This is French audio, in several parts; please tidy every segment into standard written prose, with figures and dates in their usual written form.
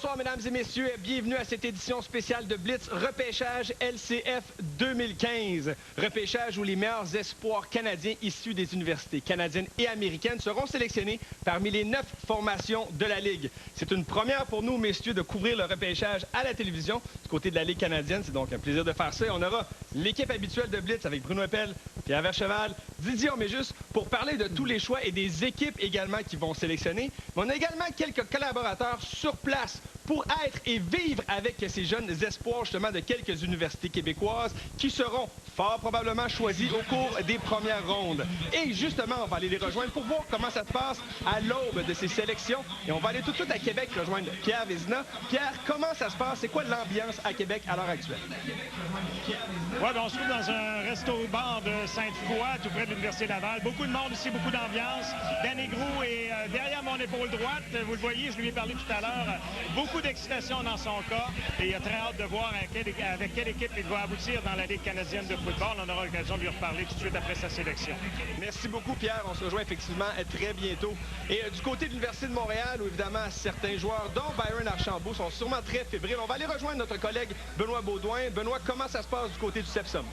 Bonsoir, mesdames et messieurs. Bienvenue à cette édition spéciale de Blitz Repêchage LCF 2015. Repêchage où les meilleurs espoirs canadiens issus des universités canadiennes et américaines seront sélectionnés parmi les 9 formations de la Ligue. C'est une première pour nous, messieurs, de couvrir le repêchage à la télévision du côté de la Ligue canadienne. C'est donc un plaisir de faire ça. Et on aura l'équipe habituelle de Blitz avec Bruno Eppel, Pierre Vercheval, Didier Orméjus pour parler de tous les choix et des équipes également qui vont sélectionner. Mais on a également quelques collaborateurs sur place pour être et vivre avec ces jeunes espoirs justement de quelques universités québécoises qui seront fort probablement choisis au cours des premières rondes. Et justement, on va aller les rejoindre pour voir comment ça se passe à l'aube de ces sélections. Et on va aller tout de suite à Québec rejoindre Pierre Vézina. Pierre, comment ça se passe? C'est quoi l'ambiance à Québec à l'heure actuelle? Oui, on se trouve dans un resto-bar de Sainte-Foy, tout près de l'Université Laval. Beaucoup de monde ici, beaucoup d'ambiance. Danny Grou est derrière mon épaule droite. Vous le voyez, je lui ai parlé tout à l'heure. Beaucoup d'excitation dans son cas. Et il a très hâte de voir avec quelle équipe il va aboutir dans la Ligue canadienne de football. On aura l'occasion de lui reparler tout de suite après sa sélection. Merci beaucoup, Pierre. On se rejoint effectivement très bientôt. Et du côté de l'Université de Montréal, où évidemment certains joueurs, dont Byron Archambault, sont sûrement très fébriles, on va aller rejoindre notre collègue Benoît Baudouin. Benoît, comment ça se passe du côté du CEPSOM?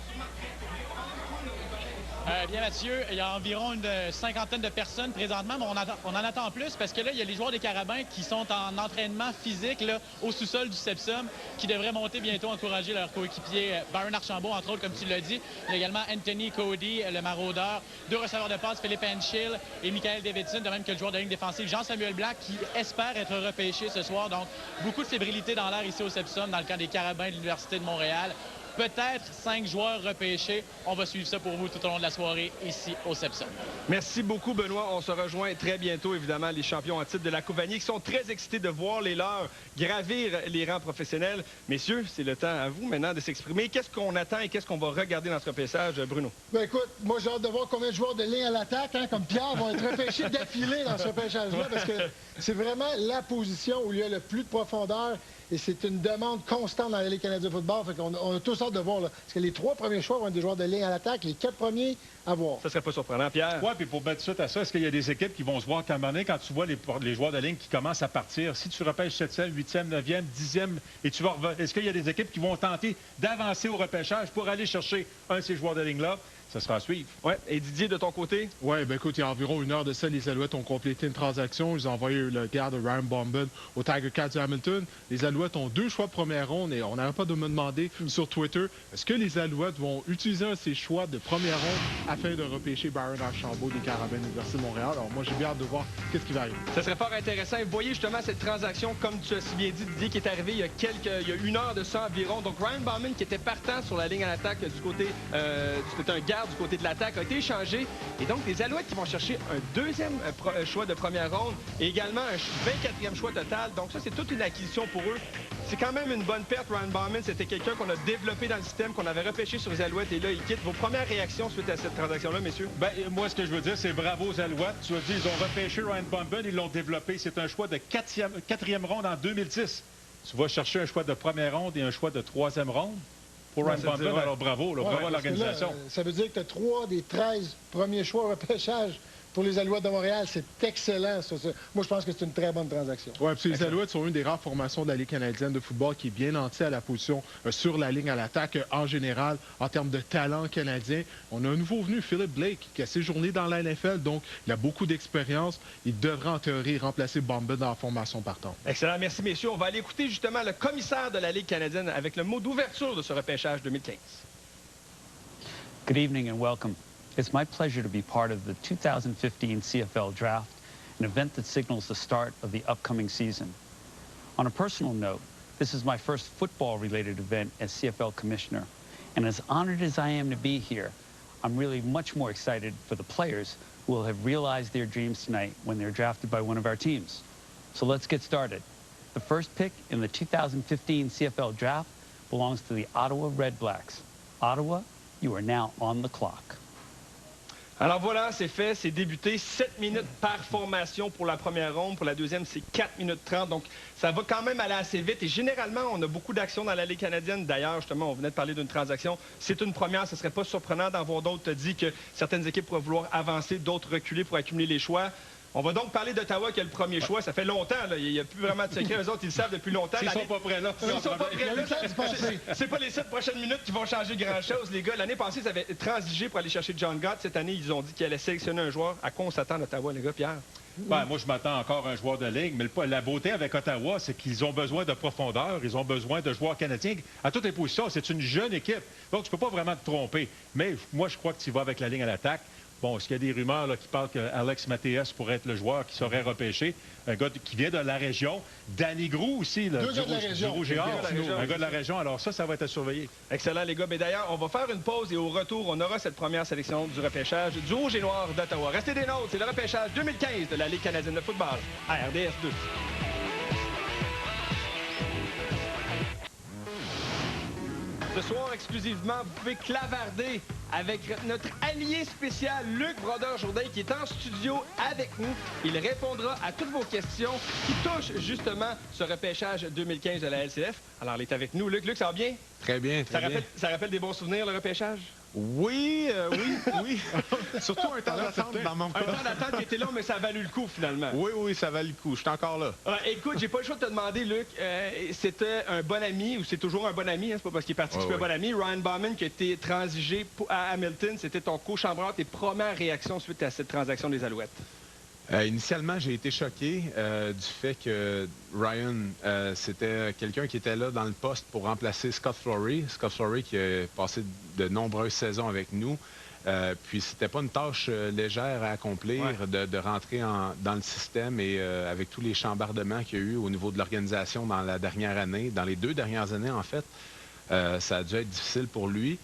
Bien, Mathieu, il y a environ une cinquantaine de personnes présentement, mais on en attend plus parce que là, il y a les joueurs des Carabins qui sont en entraînement physique là, au sous-sol du CEPSOM, qui devraient monter bientôt encourager leur coéquipier Byron Archambault, entre autres, comme tu l'as dit. Il y a également Anthony Cody, le maraudeur, 2 receveurs de passe, Philippe Henschel et Michael Davidson, de même que le joueur de ligne défensive Jean-Samuel Black, qui espère être repêché ce soir. Donc, beaucoup de fébrilité dans l'air ici au CEPSOM, dans le camp des Carabins de l'Université de Montréal. Peut-être 5 joueurs repêchés. On va suivre ça pour vous tout au long de la soirée ici au CEPSOM. Merci beaucoup, Benoît. On se rejoint très bientôt, évidemment, les champions en titre de la Coupe Vanier qui sont très excités de voir les leurs gravir les rangs professionnels. Messieurs, c'est le temps à vous maintenant de s'exprimer. Qu'est-ce qu'on attend et qu'est-ce qu'on va regarder dans ce repêchage, Bruno? Ben écoute, moi j'ai hâte de voir combien de joueurs de ligne à l'attaque, comme Pierre, vont être repêchés d'affilée dans ce repêchage-là, parce que c'est vraiment la position où il y a le plus de profondeur. Et c'est une demande constante dans la Ligue canadienne de football. Fait qu'on a tous hâte de voir. Là, parce que les 3 premiers choix vont être des joueurs de ligne à l'attaque. Les 4 premiers, à voir. Ça serait pas surprenant, Pierre? Oui, puis pour mettre suite à ça, est-ce qu'il y a des équipes qui vont se voir qu'à un moment donné, quand tu vois les joueurs de ligne qui commencent à partir, si tu repêches 7e, 8e, 9e, 10e, et tu vas est-ce qu'il y a des équipes qui vont tenter d'avancer au repêchage pour aller chercher un de ces joueurs de ligne-là? Ça sera à suivre. Oui. Et Didier, de ton côté? Oui, bien écoute, il y a environ 1 heure de ça, les Alouettes ont complété une transaction. Ils ont envoyé le garde Ryan Bomben au Tiger Cats de Hamilton. Les Alouettes ont 2 choix de première ronde et on n'arrête pas de me demander sur Twitter, est-ce que les Alouettes vont utiliser un de ces choix de première ronde afin de repêcher Byron Archambault des Carabins de l'Université de Montréal? Alors moi, j'ai bien hâte de voir qu'est-ce qui va arriver. Ça serait fort intéressant. Vous voyez justement cette transaction, comme tu as si bien dit, Didier, qui est arrivée il y a 1 heure de ça environ. Donc Ryan Bauman, qui était partant sur la ligne à l'attaque du côté, c'était un garde du côté de l'attaque, a été échangé. Et donc, les Alouettes qui vont chercher un 2e choix de première ronde et également un 24e choix total. Donc ça, c'est toute une acquisition pour eux. C'est quand même une bonne perte. Ryan Bauman, c'était quelqu'un qu'on a développé dans le système, qu'on avait repêché sur les Alouettes et là, il quitte. Vos premières réactions suite à cette transaction-là, messieurs? Bien, moi, ce que je veux dire, c'est bravo aux Alouettes. Tu as dit, ils ont repêché Ryan Bauman, ils l'ont développé. C'est un choix de 4e ronde en 2010. Tu vas chercher un choix de première ronde et un choix de 3e ronde pour Ryan Bauman. Alors bravo, bravo à l'organisation. Ça veut dire que tu as 3 des 13 premiers choix au repêchage pour les Alouettes de Montréal. C'est excellent, ça. Moi, je pense que c'est une très bonne transaction. Oui, puis les Alouettes sont une des rares formations de la Ligue canadienne de football qui est bien nantie à la position sur la ligne à l'attaque en général, en termes de talent canadien. On a un nouveau venu, Philip Blake, qui a séjourné dans la NFL, donc il a beaucoup d'expérience. Il devrait en théorie remplacer Bomben dans la formation partante. Excellent, merci messieurs. On va aller écouter justement le commissaire de la Ligue canadienne avec le mot d'ouverture de ce repêchage 2015. Good evening and welcome. It's my pleasure to be part of the 2015 CFL Draft, an event that signals the start of the upcoming season. On a personal note, this is my first football-related event as CFL Commissioner, and as honored as I am to be here, I'm really much more excited for the players who will have realized their dreams tonight when they're drafted by one of our teams. So let's get started. The first pick in the 2015 CFL Draft belongs to the Ottawa Red Blacks. Ottawa, you are now on the clock. Alors voilà, c'est fait, c'est débuté. 7 minutes par formation pour la première ronde. Pour la deuxième, c'est 4 minutes 30. Donc, ça va quand même aller assez vite. Et généralement, on a beaucoup d'actions dans la Ligue canadienne. D'ailleurs, justement, on venait de parler d'une transaction. C'est une première. Ce ne serait pas surprenant d'en voir d'autres dit que certaines équipes pourraient vouloir avancer, d'autres reculer pour accumuler les choix. On va donc parler d'Ottawa qui a le premier choix. Ça fait longtemps, là. Il n'y a plus vraiment de secret. Eux autres, ils le savent depuis longtemps. Ils sont pas prêts là. Ils sont pas prêts là. C'est pas les 7 prochaines minutes qui vont changer grand-chose, les gars. L'année passée, ils avaient transigé pour aller chercher John Gott. Cette année, ils ont dit qu'ils allaient sélectionner un joueur. À quoi on s'attend d'Ottawa, les gars, Pierre? Ben, moi, je m'attends encore à un joueur de ligue, mais la beauté avec Ottawa, c'est qu'ils ont besoin de profondeur, ils ont besoin de joueurs canadiens à toutes les positions. C'est une jeune équipe, donc tu ne peux pas vraiment te tromper. Mais moi, je crois que tu vas avec la ligne à l'attaque. Bon, est-ce qu'il y a des rumeurs là, qui parlent que Alex Mathias pourrait être le joueur qui serait repêché? Un gars qui vient de la région. Danny Grou aussi, là, du Rouge et Or. Un gars de la région. Alors ça va être à surveiller. Excellent, les gars. Mais d'ailleurs, on va faire une pause et au retour, on aura cette première sélection du repêchage du Rouge et Noir d'Ottawa. Restez des nôtres, c'est le repêchage 2015 de la Ligue canadienne de football à RDS 2. Ce soir, exclusivement, vous pouvez clavarder avec notre allié spécial, Luc Brodeur-Jourdain, qui est en studio avec nous. Il répondra à toutes vos questions qui touchent justement ce repêchage 2015 de la LCF. Alors, il est avec nous. Luc, ça va bien? Très bien, très bien. Ça rappelle des bons souvenirs, le repêchage? Oui. Surtout un temps d'attente dans mon cas. Un temps d'attente qui était long, mais ça a valu le coup, finalement. Oui, ça valait le coup. Je suis encore là. Écoute, j'ai pas le choix de te demander, Luc, c'était un bon ami, ou c'est toujours un bon ami, hein, c'est pas parce qu'il est parti que c'est un bon ami, Ryan Bauman, qui a été transigé à Hamilton. C'était ton co-chambreur, tes premières réactions suite à cette transaction des Alouettes? Initialement, j'ai été choqué du fait que Ryan, c'était quelqu'un qui était là dans le poste pour remplacer Scott Flory. Scott Flory qui a passé de nombreuses saisons avec nous. Puis c'était pas une tâche légère à accomplir de rentrer dans le système et avec tous les chambardements qu'il y a eu au niveau de l'organisation dans la dernière année, dans les 2 dernières années en fait, ça a dû être difficile pour lui.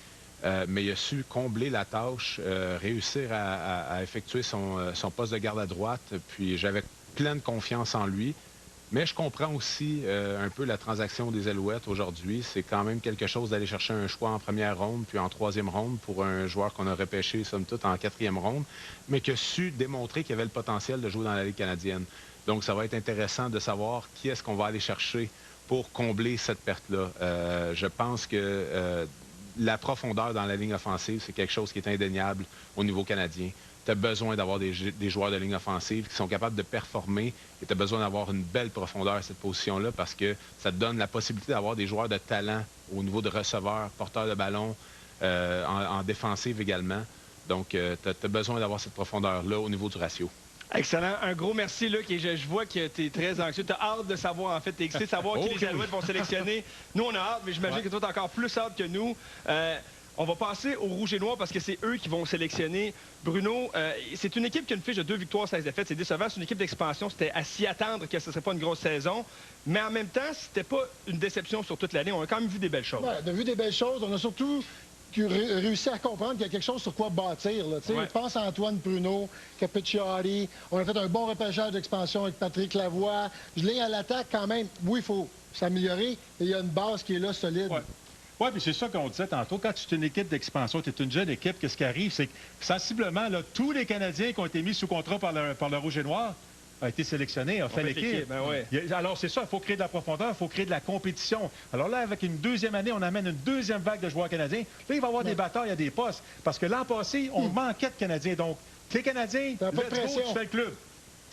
Mais il a su combler la tâche, réussir à effectuer son poste de garde à droite. Puis j'avais pleine confiance en lui. Mais je comprends aussi un peu la transaction des Alouettes aujourd'hui. C'est quand même quelque chose d'aller chercher un choix en première ronde, puis en 3e ronde pour un joueur qu'on a repêché, somme toute, en 4e ronde, mais qui a su démontrer qu'il avait le potentiel de jouer dans la Ligue canadienne. Donc, ça va être intéressant de savoir qui est-ce qu'on va aller chercher pour combler cette perte-là. Je pense que la profondeur dans la ligne offensive, c'est quelque chose qui est indéniable au niveau canadien. Tu as besoin d'avoir des joueurs de ligne offensive qui sont capables de performer et tu as besoin d'avoir une belle profondeur à cette position-là parce que ça te donne la possibilité d'avoir des joueurs de talent au niveau de receveurs, porteurs de ballon, en défensive également. Donc, tu as besoin d'avoir cette profondeur-là au niveau du ratio. Excellent. Un gros merci, Luc. Et je vois que tu es très anxieux. Tu as hâte de savoir, en fait, tu es excité de savoir qui les Alouettes vont sélectionner. Nous, on a hâte, mais j'imagine que toi, tu as encore plus hâte que nous. On va passer au Rouge et Noir parce que c'est eux qui vont sélectionner. Bruno, c'est une équipe qui a une fiche de 2 victoires, 16 défaites. C'est décevant. C'est une équipe d'expansion. C'était à s'y attendre que ce ne serait pas une grosse saison. Mais en même temps, c'était pas une déception sur toute l'année. On a quand même vu des belles choses. Ouais, on a vu des belles choses. On a surtout réussi à comprendre qu'il y a quelque chose sur quoi bâtir. Là, je pense à Antoine Pruneau, Capicciari. On a fait un bon repêchage d'expansion avec Patrick Lavoie. Je l'ai à l'attaque quand même. Oui, il faut s'améliorer, mais il y a une base qui est là, solide. Oui, puis c'est ça qu'on disait tantôt. Quand tu es une équipe d'expansion, tu es une jeune équipe, qu'est-ce qui arrive? C'est que sensiblement, là, tous les Canadiens qui ont été mis sous contrat par le Rouge et Noir a été sélectionné, a fait l'équipe. Alors, c'est ça, il faut créer de la profondeur, il faut créer de la compétition. Alors là, avec une 2e année, on amène une 2e vague de joueurs canadiens. Là, il va y avoir des batailles à des postes. Parce que l'an passé, on manquait de Canadiens. Donc, les Canadiens, let's go, tu fais le club.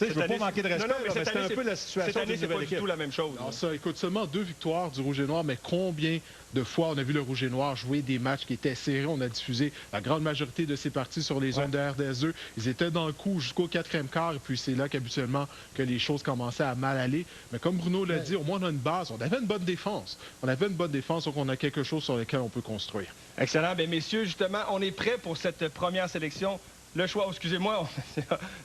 Je ne veux pas manquer de respect, mais c'est un peu la situation. Cette année, c'est pas du tout la même chose. Non, ça, écoute, seulement 2 victoires du Rouge et Noir, mais combien de fois on a vu le Rouge et Noir jouer des matchs qui étaient serrés? On a diffusé la grande majorité de ces parties sur les ondes de RDS2. Ils étaient dans le coup jusqu'au 4e quart, et puis c'est là qu'habituellement que les choses commençaient à mal aller. Mais comme Bruno l'a dit, au moins on a une base. On avait une bonne défense. Donc on a quelque chose sur lequel on peut construire. Excellent. Bien, messieurs, justement, on est prêts pour cette première sélection. Le choix, excusez-moi,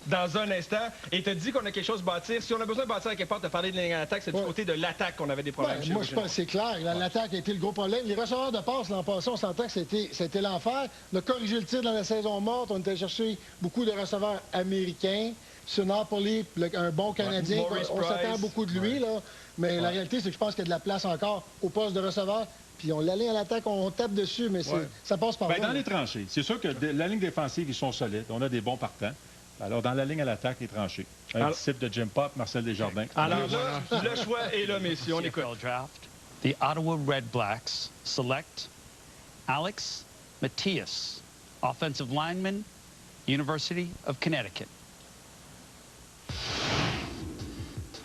dans un instant. Et tu as dit qu'on a quelque chose à bâtir. Si on a besoin de bâtir à quelque part, tu as parlé de l'attaque, c'est du côté de l'attaque qu'on avait des problèmes. Moi, je pense que c'est clair. L'attaque a été le gros problème. Les receveurs de passe l'an passé, on s'entend que c'était l'enfer. On a corrigé le tir dans la saison morte. On était chercher beaucoup de receveurs américains. Sur Napoli, un bon Canadien. On s'attend beaucoup de lui, là. Mais la réalité, c'est que je pense qu'il y a de la place encore au poste de receveur. Puis on l'allait à l'attaque, on tape dessus, mais ça passe par là. Dans les tranchées, c'est sûr que la ligne défensive, ils sont solides. On a des bons partants. Alors, dans la ligne à l'attaque, les tranchées. Un disciple de Jim Pop, Marcel Desjardins. Alors là, le choix est là, messieurs. On écoute. The Ottawa Red Blacks select Alex Mathias, offensive lineman, University of Connecticut.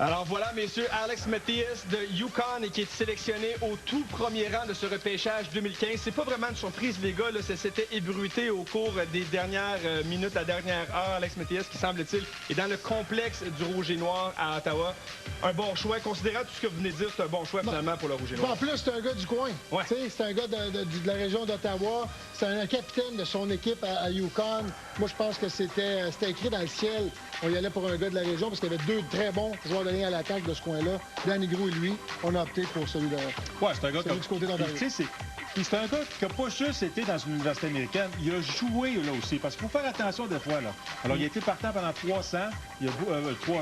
Alors voilà, messieurs, Alex Matthias de Yukon et qui est sélectionné au tout premier rang de ce repêchage 2015. C'est pas vraiment une surprise, les gars. Là, ça s'était ébruité au cours des dernières minutes, la dernière heure. Alex Matthias, qui semble-t-il, est dans le complexe du Rouge et Noir à Ottawa. Un bon choix. Considérant tout ce que vous venez de dire, c'est un bon choix finalement pour le Rouge et Noir. En plus, c'est un gars du coin. Ouais. C'est un gars de la région d'Ottawa. C'est un capitaine de son équipe à Yukon. Moi, je pense que c'était écrit dans le ciel. On y allait pour un gars de la région parce qu'il y avait deux très bons joueurs de ligne à l'attaque de ce coin-là. Danny Gros et lui, on a opté pour celui de... Ouais, c'est un gars du côté d'Ontario. C'est un gars qui n'a pas juste été dans une université américaine, il a joué là aussi. Parce qu'il faut faire attention des fois. Là. Alors, il a été partant pendant 300, il y a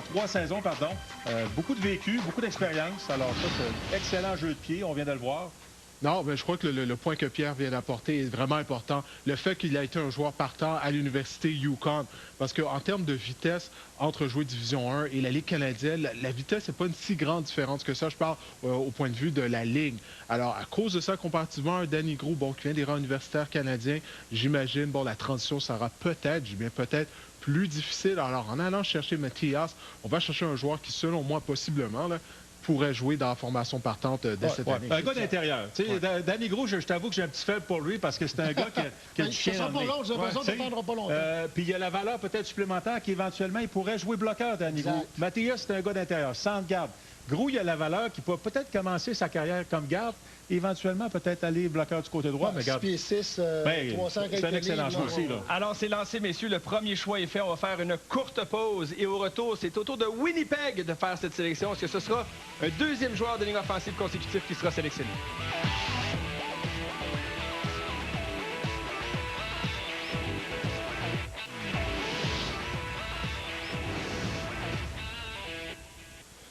trois saisons, pardon. Beaucoup de vécu, beaucoup d'expérience. Alors, ça, c'est un excellent jeu de pied, on vient de le voir. Non, mais je crois que le point que Pierre vient d'apporter est vraiment important. Le fait qu'il a été un joueur partant à l'université Yukon. Parce qu'en termes de vitesse, entre jouer Division 1 et la Ligue canadienne, la vitesse n'est pas une si grande différence que ça. Je parle au point de vue de la Ligue. Alors, à cause de ça, comparativement à un Danny Gros, qui vient des rangs universitaires canadiens, j'imagine, la transition sera peut-être, plus difficile. Alors, en allant chercher Matthias, on va chercher un joueur qui, selon moi, possiblement, pourrait jouer dans la formation partante dès cette année. Un gars d'intérieur. Ouais. Danny Gros, je t'avoue que j'ai un petit faible pour lui parce que c'est un gars qui a du chien dans le nez. J'ai l'impression qu'il ne prendra pas longtemps. Puis il y a la valeur peut-être supplémentaire qu'éventuellement, il pourrait jouer bloqueur, Danny Gros. Matthias, c'est un gars d'intérieur, centre garde. Gros, il a la valeur qui pourrait peut-être commencer sa carrière comme garde, éventuellement peut-être aller bloqueur du côté droit. 6 pieds 6, 300 c'est un excellent choix aussi. Là. Alors, c'est lancé, messieurs. Le premier choix est fait. On va faire une courte pause. Et au retour, c'est au tour de Winnipeg de faire cette sélection. Est-ce que ce sera un deuxième joueur de ligne offensive consécutif qui sera sélectionné?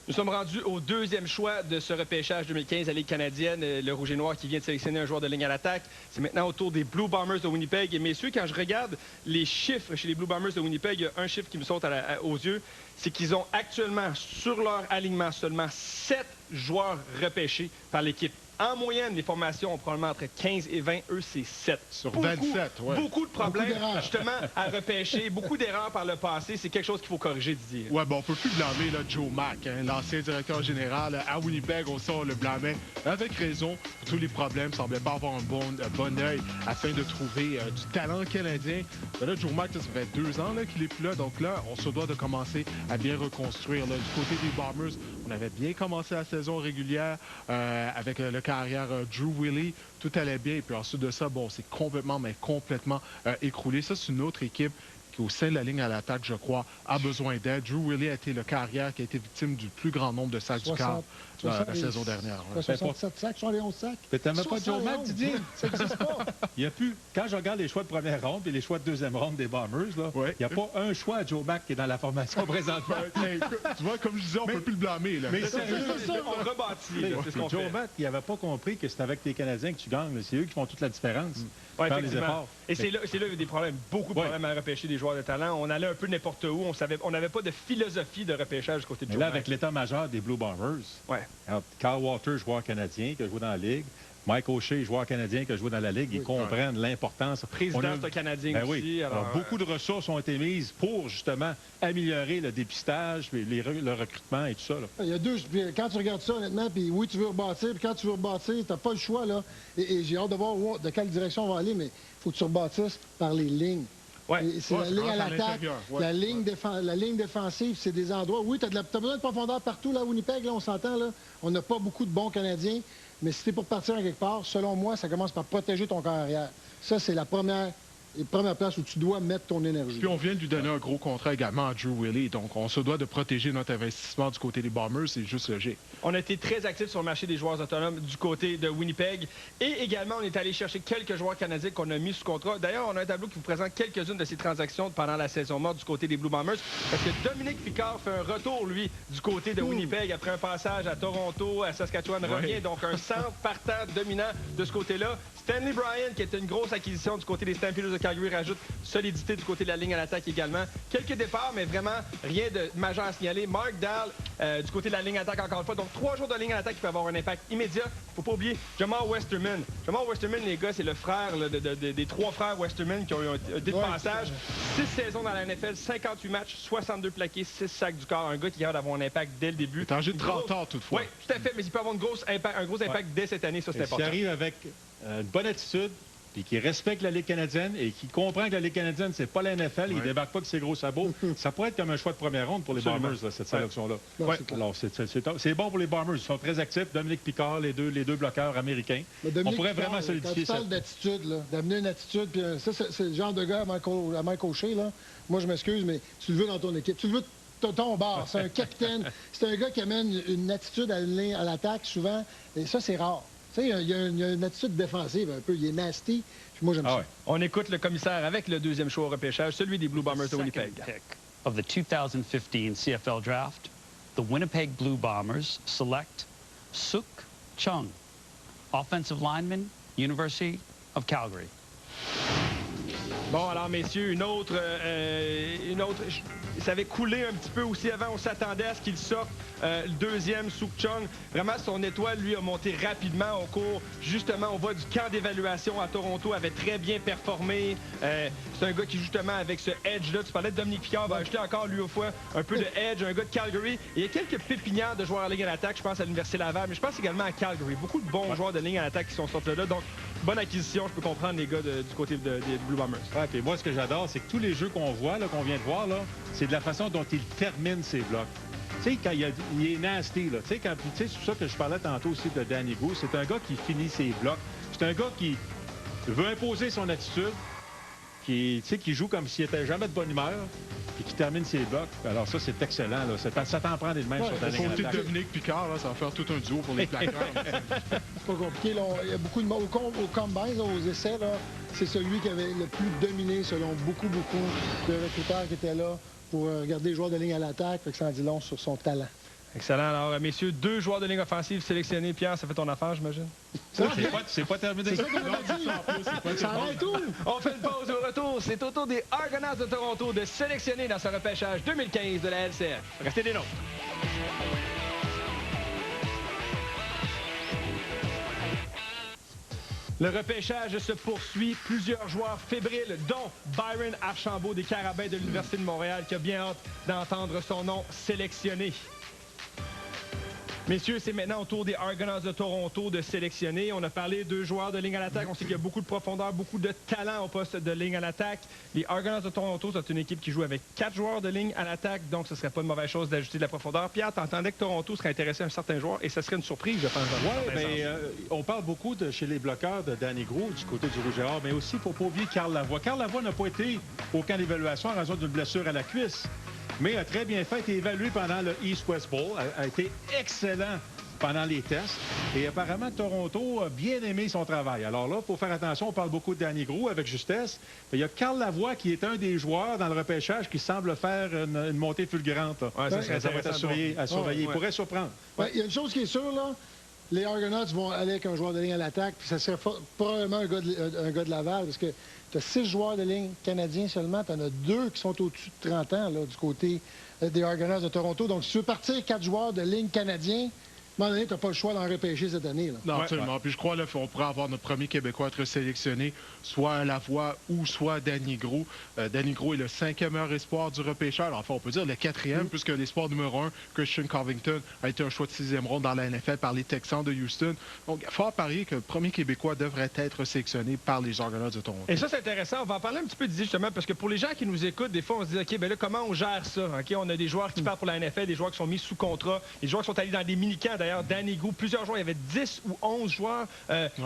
Nous sommes rendus au deuxième choix de ce repêchage 2015 à Ligue canadienne. Le Rouge et Noir qui vient de sélectionner un joueur de ligne à l'attaque. C'est maintenant au tour des Blue Bombers de Winnipeg. Et messieurs, quand je regarde les chiffres chez les Blue Bombers de Winnipeg, il y a un chiffre qui me saute aux yeux. C'est qu'ils ont actuellement sur leur alignement seulement 7 joueurs repêchés par l'équipe. En moyenne, les formations ont probablement entre 15 et 20. Eux, c'est 7. Sur 27, oui. Beaucoup de problèmes, justement, à repêcher. Beaucoup d'erreurs par le passé. C'est quelque chose qu'il faut corriger, Didier. Oui, on ne peut plus blâmer Joe Mack, l'ancien directeur général à Winnipeg. On le blâmait avec raison. Tous les problèmes ne semblaient pas avoir un bon œil afin de trouver du talent canadien. Mais là, Joe Mack, ça fait 2 ans qu'il n'est plus là. Donc là, on se doit de commencer à bien reconstruire. Là. Du côté des Bombers, on avait bien commencé la saison régulière avec le carrière Drew Willie, tout allait bien. Et puis ensuite de ça, c'est complètement écroulé. Ça, c'est une autre équipe qui, au sein de la ligne à l'attaque, je crois, a besoin d'aide. Drew Willie a été le carrière qui a été victime du plus grand nombre de sacs du quart la saison dernière. 67 sacs, 71 sacs. Mais t'aimes pas Joe Mack, Didier? Ça n'existe pas. Il y a plus. Quand je regarde les choix de première ronde et les choix de deuxième ronde des Bombers, il n'y a pas un choix à Joe Mack qui est dans la formation présentement. Tu vois, comme je disais, on ne peut plus le blâmer. Là. Mais on rebâtit. Joe Mack, il n'avait pas compris que c'est avec les Canadiens que tu gagnes. C'est eux qui font toute la différence. Ouais, effectivement. Et c'est là il y a des problèmes, beaucoup de problèmes à repêcher des joueurs de talent. On allait un peu n'importe où. On n'avait pas de philosophie de repêchage du côté de Joe Mack. Là, avec l'état-major des Blue Bombers, Carl Walter, joueur canadien qui a joué dans la Ligue, Mike O'Shea, joueur canadien qui a joué dans la Ligue, ils comprennent l'importance. Président canadien aussi. Oui. Alors, beaucoup de ressources ont été mises pour, justement, améliorer le dépistage, le recrutement et tout ça. Là. Il y a deux. Quand tu regardes ça, honnêtement, puis oui, tu veux rebâtir, puis quand tu veux rebâtir, tu n'as pas le choix. Là. Et j'ai hâte de voir de quelle direction on va aller, mais il faut que tu rebâtisses par les lignes. C'est la ligne à l'attaque, la ligne défensive, c'est des endroits. Oui, tu as besoin de profondeur partout, là, à Winnipeg, là, on s'entend, là. On n'a pas beaucoup de bons Canadiens, mais si tu es pour partir à quelque part, selon moi, ça commence par protéger ton corps arrière. Ça, c'est la première place où tu dois mettre ton énergie. Puis on vient de lui donner un gros contrat également à Drew Willie, donc on se doit de protéger notre investissement du côté des Bombers, c'est juste logique. On a été très actifs sur le marché des joueurs autonomes du côté de Winnipeg. Et également, on est allé chercher quelques joueurs canadiens qu'on a mis sous contrat. D'ailleurs, on a un tableau qui vous présente quelques-unes de ces transactions pendant la saison morte du côté des Blue Bombers. Parce que Dominique Picard fait un retour, lui, du côté de Winnipeg après un passage à Toronto, à Saskatchewan, revient. Donc, un centre partant dominant de ce côté-là. Stanley Bryan, qui était une grosse acquisition du côté des Stampeders de Calgary, rajoute solidité du côté de la ligne à l'attaque également. Quelques départs, mais vraiment rien de majeur à signaler. Mark Dahl, du côté de la ligne à l'attaque, encore une fois. Donc, 3 jours de ligne à l'attaque qui peuvent avoir un impact immédiat. Faut pas oublier Jamal Westerman. Jamal Westerman, les gars, c'est le frère là, des 3 frères Westerman qui ont eu un dé de passage. 6 saisons dans la NFL, 58 matchs, 62 plaqués, 6 sacs du corps. Un gars qui a d'avoir un impact dès le début. C'est âgé de 30 ans, toutefois. Oui, tout à fait, mais il peut avoir un gros impact dès cette année, ça c'est important. S'il arrive avec une bonne attitude, puis qui respecte la Ligue canadienne et qui comprend que la Ligue canadienne, c'est pas la NFL, il débarque pas avec ses gros sabots, ça pourrait être comme un choix de première ronde pour les Bombers, là, cette sélection-là. Ouais. Alors, c'est bon pour les Bombers. Ils sont très actifs. Dominique Picard, les deux bloqueurs américains. On pourrait vraiment solidifier ça. Quand tu parles d'attitude, d'amener une attitude, puis ça, c'est le genre de gars à main coachée, là. Moi, je m'excuse, mais tu le veux dans ton équipe. Tu le veux ton bar. C'est un capitaine. C'est un gars qui amène une attitude à l'attaque, souvent. Et ça, c'est rare. Tu sais, il y a une attitude défensive un peu. Il est nasty. Puis moi, j'aime ça. On écoute le commissaire avec le deuxième choix au repêchage, celui des Blue Bombers de Winnipeg. Pick of the 2015 CFL Draft, the Winnipeg Blue Bombers select Suk Chung, offensive lineman, University of Calgary. Bon, alors, messieurs, une autre... Ça avait coulé un petit peu aussi avant. On s'attendait à ce qu'il sorte le deuxième, Suk Chung. Vraiment, son étoile, lui, a monté rapidement au cours. Justement, on voit du camp d'évaluation à Toronto, avait très bien performé. C'est un gars qui, justement, avec ce edge-là, tu parlais de Dominique Picard, va ajouter encore, lui, au fois, un peu de edge, un gars de Calgary. Il y a quelques pépinières de joueurs à ligne à l'attaque. Je pense à l'Université Laval, mais je pense également à Calgary. Beaucoup de bons joueurs de ligne à l'attaque qui sont sortis là. Donc, bonne acquisition. Je peux comprendre les gars du côté des Blue Bombers. Ouais, puis moi, ce que j'adore, c'est que tous les jeux qu'on voit, qu'on vient de voir, là, c'est de la façon dont il termine ses blocs. Tu sais, quand il est nasty, là. Tu sais, c'est pour ça que je parlais tantôt aussi de Danny Gou. C'est un gars qui finit ses blocs. C'est un gars qui veut imposer son attitude, qui joue comme s'il était jamais de bonne humeur, et qui termine ses blocs. Alors ça, c'est excellent. Là. Ça t'en prend des mêmes sur ta ligne. Côté de Dominique Picard, là, ça va faire tout un duo pour les plaqueurs. C'est pas compliqué. Là. Il y a beaucoup de monde. Au combine, aux essais, c'est celui qui avait le plus dominé selon beaucoup de recruteurs qui étaient là pour regarder les joueurs de ligne à l'attaque. Ça en dit long sur son talent. Excellent. Alors, messieurs, 2 joueurs de ligne offensive sélectionnés. Pierre, ça fait ton affaire, j'imagine? C'est pas terminé. C'est ça qu'on a dit. Ça arrête tout. On fait une pause au retour. C'est au tour des Argonauts de Toronto de sélectionner dans ce repêchage 2015 de la LCF. Restez des nôtres. Le repêchage se poursuit. Plusieurs joueurs fébriles, dont Byron Archambault des Carabins de l'Université de Montréal, qui a bien hâte d'entendre son nom sélectionné. Messieurs, c'est maintenant au tour des Argonauts de Toronto de sélectionner. On a parlé de joueurs de ligne à l'attaque. On sait qu'il y a beaucoup de profondeur, beaucoup de talent au poste de ligne à l'attaque. Les Argonauts de Toronto, c'est une équipe qui joue avec 4 joueurs de ligne à l'attaque, donc ce ne serait pas une mauvaise chose d'ajouter de la profondeur. Pierre, t'entendais que Toronto serait intéressé à un certain joueur et ça serait une surprise, je pense. Oui, mais on parle beaucoup chez les bloqueurs de Danny Gros du côté du Rouge et Or, mais aussi, il ne faut pas oublier Carl Lavoie. Carl Lavoie n'a pas été au camp d'évaluation en raison d'une blessure à la cuisse, mais a très bien fait, a été évalué pendant le East-West Bowl, a été excellent pendant les tests. Et apparemment, Toronto a bien aimé son travail. Alors là, il faut faire attention. On parle beaucoup de Danny Gros avec justesse. Il y a Carl Lavoie qui est un des joueurs dans le repêchage qui semble faire une montée fulgurante. Ouais, ça va être à surveiller. Il pourrait surprendre. Il y a une chose qui est sûre, là. Les Argonauts vont aller avec un joueur de ligne à l'attaque, puis ça serait probablement un gars de Laval, parce que tu as 6 joueurs de ligne canadiens seulement, tu en as 2 qui sont au-dessus de 30 ans, là, du côté des Argonauts de Toronto. Donc, si tu veux partir 4 joueurs de ligne canadiens, à un moment donné, tu n'as pas le choix d'en repêcher cette année. Là. Non, absolument. Puis je crois qu'on pourrait avoir notre premier Québécois à être sélectionné, soit Lavoie ou soit Danny Gros. Danny Gros est le 5e meilleur espoir du repêcheur. Enfin, on peut dire le 4e, puisque l'espoir numéro 1, Christian Covington, a été un choix de 6e ronde dans la NFL par les Texans de Houston. Donc, il faut parier que le premier Québécois devrait être sélectionné par les Argonauts de Toronto. Et ça, c'est intéressant. On va en parler un petit peu d'idée, justement, parce que pour les gens qui nous écoutent, des fois, on se dit, OK, ben là, comment on gère ça? OK, on a des joueurs qui partent pour la NFL, des joueurs qui sont mis sous contrat, des joueurs qui sont allés dans des mini-camps. D'ailleurs, Danny Gou, plusieurs joueurs, il y avait 10 ou 11 joueurs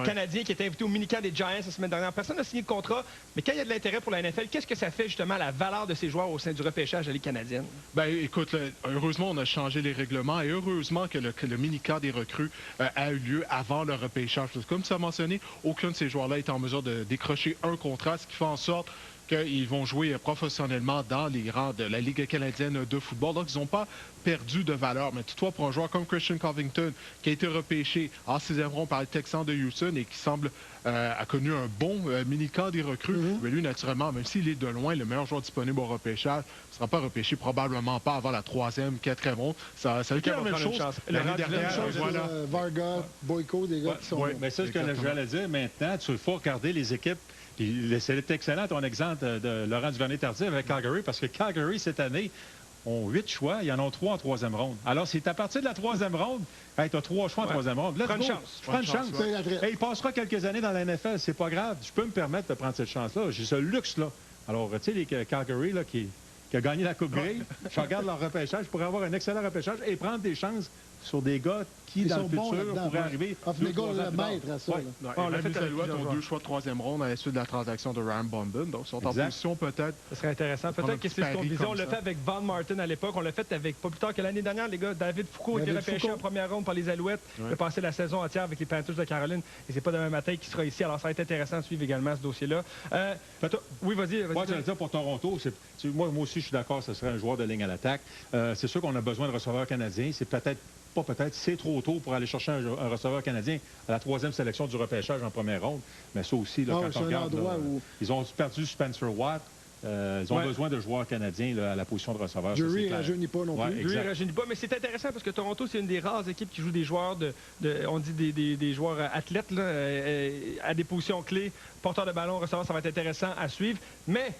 canadiens qui étaient invités au mini-camp des Giants la semaine dernière. Personne n'a signé de contrat, mais quand il y a de l'intérêt pour la NFL, qu'est-ce que ça fait justement à la valeur de ces joueurs au sein du repêchage de la Ligue canadienne? Bien, écoute, heureusement, on a changé les règlements et heureusement que le mini-camp des recrues a eu lieu avant le repêchage. Comme tu as mentionné, aucun de ces joueurs-là est en mesure de décrocher un contrat, ce qui fait en sorte qu'ils vont jouer professionnellement dans les rangs de la Ligue canadienne de football. Donc, ils n'ont pas perdu de valeur. Mais toutefois, pour un joueur comme Christian Covington, qui a été repêché en 6e ronde par les Texans de Houston et qui semble a connu un bon mini-camp des recrues, mais lui, naturellement, même s'il est de loin le meilleur joueur disponible au repêchage, ne sera pas repêché probablement pas avant la 3e, 4e ronde. Ça a été la même chose. L'année dernière, voilà. Varga, Boyko, des gars qui sont... Oui, mais ça, ce que j'allais dire maintenant, il faut regarder les équipes. C'est excellent ton exemple de Laurent Duvernay-Tardif avec Calgary, parce que Calgary, cette année, ont 8 choix. Il y en a 3 en 3e ronde. Alors, c'est à partir de la 3e ronde, tu as 3 choix en 3e ronde. Prends une chance. Prends une chance. Il passera quelques années dans la NFL. C'est pas grave. Je peux me permettre de prendre cette chance-là. J'ai ce luxe-là. Alors, tu sais, les Calgary là, qui a gagné la Coupe Grey, je regarde leur repêchage pour avoir un excellent repêchage et prendre des chances sur des gars qui, dans le futur, pourraient arriver. Le maître à ça. Les Alouettes ont 2 choix de 3e ronde à la suite de la transaction de Ryan Bombin. Donc, ils sont en position peut-être. Ce serait intéressant. Peut-être que c'est ce qu'on disait. On l'a fait avec Von Martin à l'époque. On l'a fait avec, pas plus tard que l'année dernière, les gars. David Foucault était repêché en première ronde par les Alouettes. Il a passé la saison entière avec les Panthers de Caroline. Et c'est pas demain matin qu'il sera ici. Alors, ça va être intéressant de suivre également ce dossier-là. Oui, vas-y. Moi, je veux dire pour Toronto, moi aussi, je suis d'accord, ce serait un joueur de ligne à l'attaque. C'est sûr qu'on a besoin de receveurs canadiens. C'est c'est trop tôt pour aller chercher un receveur canadien à la 3e sélection du repêchage en première ronde. Mais ça aussi, là, quand on regarde, ils ont perdu Spencer Watt. Ils ont besoin de joueurs canadiens là, à la position de receveur. Drury ne rajeunit pas non plus. Drury ne rajeunit pas, mais c'est intéressant parce que Toronto, c'est une des rares équipes qui joue des joueurs, on dit des joueurs athlètes là, à des positions clés. Porteur de ballon, receveur, ça va être intéressant à suivre. Mais,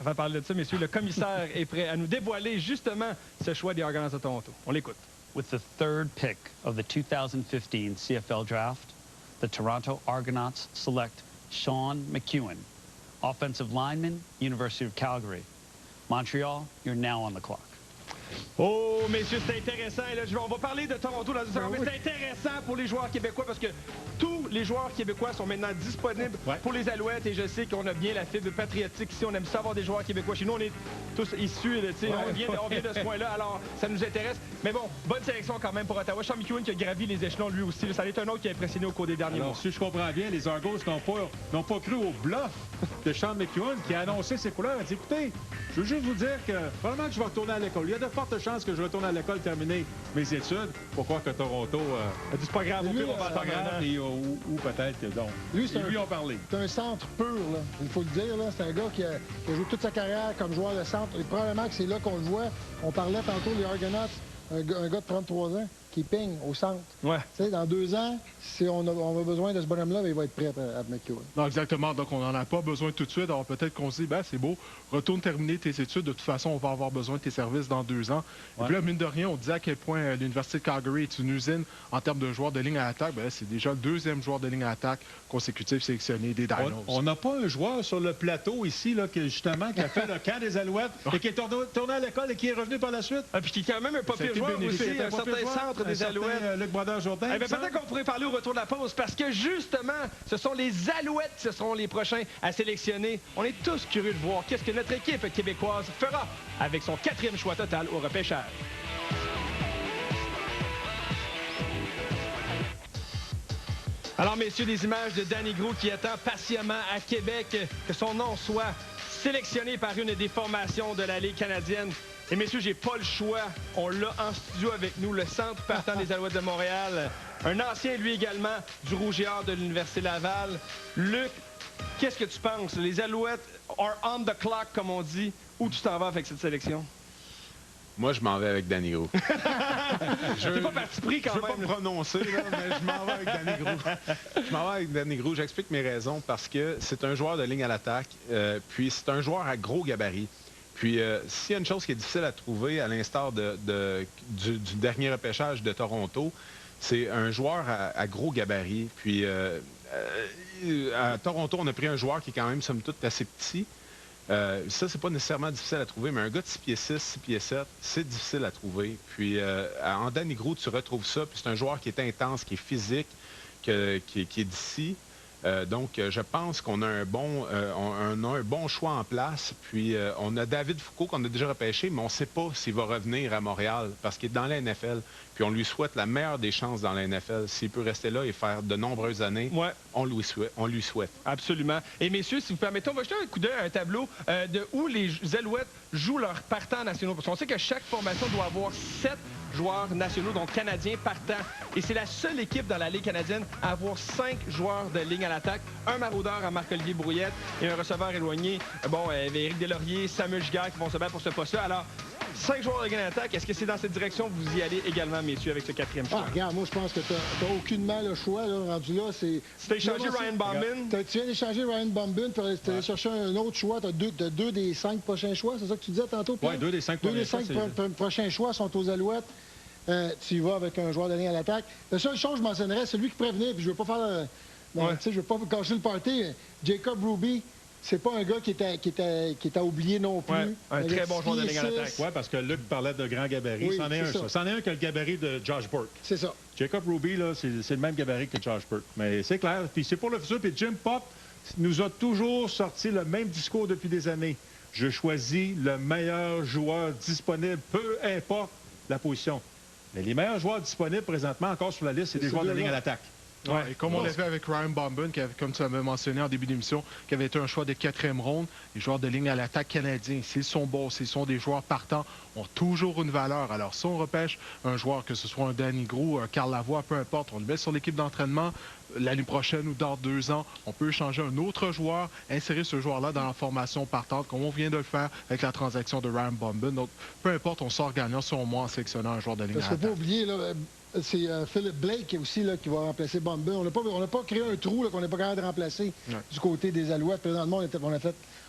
avant de parler de ça, messieurs, le commissaire est prêt à nous dévoiler justement ce choix des Argonauts de Toronto. On l'écoute. With the 3rd pick of the 2015 CFL Draft, the Toronto Argonauts select Sean McEwen, offensive lineman, University of Calgary. Montreal, you're now on the clock. Oh, messieurs, c'est intéressant. Et là, on va parler de Toronto dans une seconde, mais c'est intéressant pour les joueurs québécois parce que tous les joueurs québécois sont maintenant disponibles pour les Alouettes. Et je sais qu'on a bien la fibre patriotique ici. On aime ça avoir des joueurs québécois. Chez nous, on est tous issus, on vient de ce coin-là. Alors, ça nous intéresse. Mais bon, bonne sélection quand même pour Ottawa. Sean McEwen qui a gravi les échelons lui aussi. Ça est un autre qui a impressionné au cours des derniers mois. Si je comprends bien, les Argos n'ont pas cru au bluff de Sean McEwen qui a annoncé ses couleurs. Il a dit, écoutez, je veux juste vous dire que probablement que je vais retourner à l'école. Il y a de fortes chances que je retourne à l'école terminer mes études. Pourquoi que Toronto c'est pas grave, pas grave, ou peut-être que donc. Lui ont parlé. C'est un centre pur, là. Il faut le dire. C'est un gars qui a joué toute sa carrière comme joueur de centre. Et probablement que c'est là qu'on le voit. On parlait tantôt des Argonauts, un gars de 33 ans qui peigne au centre. Ouais. Dans 2 ans, si on a besoin de ce bonhomme-là, il va être prêt à McEwen. Non, exactement. Donc, on n'en a pas besoin tout de suite. Alors, peut-être qu'on se dit, c'est beau, retourne terminer tes études. De toute façon, on va avoir besoin de tes services dans 2 ans. Et puis là, mine de rien, on disait à quel point l'Université de Calgary est une usine en termes de joueurs de ligne à l'attaque. C'est déjà le 2e joueur de ligne à l'attaque consécutif sélectionné des Dinos. On n'a pas un joueur sur le plateau ici, là, qui a fait le camp des Alouettes et qui est tourné à l'école et qui est revenu par la suite. Puis qui est quand même un pas pire joueur aussi, un certain centre des Alouettes. Luc Brodeur-Jourdain. Peut-être qu'on pourrait parler au retour de la pause parce que justement, ce sont les Alouettes qui seront les prochains à sélectionner. On est tous curieux de voir qu'est-ce que notre équipe québécoise fera avec son 4e choix total au repêchage. Alors, messieurs, des images de Danny Gros qui attend patiemment à Québec que son nom soit sélectionné par une des formations de la Ligue canadienne. Et messieurs, j'ai pas le choix. On l'a en studio avec nous, le centre partant des Alouettes de Montréal. Un ancien, lui également, du Rouge et Or de l'Université Laval. Luc, qu'est-ce que tu penses? Les Alouettes are on the clock, comme on dit. Où tu t'en vas avec cette sélection? Moi, je m'en vais avec Danny Gros. T'es pas parti pris quand même. Je veux pas me prononcer, là, mais je m'en vais avec Danny Gros. Je m'en vais avec Danny Gros. J'explique mes raisons parce que c'est un joueur de ligne à l'attaque, puis c'est un joueur à gros gabarit. Puis, s'il y a une chose qui est difficile à trouver, à l'instar du dernier repêchage de Toronto, c'est un joueur à gros gabarit. Puis, à Toronto, on a pris un joueur qui est quand même, somme toute, assez petit. Ça, c'est pas nécessairement difficile à trouver, mais un gars de 6 pieds 6, 6 pieds 7, c'est difficile à trouver. Puis, en Danny Gros, tu retrouves ça. Puis, c'est un joueur qui est intense, qui est physique, qui est d'ici. Donc, je pense qu'on a un bon choix en place. Puis, on a David Foucault qu'on a déjà repêché, mais on ne sait pas s'il va revenir à Montréal parce qu'il est dans la NFL. Puis, on lui souhaite la meilleure des chances dans la NFL. S'il peut rester là et faire de nombreuses années, on lui souhaite. Absolument. Et messieurs, si vous permettez, on va jeter un coup d'œil à un tableau de où les Alouettes jouent leurs partants nationaux. Parce qu'on sait que chaque formation doit avoir 7 joueurs nationaux, donc canadiens partants. Et c'est la seule équipe dans la Ligue canadienne à avoir 5 joueurs de ligne à l'attaque. Un maraudeur à Marc-Olivier Brouillette et un receveur éloigné, Éric Deslauriers, Samuel Giguère qui vont se battre pour ce poste-là. Alors, 5 joueurs de ligne à l'attaque. Est-ce que c'est dans cette direction que vous y allez également, messieurs, avec ce 4e choix? Regarde, moi, je pense que tu n'as aucunement le choix, là, rendu là. Tu as échangé Ryan Bombin. Tu viens d'échanger Ryan Bombin, tu as allé chercher un autre choix. Tu as 2 des 5 prochains choix, c'est ça que tu disais tantôt, Pierre? Oui, 2 des 5 prochains choix sont aux Alouettes. Tu y vas avec un joueur de ligne à l'attaque. La seule chose que je mentionnerais, c'est lui qui prévenait, puis je veux pas faire... je veux pas cacher le party. Jacob Ruby, c'est pas un gars qui est à oublier non plus. Ouais, un très bon joueur de ligne à l'attaque. Oui, parce que Luc parlait de grand gabarit. Oui, c'en est un, ça. C'en est un qui a le gabarit de Josh Burke. C'est ça. Jacob Ruby, là, c'est le même gabarit que Josh Burke. Mais c'est clair. Puis c'est pour le futur. Puis Jim Pop nous a toujours sorti le même discours depuis des années. Je choisis le meilleur joueur disponible, peu importe la position. Mais les meilleurs joueurs disponibles présentement encore sur la liste, c'est des joueurs de ligne à l'attaque. Ouais, et comme on l'a fait avec Ryan Bombin, comme tu avais mentionné en début d'émission, qui avait été un choix de 4e ronde, les joueurs de ligne à l'attaque canadiens, s'ils sont bons, s'ils sont des joueurs partants, ont toujours une valeur. Alors, si on repêche un joueur, que ce soit un Danny Gros, un Carl Lavoie, peu importe, on le met sur l'équipe d'entraînement, l'année prochaine ou dans 2 ans, on peut changer un autre joueur, insérer ce joueur-là dans la formation partante, comme on vient de le faire avec la transaction de Ryan Bombin. Donc, peu importe, on sort gagnant sur moi en sélectionnant un joueur de ligne à l'attaque. Parce qu'il ne faut pas oublier, là, c'est Philip Blake aussi là, qui va remplacer Bombin. On n'a pas créé un trou qu'on n'est pas capable de remplacer du côté des Alouettes. Présentement,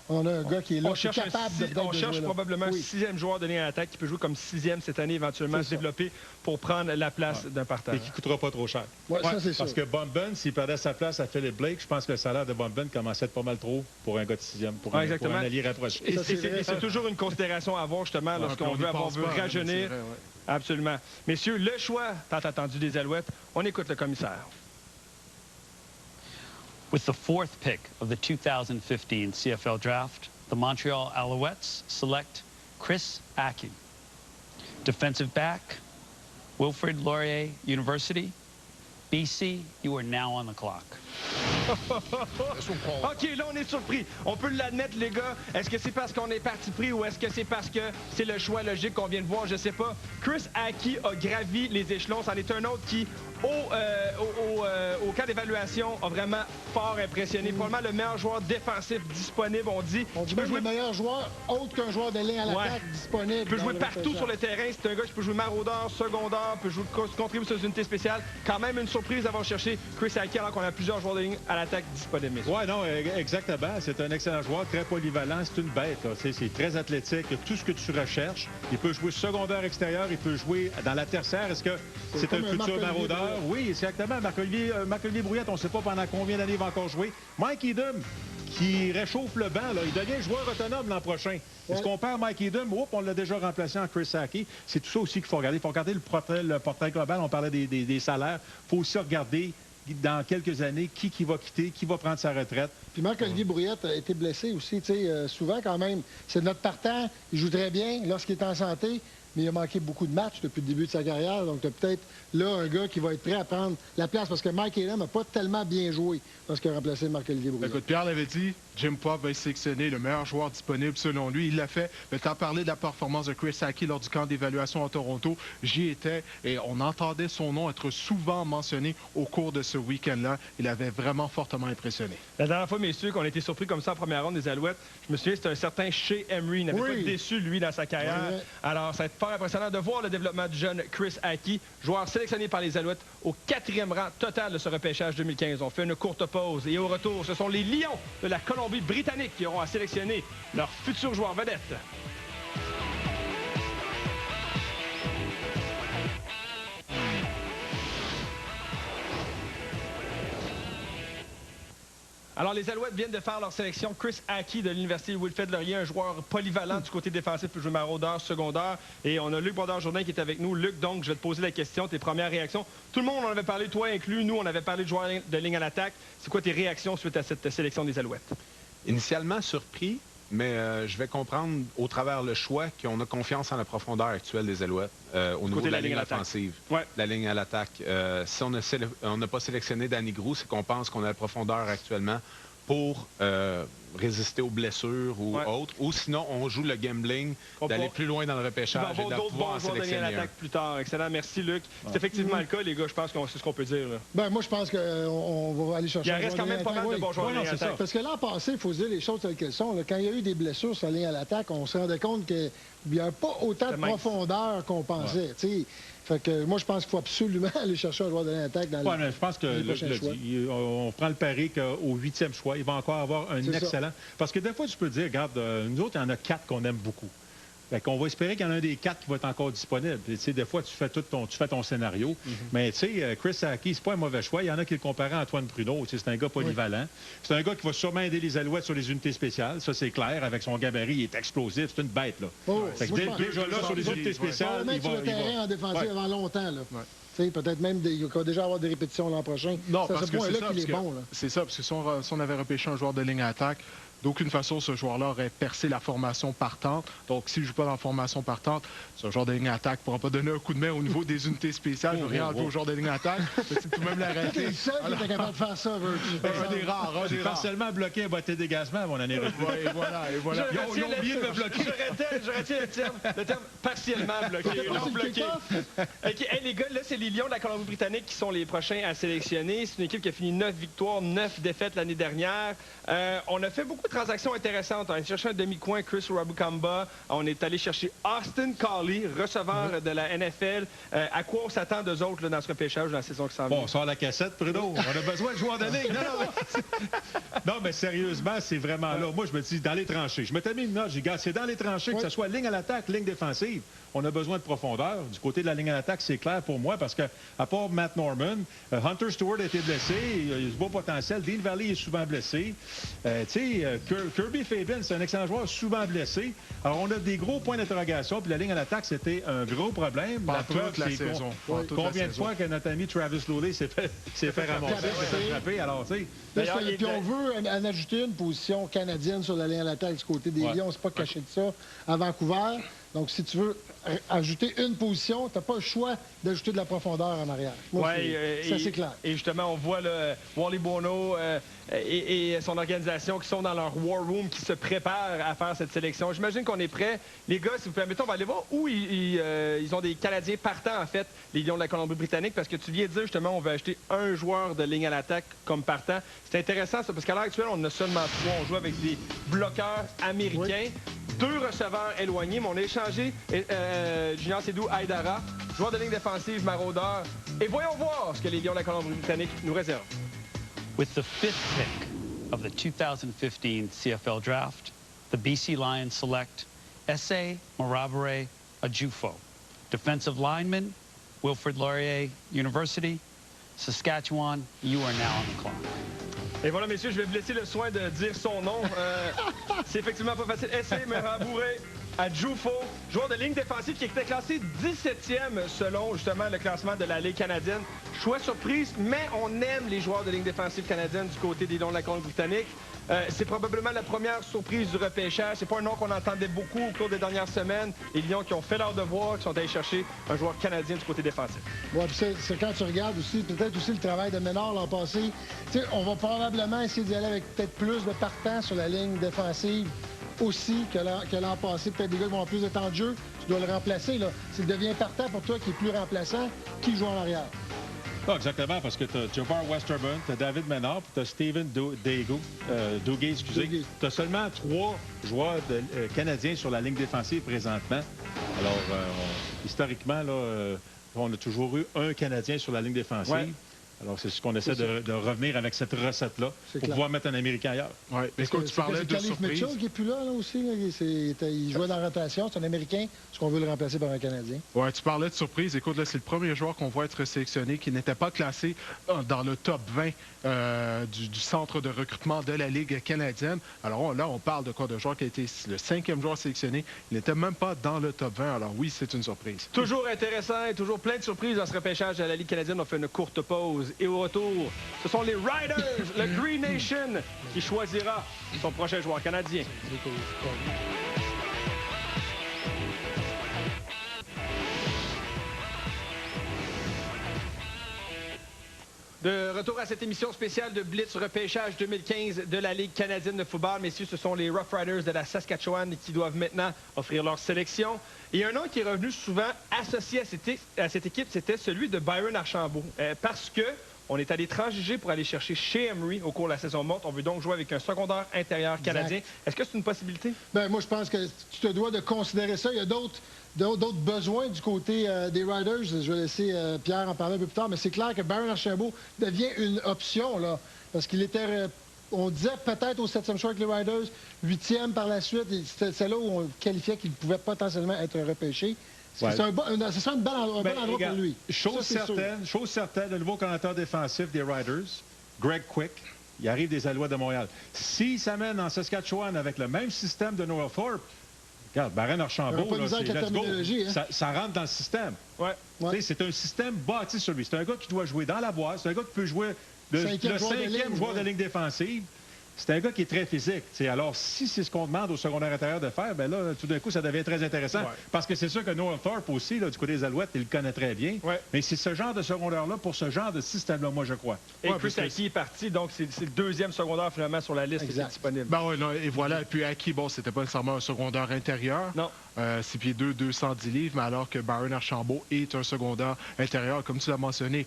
on a un gars qui est là, qui est capable on cherche probablement un 6e joueur de ligne à l'attaque qui peut jouer comme 6e cette année, éventuellement se développer pour prendre la place d'un partant. Et qui ne coûtera pas trop cher. Ça, c'est parce que Bombin, s'il perdait sa place à Philip Blake, je pense que le salaire de Bombin commençait à être pas mal trop pour un gars de 6e, pour un allié rapproché. Et c'est toujours une considération à avoir, justement, lorsqu'on veut rajeunir. Absolument. Messieurs, le choix tant attendu des Alouettes, on écoute le commissaire. With the 4th pick of the 2015 CFL Draft, the Montreal Alouettes select Chris Aki. Defensive back, Wilfrid Laurier University. BC, you are now on the clock. OK, là, on est surpris. On peut l'admettre, les gars. Est-ce que c'est parce qu'on est parti pris ou est-ce que c'est parce que c'est le choix logique qu'on vient de voir? Je sais pas. Chris Aki a gravi les échelons. C'en est un autre qui, au cas d'évaluation, a vraiment fort impressionné. Probablement le meilleur joueur défensif disponible, on dit. On dit même le meilleur joueur, autre qu'un joueur de ligne à l'attaque disponible. Il peut jouer partout sur le terrain. C'est un gars qui peut jouer maraudeur, secondaire, peut jouer contribuer sur une unité spéciale. Quand même une surprise d'avoir cherché Chris Aki alors qu'on a plusieurs joueurs de ligne à l'attaque disponibles. Oui, non, exactement. C'est un excellent joueur, très polyvalent. C'est une bête. C'est très athlétique. Tout ce que tu recherches. Il peut jouer secondaire extérieur. Il peut jouer dans la tertiaire. Est-ce que c'est un futur maraudeur? Oui, exactement. Marc-Olivier Brouillette, on ne sait pas pendant combien d'années il va encore jouer. Mike Edom, qui réchauffe le banc, là, il devient joueur autonome l'an prochain. Est-ce qu'on perd Mike Edom? On l'a déjà remplacé en Chris Aki. C'est tout ça aussi qu'il faut regarder. Il faut regarder le portrait global. On parlait des salaires. Il faut aussi regarder dans quelques années qui va quitter, qui va prendre sa retraite. Puis Marc-Olivier Brouillette a été blessé aussi. Souvent, quand même, c'est notre partant. Il joue très bien lorsqu'il est en santé, mais il a manqué beaucoup de matchs depuis le début de sa carrière. Donc, tu as peut-être là un gars qui va être prêt à prendre la place parce que Mike Edom n'a pas tellement bien joué lorsqu'il a remplacé Marc-Olivier Brouillette. Écoute, Pierre l'avait dit, Jim Pop va sélectionner le meilleur joueur disponible selon lui. Il l'a fait. Mais tu as parlé de la performance de Chris Aki lors du camp d'évaluation à Toronto. J'y étais et on entendait son nom être souvent mentionné au cours de ce week-end-là. Il avait vraiment fortement impressionné. La dernière fois, messieurs, qu'on a été surpris comme ça en première ronde des Alouettes, je me souviens, c'était un certain Shea Emery. Il n'avait pas déçu, lui, dans sa carrière. Oui. Alors, ça va être fort impressionnant de voir le développement du jeune Chris Aki, joueur sélectionné par les Alouettes au 4e rang total de ce repêchage 2015. On fait une courte pause et au retour, ce sont les Lions de la Colombie-Britannique qui auront à sélectionner leur futur joueur vedette. Alors, les Alouettes viennent de faire leur sélection. Chris Hackey de l'Université Wilfrid Laurier, un joueur polyvalent du côté défensif, peut jouer maraudeur, secondaire. Et on a Luc Brodeur-Jourdain qui est avec nous. Luc, donc, je vais te poser la question, tes premières réactions. Tout le monde en avait parlé, toi inclus. Nous, on avait parlé de joueurs de ligne à l'attaque. C'est quoi tes réactions suite à cette sélection des Alouettes? Initialement surpris, mais je vais comprendre au travers le choix qu'on a confiance en la profondeur actuelle des Alouettes au niveau de la ligne offensive. Ouais. La ligne à l'attaque. Si on n'a pas sélectionné Danny Grou, c'est qu'on pense qu'on a la profondeur actuellement pour résister aux blessures ou autres. Ou sinon, on joue le gambling d'aller plus loin dans le repêchage et de pouvoir en sélectionner un. Plus tard. Excellent. Merci, Luc. C'est effectivement le cas, les gars. Je pense que c'est ce qu'on peut dire. Là. Ben, moi, je pense qu'on va aller chercher. Il reste quand même pas mal de bons joueurs à l'attaque. Parce que l'an passé, il faut se dire les choses telles qu'elles sont. Là, quand il y a eu des blessures sur la ligne à l'attaque, on se rendait compte qu'il n'y a pas autant de profondeur qu'on pensait. Fait que moi, je pense qu'il faut absolument aller chercher un joueur de l'attaque dans mais je pense que on prend le pari qu'au 8e choix, il va encore avoir un excellent. Parce que des fois, tu peux dire, regarde, nous autres, il y en a 4 qu'on aime beaucoup. Fait qu'on va espérer qu'il y en a un des 4 qui va être encore disponible. Des fois, tu fais ton scénario. Mais tu sais, Chris Hackey, c'est pas un mauvais choix. Il y en a qui le comparent à Antoine Pruneau. C'est un gars polyvalent. C'est un gars qui va sûrement aider les Alouettes sur les unités spéciales. Ça, c'est clair. Avec son gabarit, il est explosif. C'est une bête, là. Fait que déjà là, sur les unités spéciales, il va... sur le terrain en défensif avant longtemps, là. Peut-être même qu'il va déjà avoir des répétitions l'an prochain. Non, parce que c'est ça, qu'il est bon. C'est ça, parce que si on avait repêché un joueur de ligne à attaque, d'aucune façon, ce joueur-là aurait percé la formation partante. Donc, s'il ne joue pas dans la formation partante, ce joueur de ligne à attaque ne pourra pas donner un coup de main au niveau des unités spéciales. Je ne veux rien enlever au joueur de ligne à attaque. Tu peux même l'arrêter. C'est le seul qui était capable de faire ça, un des rares. J'ai partiellement bloqué un botté de dégagement, mon année. Et voilà. Ils ont oublié de me bloquer. Je retiens le terme partiellement bloqué. Non bloqué. Hey, les gars, là, c'est les Lions de la Colombie-Britannique qui sont les prochains à sélectionner. C'est une équipe qui a fini 9 victoires, 9 défaites l'année dernière. On a fait beaucoup de transactions intéressantes. On a cherché un demi-coin, Chris Rabukamba. On est allé chercher Austin Collie, receveur de la NFL. À quoi on s'attend d'eux autres là, dans ce repêchage dans la saison qui s'en vient? Bon, on sort la cassette, Pruneau. On a besoin de joueurs de ligne. Non, mais sérieusement, c'est vraiment là. Moi, je me dis, dans les tranchées. Je m'étais mis une note. J'ai dit, c'est dans les tranchées, que ce soit ligne à l'attaque, ligne défensive. On a besoin de profondeur. Du côté de la ligne à l'attaque, c'est clair pour moi, parce que à part Matt Norman, Hunter Stewart a été blessé. Il a du beau potentiel. Dean Valley est souvent blessé. Kirby Fabian, c'est un excellent joueur, souvent blessé. Alors, on a des gros points d'interrogation. Puis la ligne à l'attaque, c'était un gros problème. Pendant toute la saison. Combien de fois que notre ami Travis Lowley s'est fait ramasser, s'est fait frapper? Alors, tu sais... Puis on veut en ajouter une position canadienne sur la ligne à l'attaque du côté des Lions. C'est pas caché de ça à Vancouver. Donc, si tu veux ajouter une position, tu n'as pas le choix d'ajouter de la profondeur en arrière. Ça, c'est clair. Et justement, on voit Wally Bono et son organisation qui sont dans leur War Room, qui se préparent à faire cette sélection. J'imagine qu'on est prêts. Les gars, si vous permettez, on va aller voir où ils ont des Canadiens partant, en fait, les Lions de la Colombie-Britannique, parce que tu viens de dire, justement, on va acheter un joueur de ligne à l'attaque comme partant. C'est intéressant, ça, parce qu'à l'heure actuelle, on en a seulement 3. On joue avec des bloqueurs américains. 2 receveurs éloignés, mais on a échangé Junior Sédou Aïdara, joueur de ligne défensive, maraudeur. Et voyons voir ce que les Lions de la Colombie-Britannique nous réservent. With the 5th pick of the 2015 CFL Draft, the BC Lions select Ese Marabare Ajufo, defensive lineman, Wilfrid Laurier University, Saskatchewan. You are now on the clock. Et voilà, messieurs, je vais vous laisser le soin de dire son nom. C'est effectivement pas facile. Ese Marabare Ajufo, joueur de ligne défensive qui était classé 17e selon justement le classement de la Ligue canadienne. Choix surprise, mais on aime les joueurs de ligne défensive canadienne du côté des Lions de la Colombie-Britannique. C'est probablement la première surprise du repêchage. C'est pas un nom qu'on entendait beaucoup au cours des dernières semaines. Les Lions qui ont fait leur devoir, qui sont allés chercher un joueur canadien du côté défensif. Oui, puis c'est quand tu regardes aussi, peut-être aussi le travail de Ménard l'an passé. Tu sais, on va probablement essayer d'y aller avec peut-être plus de partants sur la ligne défensive aussi que l'an passé. Peut-être des gars qui vont avoir plus de temps de jeu. Tu dois le remplacer, là. S'il devient partant pour toi qui est plus remplaçant, qui joue en arrière? Ah, exactement, parce que tu as Javar Westerburn, tu as David Ménard, puis tu as Steven Duguay, excusez. Tu as seulement 3 joueurs canadiens sur la ligne défensive présentement. Alors, historiquement, là, on a toujours eu un Canadien sur la ligne défensive. Ouais. Alors, c'est ce qu'on essaie de revenir avec cette recette-là pour pouvoir mettre un Américain ailleurs. Oui, écoute, tu parlais de surprise. Mitchell qui n'est plus là aussi. Là. Il jouait dans la rotation. C'est un Américain. Est-ce qu'on veut le remplacer par un Canadien? Oui, tu parlais de surprise. Écoute, là, c'est le premier joueur qu'on voit être sélectionné qui n'était pas classé dans le top 20 du centre de recrutement de la Ligue canadienne. Alors là, on parle de quoi? De joueur qui a été le 5e joueur sélectionné. Il n'était même pas dans le top 20. Alors oui, c'est une surprise. Toujours intéressant et toujours plein de surprises dans ce repêchage de la Ligue canadienne. On fait une courte pause. Et au retour, ce sont les Riders, le Green Nation, qui choisira son prochain joueur canadien. De retour à cette émission spéciale de Blitz Repêchage 2015 de la Ligue canadienne de football. Messieurs, ce sont les Rough Riders de la Saskatchewan qui doivent maintenant offrir leur sélection. Et un nom qui est revenu souvent associé à cette équipe, c'était celui de Byron Archambault. Parce que on est allé transiger pour aller chercher chez Emery au cours de la saison morte. On veut donc jouer avec un secondaire intérieur canadien. Est-ce que c'est une possibilité? Bien, moi, je pense que tu te dois de considérer ça. Il y a d'autres besoins du côté des Riders. Je vais laisser Pierre en parler un peu plus tard. Mais c'est clair que Byron Archambault devient une option, là. Parce qu'il était... on disait peut-être au 7e choix avec les Riders, 8e par la suite. C'est là où on qualifiait qu'il pouvait potentiellement être repêché. Ouais. C'est un bon endroit pour lui. Chose certaine, le nouveau coordinateur défensif des Riders, Greg Quick, il arrive des Alouettes de Montréal. S'il s'amène en Saskatchewan avec le même système de Noel Thorpe, regarde, Byron Archambault, ça rentre dans le système. Ouais. C'est un système bâti sur lui. C'est un gars qui doit jouer dans la boîte. C'est un gars qui peut jouer le 5e joueur de ligne défensive. C'est un gars qui est très physique. Alors, si c'est ce qu'on demande au secondaire intérieur de faire, bien là, tout d'un coup, ça devient très intéressant. Ouais. Parce que c'est sûr que Noel Thorpe aussi, là, du côté des Alouettes, il le connaît très bien. Ouais. Mais c'est ce genre de secondaire-là pour ce genre de système-là, moi, je crois. Et Chris Aki est parti, donc c'est le 2e secondaire, finalement, sur la liste qui est disponible. Ben oui, et voilà. Et puis Aki, bon, c'était pas nécessairement un secondaire intérieur. Non. 6 pieds 2, 210 livres, mais alors que Byron Archambault est un secondaire intérieur, comme tu l'as mentionné.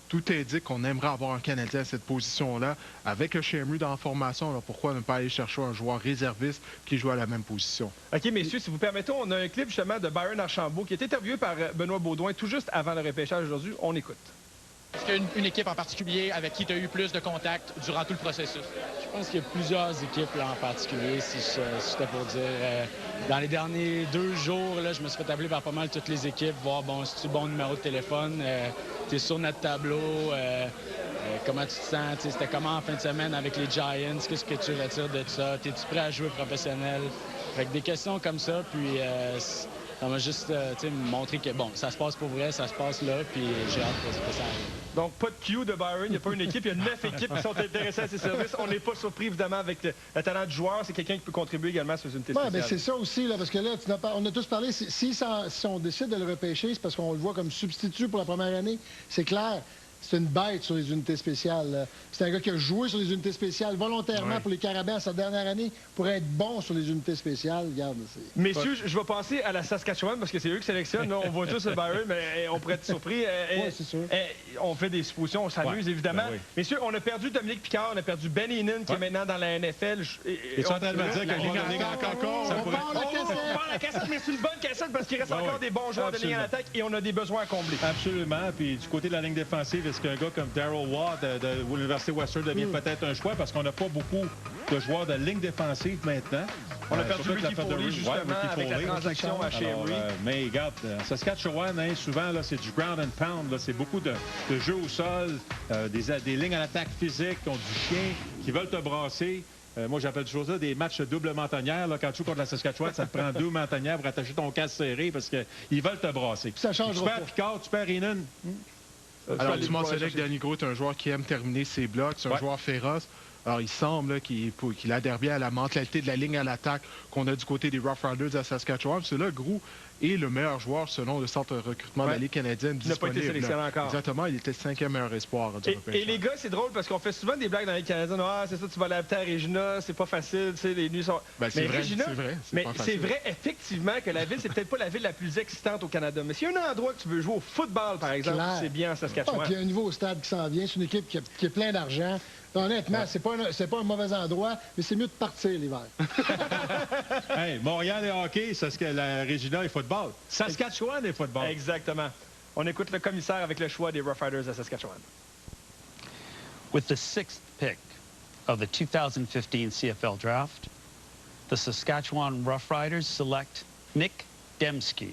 Tout indique qu'on aimerait avoir un Canadien à cette position-là. Avec un Emery dans la formation, alors pourquoi ne pas aller chercher un joueur réserviste qui joue à la même position? OK, messieurs, si vous permettez, on a un clip justement de Byron Archambault qui est interviewé par Benoît Baudouin tout juste avant le repêchage aujourd'hui. On écoute. Est-ce qu'il y a une équipe en particulier avec qui tu as eu plus de contact durant tout le processus? Je pense qu'il y a plusieurs équipes là, en particulier, si j'étais pour dire. Dans les derniers 2 jours, là, je me suis fait appeler par pas mal toutes les équipes, voir, bon, si tu as le bon numéro de téléphone, tu es sur notre tableau, comment tu te sens, c'était comment en fin de semaine avec les Giants, qu'est-ce que tu retires de ça, es-tu prêt à jouer professionnel? Fait que des questions comme ça, puis ça m'a juste montré que, bon, ça se passe pour vrai, ça se passe là, puis j'ai hâte que ça arrive. Donc, pas de Q de Byron, il n'y a pas une équipe, il y a 9 équipes qui sont intéressées à ses services. On n'est pas surpris, évidemment, avec le talent du joueur. C'est quelqu'un qui peut contribuer également sur une unité spéciale. Oui, bien, c'est ça aussi, là, parce que là, on a tous parlé, si on décide de le repêcher, c'est parce qu'on le voit comme substitut pour la première année. C'est clair. C'est une bête sur les unités spéciales. C'est un gars qui a joué sur les unités spéciales volontairement pour les Carabins sa dernière année pour être bon sur les unités spéciales. Regarde, messieurs, je vais passer à la Saskatchewan parce que c'est eux qui sélectionnent. Là, on voit tous le Byron, mais on pourrait être surpris. Oui, c'est sûr. On fait des suppositions, on s'amuse, évidemment. Ben oui. Messieurs, on a perdu Dominique Picard, on a perdu Ben Heenan qui est maintenant dans la NFL. Et tu es en train de me dire que la Ligue encore? On part la cassette, mais c'est une bonne cassette parce qu'il reste encore des bons joueurs de ligne à l'attaque et on a des besoins à combler. Absolument. Puis du côté de la ligne défensive, est-ce qu'un gars comme Darryl Watt de l'Université Western devient peut-être un choix parce qu'on n'a pas beaucoup de joueurs de ligne défensive maintenant. On a perdu Ricky Foley, justement, avec la transaction à chez Emery. Mais regarde, Saskatchewan, souvent, c'est du ground and pound. C'est beaucoup de jeux au sol, des lignes à l'attaque physique qui ont du chien, qui veulent te brasser. Moi, j'appelle toujours ça des matchs double mentonnière. Là, quand tu joues contre la Saskatchewan, ça te prend 2 mentonnières pour attacher ton casque serré parce qu'ils veulent te brasser. Ça change. Tu perds Picard, tu perds Heenan. Alors, tu mentionnais que Danny Gros est un joueur qui aime terminer ses blocs. C'est un joueur féroce. Alors, il semble qu'il adhère bien à la mentalité de la ligne à l'attaque qu'on a du côté des Rough Riders à Saskatchewan. C'est là, Gros est le meilleur joueur selon le centre de recrutement de la Ligue canadienne disponible. Il n'a pas été sélectionné encore. Exactement, il était le 5e meilleur espoir du repêchage. Et les gars, c'est drôle parce qu'on fait souvent des blagues dans la Ligue canadienne. Ah, c'est ça, tu vas l'adapter à Regina, c'est pas facile, tu sais, les nuits sont... Ben, c'est vrai, Regina, mais c'est vrai, effectivement, que la ville, c'est peut-être pas la ville la plus excitante au Canada. Mais s'il y a un endroit que tu veux jouer au football, par exemple, c'est bien en Saskatchewan. Il y a un nouveau stade qui s'en vient, c'est une équipe qui est plein d'argent. Honnêtement, c'est pas un mauvais endroit, mais c'est mieux de partir l'hiver. Hey, Montréal est hockey, la Regina est football. Saskatchewan est football. Exactement. On écoute le commissaire avec le choix des Rough Riders à Saskatchewan. With the 6th pick of the 2015 CFL Draft, the Saskatchewan Roughriders select Nick Demski,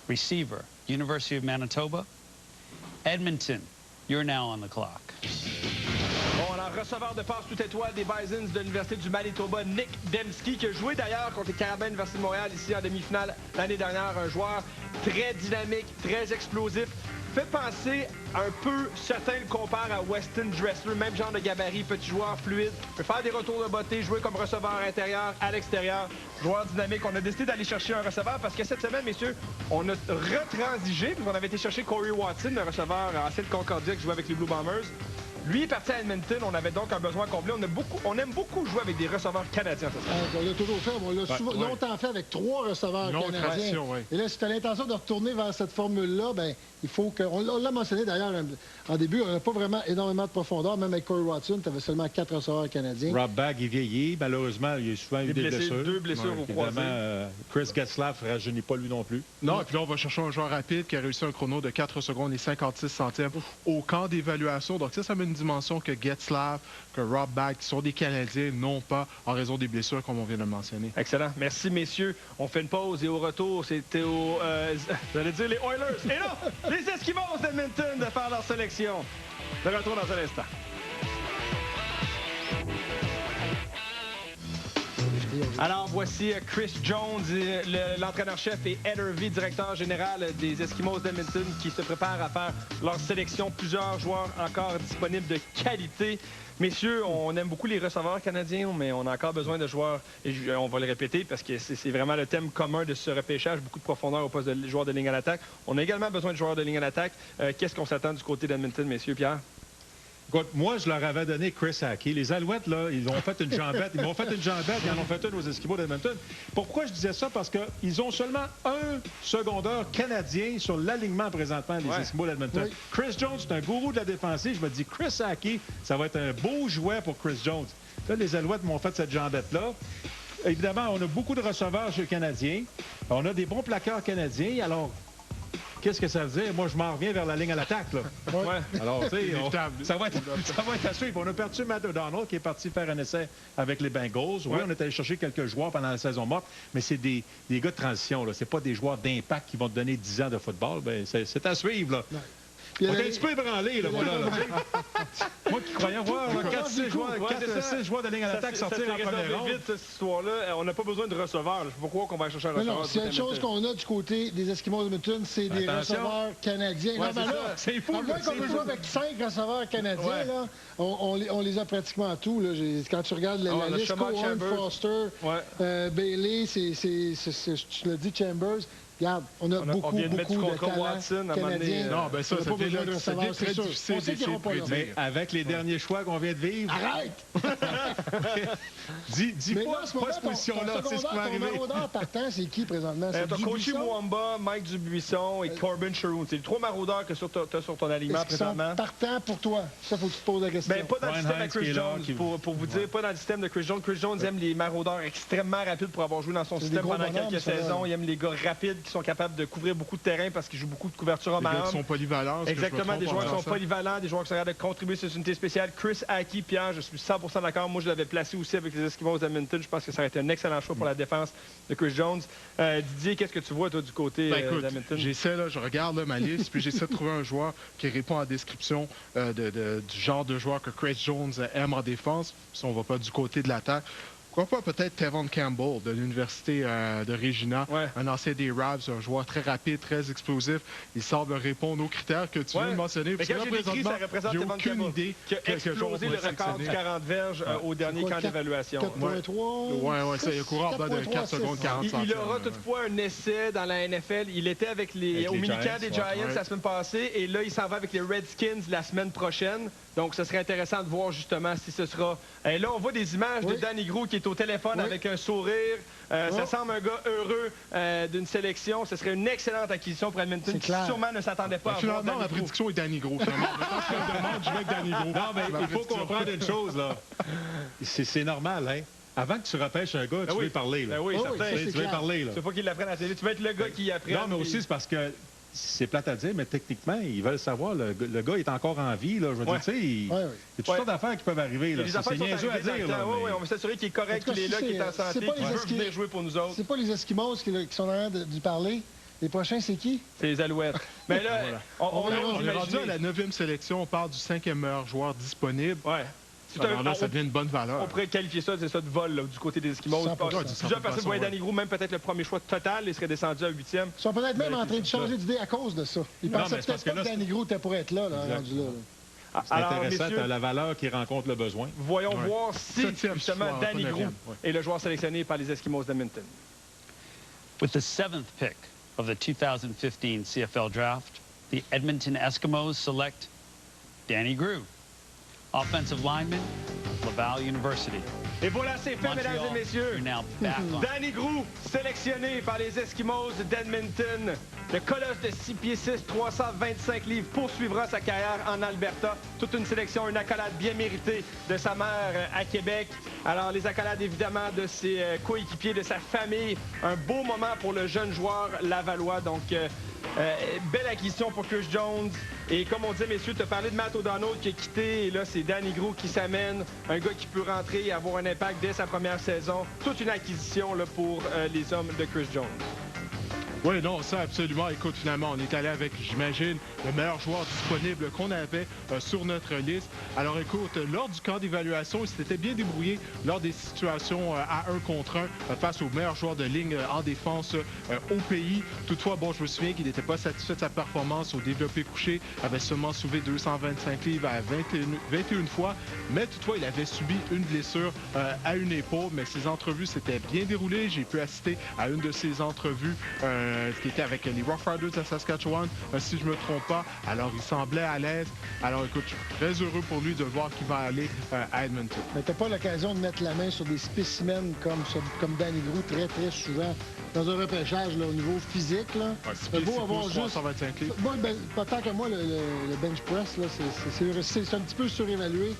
receiver, University of Manitoba. Edmonton, you're now on the clock. Bon, alors, receveur de passe tout étoile des Bisons de l'Université du Manitoba, Nick Demski, qui a joué d'ailleurs contre les Carabins de l'Université de Montréal ici en demi-finale l'année dernière. Un joueur très dynamique, très explosif. Fait penser un peu, certains le comparent à Weston Dressler, même genre de gabarit, petit joueur fluide, peut faire des retours de beauté, jouer comme receveur intérieur, à l'extérieur, joueur dynamique. On a décidé d'aller chercher un receveur parce que cette semaine, messieurs, on a retransigé, puis on avait été chercher Corey Watson, le receveur ancien de Concordia qui jouait avec les Blue Bombers. Lui est parti à Edmonton, on avait donc un besoin complet. On aime beaucoup jouer avec des receveurs canadiens. On l'a toujours fait, on l'a longtemps fait avec 3 receveurs canadiens. Et là, si tu as l'intention de retourner vers cette formule-là, ben il faut que... On l'a mentionné d'ailleurs en début, on n'a pas vraiment énormément de profondeur. Même avec Corey Watson, tu avais seulement 4 receveurs canadiens. Rob Bagg est vieilli. Malheureusement, il a souvent eu des blessures. 2 blessures au croisé. Chris Getzlaff ne rajeunit pas lui non plus. Non, et puis là, on va chercher un joueur rapide qui a réussi un chrono de 4 secondes et 56 centièmes au camp d'évaluation. Donc ça met une dimension que Getzlaff, que Rob Bagg, qui sont des Canadiens, n'ont pas en raison des blessures, comme on vient de le mentionner. Excellent. Merci, messieurs. On fait une pause et au retour, c'était au... j'allais dire les Oilers. Et là, les Eskimos d'Edmonton de faire leur sélection. De retour dans un instant. Alors, voici Chris Jones, l'entraîneur-chef, et Ed Hervey, directeur général des Eskimos d'Edmonton, qui se préparent à faire leur sélection. Plusieurs joueurs encore disponibles de qualité. Messieurs, on aime beaucoup les receveurs canadiens, mais on a encore besoin de joueurs, et on va le répéter parce que c'est vraiment le thème commun de ce repêchage, beaucoup de profondeur au poste de joueurs de ligne à l'attaque. On a également besoin de joueurs de ligne à l'attaque. Qu'est-ce qu'on s'attend du côté d'Edmonton, messieurs? Pierre? Écoute, moi, je leur avais donné Chris Hackey. Les Alouettes, là, ils ont fait une jambette. Ils m'ont fait une jambette, ils en ont fait une aux Eskimos d'Edmonton. Pourquoi je disais ça? Parce qu'ils ont seulement un secondeur canadien sur l'alignement présentement des Eskimos d'Edmonton. Oui. Chris Jones, c'est un gourou de la défensive. Je me dis, Chris Hackey, ça va être un beau jouet pour Chris Jones. Là, les Alouettes m'ont fait cette jambette-là. Évidemment, on a beaucoup de receveurs chez les Canadiens. On a des bons plaqueurs canadiens. Alors, qu'est-ce que ça veut dire? Moi, je m'en reviens vers la ligne à l'attaque, là. Ouais. Alors, tu sais, ça va être à suivre. On a perdu Matt O'Donnell, qui est parti faire un essai avec les Bengals. Oui, on est allé chercher quelques joueurs pendant la saison morte, mais c'est des gars de transition, là. C'est pas des joueurs d'impact qui vont te donner 10 ans de football. Bien, c'est à suivre, là. Ouais. On est un petit peu ébranlé, là, voilà. Moi qui croyais voir 4-6 joueurs de ligne à l'attaque sortir en première ronde. Vite, cette histoire-là, on n'a pas besoin de receveurs. Je ne sais pas pourquoi qu'on va chercher un receveur. Non, c'est une chose qu'on a du côté des Eskimos d'Edmonton, c'est des receveurs canadiens. Ouais, c'est fou. À moins qu'on veut jouer avec 5 receveurs canadiens, là, on les a pratiquement tous. Là. Quand tu regardes la liste, Cohen, Foster, Bailey, tu l'as dit, Chambers. Regarde, on a beaucoup de talents canadiens. Non, ben ça devient très difficile de prédire. Mais avec les derniers choix qu'on vient de vivre... Arrête! Dis pas cette position-là, c'est ce qui va arriver. Ton maraudeur partant, c'est qui présentement? T'as Kochi Mwamba, Mike Dubuisson et Corbin Sherwood. C'est les 3 maraudeurs que tu as sur ton alignement présentement. Partant pour toi? Ça, faut que tu te poses la question. Ben, pas dans le système de Chris Jones, pour vous dire, pas dans le système de Chris Jones. Chris Jones aime les maraudeurs extrêmement rapides pour avoir joué dans son système pendant quelques saisons. Il aime les gars rapides qui sont capables de couvrir beaucoup de terrain parce qu'ils jouent beaucoup de couverture en main. Des joueurs qui sont polyvalents. Exactement, des joueurs qui sont polyvalents, des joueurs qui sont capables de contribuer sur cette unité spéciale. Chris Hackey, Pierre, je suis 100% d'accord. Moi, je l'avais placé aussi avec les Eskimos d'Edmonton. Je pense que ça aurait été un excellent choix pour la défense de Chris Jones. Didier, qu'est-ce que tu vois, toi, du côté d'Edmonton? J'essaie, là, je regarde là, ma liste, puis j'essaie de trouver un joueur qui répond à la description du genre de joueur que Chris Jones aime en défense, si on ne va pas du côté de l'attaque. Pourquoi pas peut-être Tevon Campbell de l'Université de Regina, un ancien des Rabs, un joueur très rapide, très explosif. Il semble répondre aux critères que tu viens de mentionner. Parce que là, présentement, j'ai aucune idée qui a explosé le record du 40 verges au dernier camp d'évaluation. 4.3? Oui, ça, il a couru en bas de 4 secondes 40 centièmes. Il aura toutefois un essai dans la NFL. Il était avec au mini-camp des Giants la semaine passée et là, il s'en va avec les Redskins la semaine prochaine. Donc, ce serait intéressant de voir justement si ce sera... Et là, on voit des images de Danny Grou qui est au téléphone avec un sourire. Ça semble un gars heureux d'une sélection. Ce serait une excellente acquisition pour Edmonton qui sûrement ne s'attendait pas à voir Finalement, ma prédiction est Danny Grou. Je vais avec Danny Grou. Non, mais il faut comprendre une chose, là. C'est normal, hein? Avant que tu repêches un gars, tu veux parler. Là. Oui, certain. Tu veux parler. Là. Tu veux pas qu'il l'apprenne à la télé. Tu veux être le gars qui apprend. Non, mais aussi, c'est parce que c'est plate à dire, mais techniquement, ils veulent savoir. Le gars est encore en vie. Là, je veux dire, tu sais, il y a toutes sortes d'affaires qui peuvent arriver. C'est niaiseux à dire. Oui, on va s'assurer qu'il est correct, qu'il est là, qu'il est en santé, qu'il veut venir jouer pour nous autres. C'est pas les Eskimos qui sont en train de parler. Les prochains, c'est qui? C'est les Alouettes. Mais là, on est rendu à la 9e sélection. On parle du 5e meilleur joueur disponible. Ouais. Alors là, ça devient une bonne valeur. On pourrait qualifier ça, c'est ça, de vol là, du côté des Eskimos. Plusieurs personnes voyaient Danny Grou, même peut-être le premier choix total, il serait descendu à 8e. Ils sont peut-être même en train de changer d'idée à cause de ça. Ils pensaient peut-être pas que Danny Grou était pour être là, rendu là. C'est intéressant, tu as la valeur qui rencontre le besoin. Voyons voir si, justement, Danny Grou est le joueur sélectionné par les Eskimos d'Edmonton. With the 7th pick of the 2015 CFL Draft, the Edmonton Eskimos select Danny Grou, offensive lineman, Laval University. Et voilà, c'est fait, mesdames et messieurs. Danny Grou, sélectionné par les Eskimos d'Edmonton. Le colosse de 6 pieds 6, 325 livres, poursuivra sa carrière en Alberta. Toute une sélection, une accolade bien méritée de sa mère à Québec. Alors, les accolades, évidemment, de ses coéquipiers, de sa famille. Un beau moment pour le jeune joueur lavallois. Donc, belle acquisition pour Chris Jones. Et comme on dit, messieurs, tu as parlé de Matt O'Donnell qui a quitté. Et là, c'est Danny Grou qui s'amène. Un gars qui peut rentrer et avoir un impact dès sa première saison. Toute une acquisition là, pour les hommes de Chris Jones. Oui, non, ça, absolument. Écoute, finalement, on est allé avec, j'imagine, le meilleur joueur disponible qu'on avait sur notre liste. Alors, écoute, lors du camp d'évaluation, il s'était bien débrouillé lors des situations à 1 contre 1 face aux meilleurs joueurs de ligne en défense au pays. Toutefois, bon, je me souviens qu'il n'était pas satisfait de sa performance au développé couché. Il avait seulement soulevé 225 livres à 21 fois. Mais toutefois, il avait subi une blessure à une épaule. Mais ses entrevues s'étaient bien déroulées. J'ai pu assister à une de ses entrevues qui était avec les Rough Riders de Saskatchewan, si je ne me trompe pas. Alors, il semblait à l'aise. Alors, écoute, je suis très heureux pour lui de voir qu'il va aller à Edmonton. Mais tu n'as pas l'occasion de mettre la main sur des spécimens comme Danny Grou très, très souvent dans un repêchage là, au niveau physique. Là. Ouais, c'est beau avoir juste... 325 livres. Moi, pas tant que moi, le bench press, c'est un petit peu surévalué.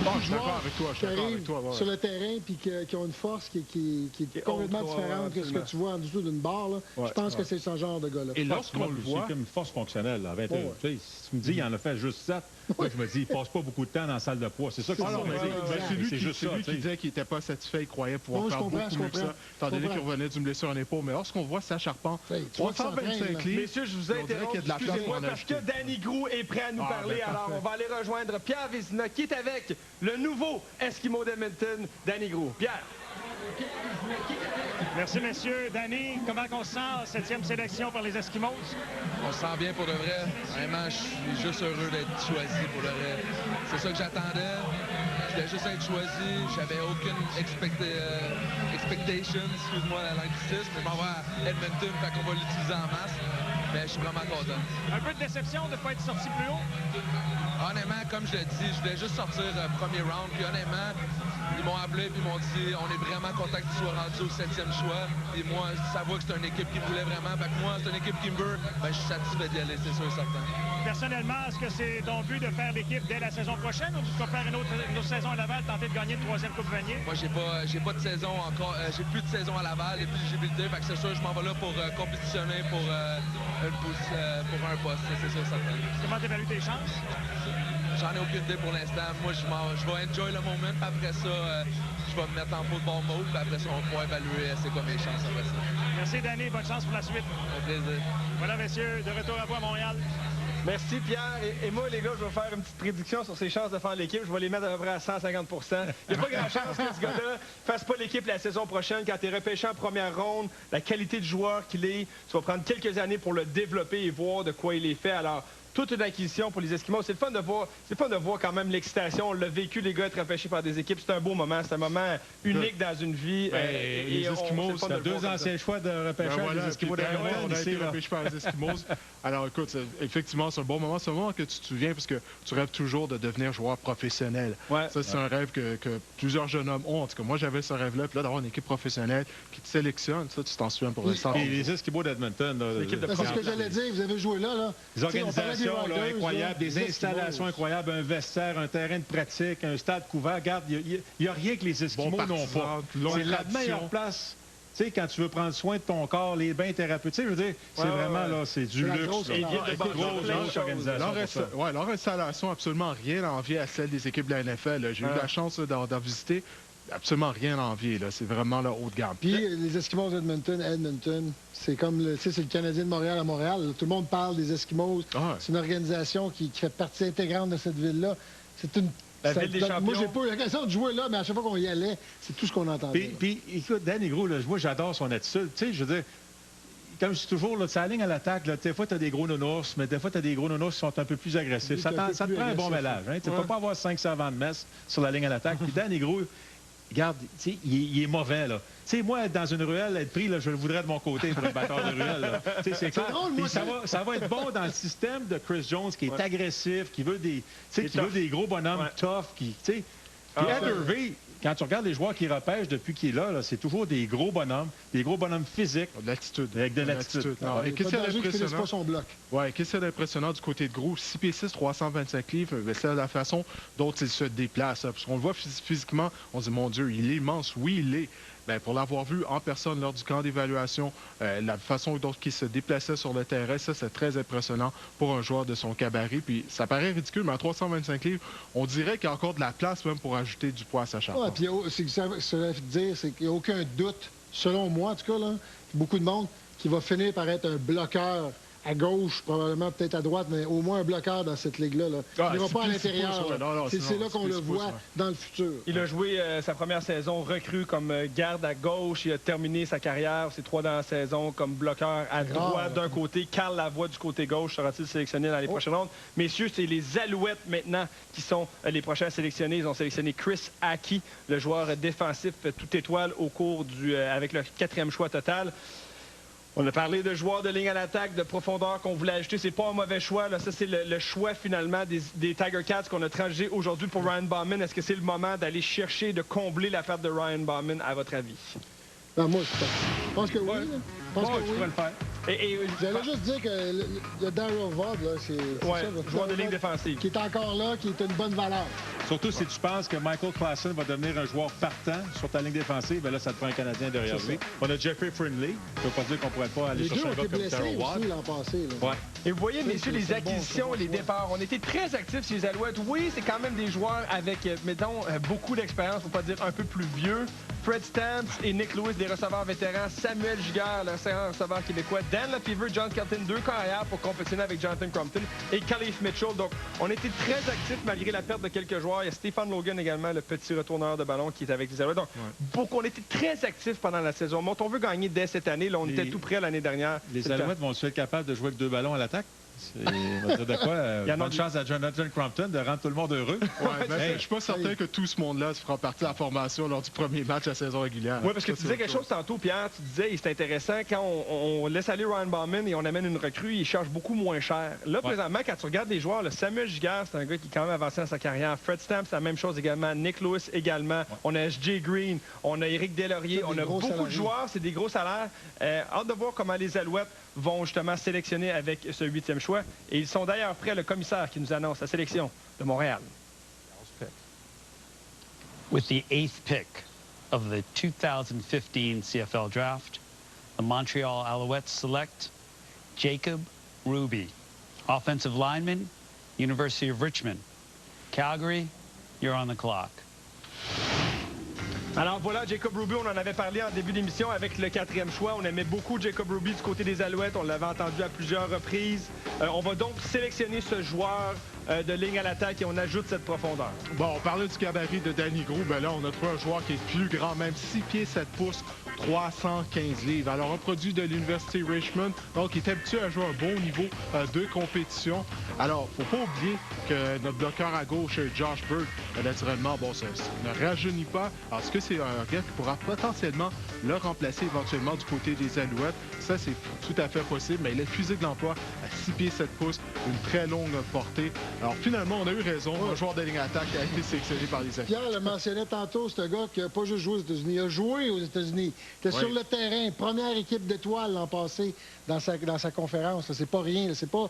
Bon, je suis d'accord avec toi. Qui arrivent sur le terrain et qui ont une force qui est complètement différente que ce que tu vois en dessous d'une barre. Là. Je pense que c'est ce genre de gars-là. Et lorsqu'on le voit... C'est comme une force fonctionnelle. Là, 21. Tu sais, si tu me dis qu'il en a fait juste 7, moi, je me dis, il passe pas beaucoup de temps dans la salle de poids. C'est ça que c'est lui qui disait qu'il n'était pas satisfait. Il croyait pouvoir faire beaucoup mieux que ça, étant donné qu'il revenait d'une blessure en épaule. Mais lorsqu'on voit sa charpente, 325 livres... Messieurs, je vous interromps, excusez-moi, parce que Danny Grou est prêt à nous parler. Alors, on va aller rejoindre Pierre Vézina, qui est avec le nouveau Eskimo d'Edmonton, Danny Grou. Pierre. Merci, messieurs. Danny, comment on se sent, 7e sélection par les Eskimos? On se sent bien pour de vrai. Vraiment, je suis juste heureux d'être choisi pour de vrai. C'est ça que j'attendais. Je voulais juste être choisi. J'avais aucune expectation, excuse-moi la linguistique, mais on va à Edmonton, fait qu'on va l'utiliser en masse. Mais je suis vraiment content. Un peu de déception de ne pas être sorti plus haut? Honnêtement, comme je l'ai dit, je voulais juste sortir premier round. Puis honnêtement, ils m'ont appelé puis ils m'ont dit on est vraiment content que tu sois rendu au 7e choix. Et moi, ça voit que c'est une équipe qui me voulait vraiment. Fait que moi, c'est une équipe qui me veut. Ben, je suis satisfait d'y aller, c'est sûr et certain. Personnellement, est-ce que c'est ton but de faire l'équipe dès la saison prochaine ou tu vas faire une autre saison à Laval, tenter de gagner une 3e Coupe Vanier? Moi, j'ai pas de saison encore. J'ai plus de saison à Laval depuis l'éligibilité. Fait que c'est sûr, je m'en vais là pour compétitionner pour un poste, c'est sûr certain. Comment t'évalues tes chances? J'en ai aucune idée pour l'instant. Moi, je vais enjoy le moment. Après ça, je vais me mettre en football mode. Puis après ça, on pourra évaluer c'est quoi mes chances après ça. Merci, Danny. Bonne chance pour la suite. Au plaisir. Voilà, messieurs, de retour à vous à Montréal. Merci, Pierre. Et moi, les gars, je vais faire une petite prédiction sur ses chances de faire l'équipe. Je vais les mettre à peu près à 150 %. Il n'y a pas grand chance que ce gars-là fasse pas l'équipe la saison prochaine. Quand tu es repêché en première ronde, la qualité de joueur qu'il est, tu vas prendre quelques années pour le développer et voir de quoi il est fait. Alors, toute une acquisition pour les Eskimos. C'est le fun de voir quand même l'excitation. On l'a vécu, les gars, être repêchés par des équipes. C'est un beau moment. C'est un moment unique dans une vie. Les Eskimos, c'est 2 anciens choix de repêchage. Les Eskimos on a été repêchés par les Eskimos. Alors, écoute, effectivement, c'est un bon moment. C'est un moment que tu te souviens parce que tu rêves toujours de devenir joueur professionnel. Ça, c'est un rêve que plusieurs jeunes hommes ont. En tout cas, moi, j'avais ce rêve-là. Puis là, d'avoir une équipe professionnelle qui te sélectionne, ça, tu t'en souviens pour l'instant. Et les Eskimos d'Edmonton. C'est ce que j'allais dire. Vous avez joué là. Les organisations incroyables, des installations incroyables, un vestiaire, un terrain de pratique, un stade couvert. Regarde, il n'y a rien que les Eskimos n'ont pas. C'est la meilleure place Tu sais, quand tu veux prendre soin de ton corps, les bains thérapeutiques, je veux dire, c'est vraiment, là, c'est du luxe. Leur installation, absolument rien à envier à celle des équipes de la NFL. J'ai eu la chance d'en visiter. Absolument rien à envier. C'est vraiment là, haut de gamme. Puis les Eskimos d'Edmonton, c'est comme c'est le Canadien de Montréal à Montréal. Tout le monde parle des Eskimos. C'est une organisation qui fait partie intégrante de cette ville-là. C'est une... La ville des champions. Moi, j'ai pas eu l'occasion de jouer là, mais à chaque fois qu'on y allait, c'est tout ce qu'on entendait. Puis, écoute, Danny Gros, là, moi, j'adore son attitude. Tu sais, je veux dire, comme je dis toujours, là, ça aligne à l'attaque. Des fois, tu as des gros nounours, mais des fois, tu as des gros nounours qui sont un peu plus agressifs. Ça te prend un bon mélange. Hein? Tu ne peux pas avoir 5 servants de messe sur la ligne à l'attaque. Puis Danny Gros, regarde, tu sais, il est mauvais, là. Tu sais, moi, dans une ruelle, être pris, là, je le voudrais de mon côté pour le batteur de ruelle. C'est clair. Ça va être bon dans le système de Chris Jones, qui est agressif, qui veut des gros bonhommes tough. Puis Hervey, quand tu regardes les joueurs qui repêchent depuis qu'il est là, c'est toujours des gros bonhommes physiques. De l'attitude. Avec de l'attitude. Qu'est-ce qu'il y a d'impressionnant du côté de Gros? 6 pieds 6, 325 livres, c'est la façon dont il se déplace. Parce qu'on le voit physiquement, on se dit, mon Dieu, il est immense. Oui, il est. Bien, pour l'avoir vu en personne lors du camp d'évaluation, la façon dont il se déplaçait sur le terrain, ça, c'est très impressionnant pour un joueur de son cabaret. Puis ça paraît ridicule, mais à 325 livres, on dirait qu'il y a encore de la place même pour ajouter du poids à sa charge. Ouais, puis ce que ça veut dire, c'est qu'il n'y a aucun doute, selon moi en tout cas, là, beaucoup de monde, qui va finir par être un bloqueur à gauche, probablement peut-être à droite, mais au moins un bloqueur dans cette ligue-là. Il ne va pas à l'intérieur. C'est là qu'on le voit dans le futur. Il a joué sa première saison recrue comme garde à gauche. Il a terminé sa carrière, ses 3 dernières saisons, comme bloqueur à droite d'un côté. Carl Lavoie du côté gauche sera-t-il sélectionné dans les prochaines rondes? Messieurs, c'est les Alouettes maintenant qui sont les prochains sélectionnés. Ils ont sélectionné Chris Aki, le joueur défensif toute étoile au cours avec le 4e choix total. On a parlé de joueurs de ligne à l'attaque, de profondeur qu'on voulait ajouter. C'est pas un mauvais choix. Là. Ça, c'est le choix, finalement, des Tiger Cats qu'on a transigé aujourd'hui pour Ryan Bauman. Est-ce que c'est le moment d'aller chercher, de combler la perte de Ryan Bauman, à votre avis? Ben, moi, je pense que oui. Je pense que tu pourrais le faire. J'allais juste dire que le Daryl Vaughn, c'est joueur de ligne défensive, qui est encore là, qui est une bonne valeur. Surtout si tu penses que Michael Klassen va devenir un joueur partant sur ta ligne défensive, bien là, ça te prend un Canadien derrière lui. On a Jeffrey Friendly. Ça ne veut pas dire qu'on ne pourrait pas aller chercher un gars comme Terrell Watt. Et vous voyez, messieurs, les acquisitions, les départs. On était très actifs chez les Alouettes. Oui, c'est quand même des joueurs avec, mettons, beaucoup d'expérience, pour ne pas dire un peu plus vieux. Fred Stamps et Nick Lewis, des receveurs vétérans. Samuel Giguère, le receveur québécois. Dan Lefevre, John Kelton, 2 carrières pour compétitionner avec Jonathan Crompton et Khalif Mitchell. Donc, on était très actifs malgré la perte de quelques joueurs. Il y a Stephen Logan également, le petit retourneur de ballon qui est avec les Alouettes. Donc, on était très actifs pendant la saison. Mais on veut gagner dès cette année. Là, on était tout près l'année dernière. Les Alouettes vont-ils être capables de jouer avec 2 ballons à l'attaque? De quoi? Bonne chance à Jonathan Crompton de rendre tout le monde heureux. Je ne suis pas certain que tout ce monde-là se fera partie de la formation lors du premier match de la saison régulière. Oui, parce que tu disais quelque chose tantôt, Pierre. Tu disais, c'est intéressant, quand on laisse aller Ryan Bauman et on amène une recrue, il charge beaucoup moins cher. Là, présentement, quand tu regardes les joueurs, Samuel Giguère, c'est un gars qui est quand même avancé dans sa carrière. Fred Stamps, c'est la même chose également. Nick Lewis également. On a S.J. Green. On a Éric Deslauriers. On a beaucoup de joueurs. C'est des gros salaires. Hâte de voir comment les Alouettes vont justement sélectionner avec ce 8e choix. Et ils sont d'ailleurs prêts, le commissaire qui nous annonce la sélection de Montréal. With the 8th pick of the 2015 CFL Draft, the Montreal Alouettes select Jacob Ruby, offensive lineman, University of Richmond. Calgary, you're on the clock. Alors voilà, Jacob Ruby, on en avait parlé en début d'émission avec le 4e choix. On aimait beaucoup Jacob Ruby du côté des Alouettes. On l'avait entendu à plusieurs reprises. On va donc sélectionner ce joueur de ligne à l'attaque et on ajoute cette profondeur. Bon, on parlait du gabarit de Danny Gros. Ben là, on a trouvé un joueur qui est plus grand, même 6 pieds 7 pouces, 315 livres. Alors, un produit de l'Université Richmond, donc il est habitué à jouer un bon niveau de compétition. Alors, il ne faut pas oublier que notre bloqueur à gauche, Josh Bird, naturellement, bon, ça ne rajeunit pas. Alors, est-ce que c'est un gars qui pourra potentiellement le remplacer éventuellement du côté des Alouettes? Ça, c'est tout à fait possible, mais il est physique de l'emploi à 6 pieds 7 pouces, une très longue portée. Alors, finalement, on a eu raison. Un joueur de ligne attaque a été sélectionné par les Alouettes. Pierre le mentionnait tantôt, c'est un gars qui n'a pas juste joué aux États-Unis, il a joué aux États-Unis. Il était sur le terrain, première équipe d'étoiles l'an passé dans sa conférence. C'est pas rien. C'est pas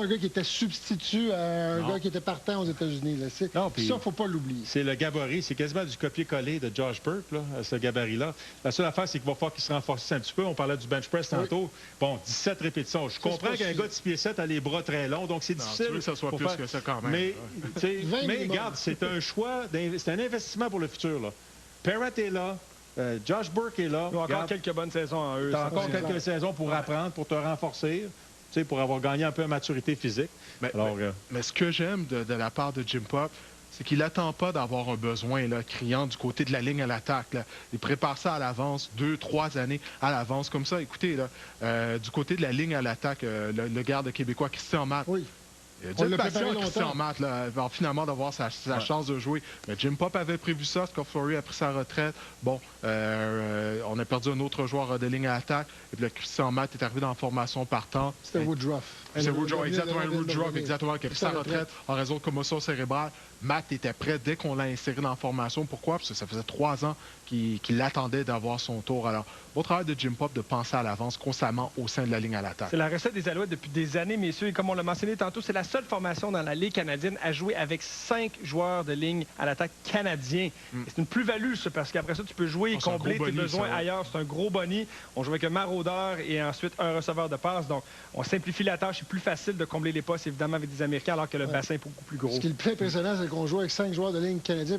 un gars qui était substitut à un gars qui était partant aux États-Unis. Ça, il ne faut pas l'oublier. C'est le gabarit. C'est quasiment du copier-coller de Josh Burke, là, ce gabarit-là. La seule affaire, c'est qu'il va falloir qu'il se renforce un petit peu. On parlait du bench press tantôt. Bon, 17 répétitions. Je comprends qu'un gars de 6 pieds 7 a les bras très longs, donc c'est difficile. Tu veux que ça soit plus que ça quand même. Mais regarde, c'est un choix, c'est un investissement pour le futur. Là. Parrott est là. Josh Burke est là. Il y a encore quelques bonnes saisons en eux. Tu as encore quelques saisons pour apprendre, pour te renforcer, pour avoir gagné un peu en maturité physique. Mais ce que j'aime de la part de Jim Popp, c'est qu'il n'attend pas d'avoir un besoin là, criant du côté de la ligne à l'attaque. Il prépare ça à l'avance, 2-3 années à l'avance. Comme ça, écoutez, là, du côté de la ligne à l'attaque, le garde québécois Christian Matt. Oui. Il a dit une passion à Christian Matt, avant finalement d'avoir sa chance de jouer. Mais Jim Popp avait prévu ça. Scott Flory a pris sa retraite. Bon, on a perdu un autre joueur de ligne à l'attaque. Et puis là, Christian Matt est arrivé dans la formation partant. C'était Woodruff. C'est Woodruff, exactement, qui a pris sa retraite en raison de commotion cérébrale. Matt était prêt dès qu'on l'a inséré dans la formation. Pourquoi? Parce que ça faisait 3 ans qu'il attendait d'avoir son tour. Alors, au travail de Jim Popp de penser à l'avance constamment au sein de la ligne à l'attaque. C'est la recette des Alouettes depuis des années, messieurs. Et comme on l'a mentionné tantôt, c'est la seule formation dans la Ligue canadienne à jouer avec 5 joueurs de ligne à l'attaque canadiens. C'est une plus-value, ça, parce qu'après ça, tu peux jouer et combler tes besoins ailleurs. C'est un gros boni. On joue avec un maraudeur et ensuite un receveur de passe. Donc, on simplifie la tâche. C'est plus facile de combler les postes, évidemment, avec des Américains, alors que le bassin est beaucoup plus gros. Ce qui est le plus impressionnant, c'est qu'on joue avec 5 joueurs de ligne canadiens.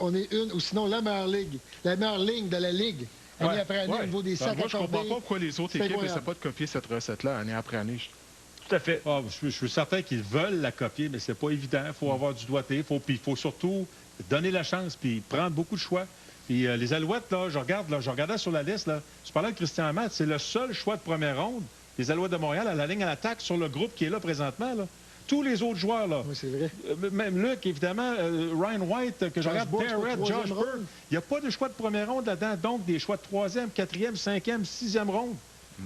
On est une, ou sinon la meilleure ligne de la Ligue. Année après année, au niveau des sacs moi, je ne comprends pas pourquoi les autres équipes n'essaient pas de copier cette recette-là année après année. Tout à fait. Je suis certain qu'ils veulent la copier, mais c'est pas évident. Il faut avoir du doigté. Il faut surtout donner la chance puis prendre beaucoup de choix. Puis les Alouettes, là, je regardais sur la liste, là, tu parlais de Christian Matt, c'est le seul choix de première ronde des Alouettes de Montréal à la ligne à l'attaque sur le groupe qui est là présentement. Là. Tous les autres joueurs, là. Oui, c'est vrai. Même Luc, évidemment, Ryan White, que je regarde, Parrott, Josh Burke. Il n'y a pas de choix de première ronde là-dedans, donc des choix de 3e, 4e, 5e, 6e ronde.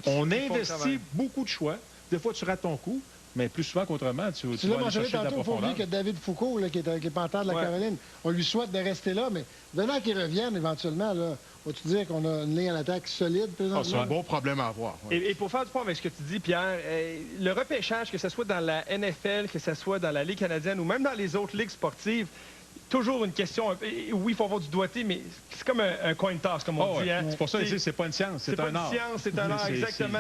On investit beaucoup de choix. Des fois, tu rates ton coup, mais plus souvent qu'autrement, tu vas aller chercher de la profondeur. Il faut oublier que David Foucault, là, qui est avec les Panthers de la Caroline, on lui souhaite de rester là, mais venant qu'il revienne éventuellement, là, vas-tu dire qu'on a une ligne à l'attaque solide présentement? C'est un bon problème à avoir. Ouais. Et pour faire du point avec ce que tu dis, Pierre, le repêchage, que ce soit dans la NFL, que ce soit dans la Ligue canadienne ou même dans les autres ligues sportives, toujours une question. Oui, il faut avoir du doigté, mais c'est comme un coin toss, comme on dit. Hein? C'est pour ça que c'est pas une science, c'est un art. C'est pas une science, c'est un art, exactement.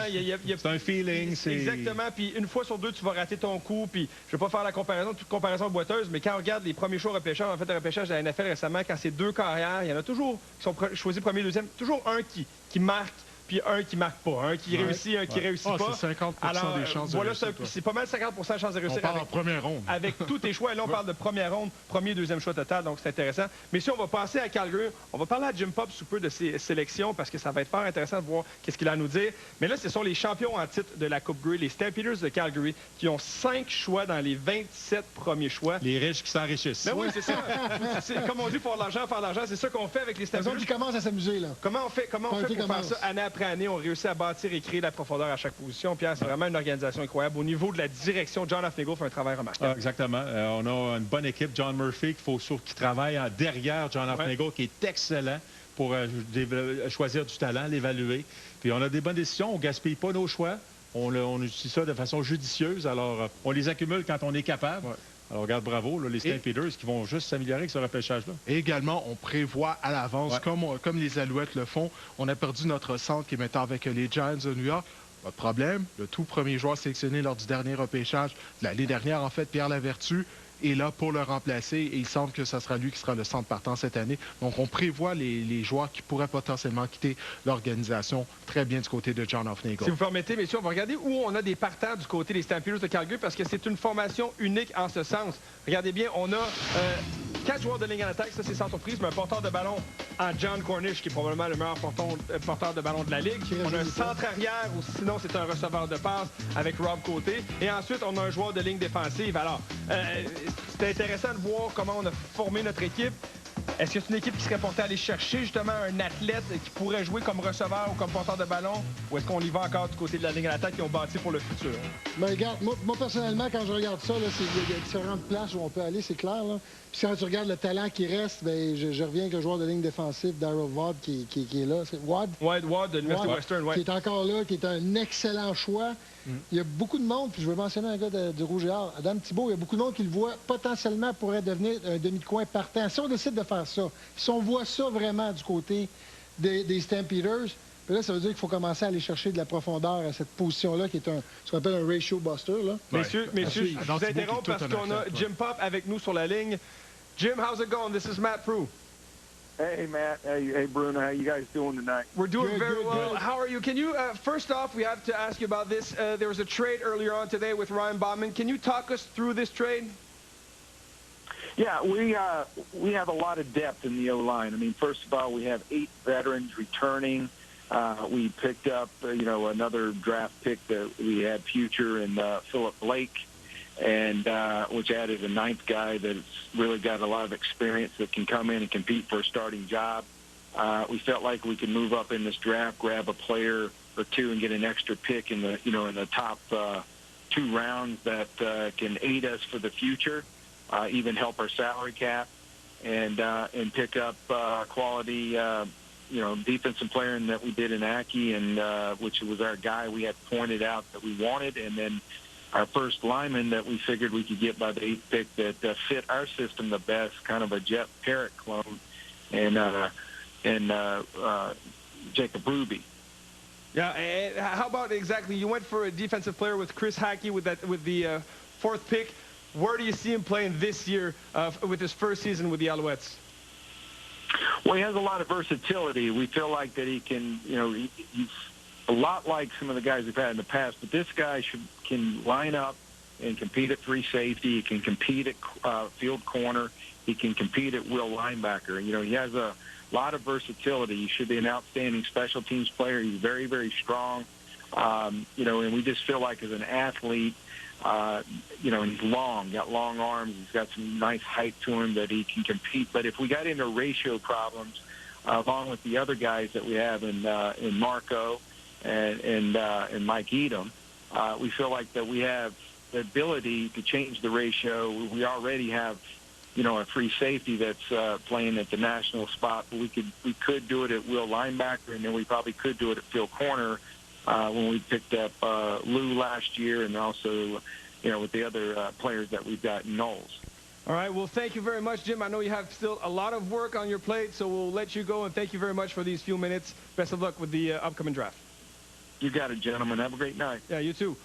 C'est un feeling. Exactement. Puis une fois sur deux, tu vas rater ton coup. Puis je ne vais pas faire la comparaison, toute comparaison boiteuse, mais quand on regarde les premiers choix repêcheurs, en fait, le repêchage de la NFL récemment, quand c'est 2 carrières, il y en a toujours qui sont choisis premier, deuxième, toujours un qui marque. Puis un qui marque pas, un qui réussit, un qui réussit pas. C'est 50 des chances de réussir. C'est pas mal 50 de chances de réussir. On parle en première ronde. Avec tous tes choix. Et là, on parle de première ronde, premier, deuxième choix total, donc c'est intéressant. Mais si on va passer à Calgary, on va parler à Jim Popp sous peu de ses sélections parce que ça va être fort intéressant de voir qu'est-ce qu'il a à nous dire. Mais là, ce sont les champions en titre de la Coupe Grey, les Stampeders de Calgary, qui ont 5 choix dans les 27 premiers choix. Les riches qui s'enrichissent. Ben oui, c'est ça. Comme on dit, pour l'argent, faire l'argent. C'est ça qu'on fait avec les Stampeders. Les autres qui commencent à s'amuser, là. Comment on fait pour faire ça année après année? On réussit à bâtir et créer la profondeur à chaque position. Pierre, c'est vraiment une organisation incroyable. Au niveau de la direction, John Affnego fait un travail remarquable. Exactement. On a une bonne équipe. John Murphy, qui travaille derrière John Affnego, qui est excellent pour choisir du talent, l'évaluer. Puis on a des bonnes décisions. On ne gaspille pas nos choix. On utilise ça de façon judicieuse. Alors, on les accumule quand on est capable. Ouais. Alors, regarde, bravo, là, les Stampeders qui vont juste s'améliorer avec ce repêchage-là. Et également, on prévoit à l'avance, comme les Alouettes le font. On a perdu notre centre qui est maintenant avec les Giants de New York. Pas de problème. Le tout premier joueur sélectionné lors du dernier repêchage de l'année dernière, en fait, Pierre Lavertu, est là pour le remplacer et il semble que ce sera lui qui sera le centre partant cette année. Donc, on prévoit les joueurs qui pourraient potentiellement quitter l'organisation très bien du côté de John Affnego. Si vous permettez, messieurs, on va regarder où on a des partants du côté des Stampeders de Calgary parce que c'est une formation unique en ce sens. Regardez bien, on a 4 joueurs de ligne en attaque, ça c'est sans surprise, mais un porteur de ballon en John Cornish, qui est probablement le meilleur porteur de ballon de la Ligue. On a un centre arrière, ou sinon c'est un receveur de passe avec Rob Côté. Et ensuite, on a un joueur de ligne défensive. Alors, c'était intéressant de voir comment on a formé notre équipe. Est-ce que c'est une équipe qui serait portée à aller chercher justement un athlète qui pourrait jouer comme receveur ou comme porteur de ballon? Ou est-ce qu'on y va encore du côté de la ligne à l'attaque qui ont bâti pour le futur? Mais regarde, moi personnellement, quand je regarde ça, il y a différentes places où on peut aller, c'est clair. Là. Puis quand tu regardes le talent qui reste, bien, je reviens avec le joueur de ligne défensive, Darryl Wadd, qui est là. C'est Wadd de l'Université Western, qui est encore là, qui est un excellent choix. Il y a beaucoup de monde, puis je veux mentionner un gars du Rouge et Or, Adam Thibault, il y a beaucoup de monde qui le voit potentiellement pourrait devenir un demi-coin partant. Si on décide de faire ça, si on voit ça vraiment du côté des Stampeders, puis là, ça veut dire qu'il faut commencer à aller chercher de la profondeur à cette position-là, qui est ce qu'on appelle un ratio buster. Là. Messieurs, je vous interromps parce qu'on a Jim Popp avec nous sur la ligne. Jim, how's it going? This is Matt Prue. Hey, Matt. Hey, Bruno. How you guys doing tonight? We're doing very well. Good. How are you? Can you, first off, we have to ask you about this. There was a trade earlier on today with Ryan Baumann. Can you talk us through this trade? Yeah, we have a lot of depth in the O-line. I mean, first of all, we have 8 veterans returning. We picked up, another draft pick that we had future in Philip Blake, and which added a 9th guy that's really got a lot of experience that can come in and compete for a starting job. We felt like we could move up in this draft, grab a player or two, and get an extra pick in the in the top 2 rounds that can aid us for the future, even help our salary cap, and pick up quality. Defensive player that we did in Aki, and which was our guy we had pointed out that we wanted, and then our first lineman that we figured we could get by the 8th pick that fit our system the best, kind of a Jeff Parrott clone, and Jacob Ruby. Yeah, and how about exactly? You went for a defensive player with Chris Hackey with the 4th pick. Where do you see him playing this year with his first season with the Alouettes? Well, he has a lot of versatility. We feel like that he can, he's a lot like some of the guys we've had in the past, but this guy can line up and compete at free safety. He can compete at field corner. He can compete at will linebacker. He has a lot of versatility. He should be an outstanding special teams player. He's very, very strong. And we just feel like as an athlete, and he's long, got long arms. He's got some nice height to him that he can compete. But if we got into ratio problems, along with the other guys that we have in Marco and Mike Edom, we feel like that we have the ability to change the ratio. We already have, a free safety that's playing at the national spot. But we could do it at will linebacker, and then we probably could do it at field corner. When we picked up Lou last year, and also, with the other players that we've got in Knowles. All right. Well, thank you very much, Jim. I know you have still a lot of work on your plate, so we'll let you go, and thank you very much for these few minutes. Best of luck with the upcoming draft. You got it, gentlemen. Have a great night. Yeah, you too.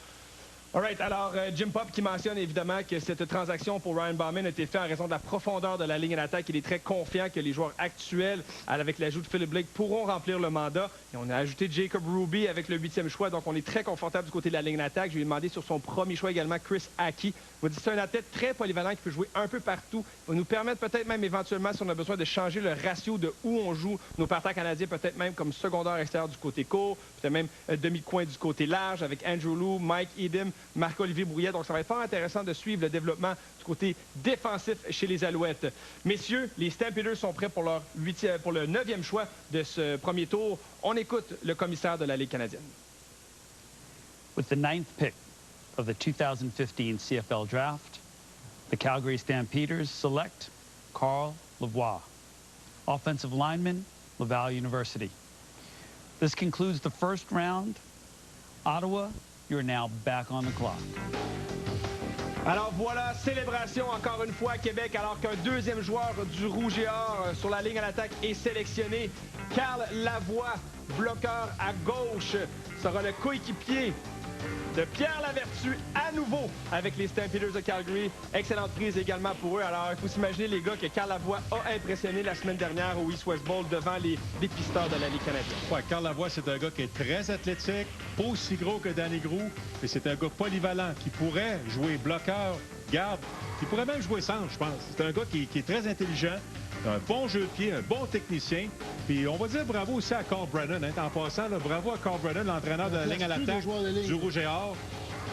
All right. Alors, Jim Popp qui mentionne évidemment que cette transaction pour Ryan Baumann a été faite en raison de la profondeur de la ligne à l'attaque. Il est très confiant que les joueurs actuels, avec l'ajout de Philip Blake, pourront remplir le mandat. Et on a ajouté Jacob Ruby avec le 8e choix, donc on est très confortable du côté de la ligne d'attaque. Je lui ai demandé sur son premier choix également Chris Hackey. C'est un athlète très polyvalent qui peut jouer un peu partout. Il va nous permettre peut-être même éventuellement, si on a besoin de changer le ratio de où on joue nos partants canadiens, peut-être même comme secondaire extérieur du côté court, peut-être même demi-coin du côté large avec Andrew Lou, Mike Edom, Marc-Olivier Brouillet. Donc ça va être fort intéressant de suivre le développement du côté défensif chez les Alouettes. Messieurs, les Stampeders sont prêts pour le 9e choix de ce premier tour. On écoute le commissaire de la Ligue canadienne. With the 9th pick of the 2015 CFL Draft, the Calgary Stampeders select Carl Lavoie, offensive lineman, Laval University. This concludes the first round. Ottawa, you're now back on the clock. Alors voilà, célébration encore une fois à Québec, alors qu'un 2e joueur du Rouge et Or sur la ligne à l'attaque est sélectionné. Carl Lavoie, bloqueur à gauche, sera le coéquipier de Pierre Lavertu à nouveau avec les Stampeders de Calgary. Excellente prise également pour eux. Alors, il faut s'imaginer, les gars, que Carl Lavoie a impressionné la semaine dernière au East West Bowl devant les dépisteurs de la Ligue canadienne. Ouais, Carl Lavoie, c'est un gars qui est très athlétique, pas aussi gros que Danny Grou, mais c'est un gars polyvalent qui pourrait jouer bloqueur, garde, qui pourrait même jouer centre, je pense. C'est un gars qui est très intelligent, un bon jeu de pied, un bon technicien. Puis on va dire bravo aussi à Carl Brennan. En passant, là, bravo à Carl Brennan, l'entraîneur de la ligne à l'attaque du Rouge et Or.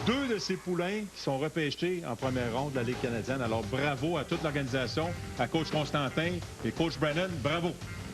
2 de ces poulains qui sont repêchés en première ronde de la Ligue canadienne. Alors, bravo à toute l'organisation, à coach Constantin et coach Brennan. Bravo.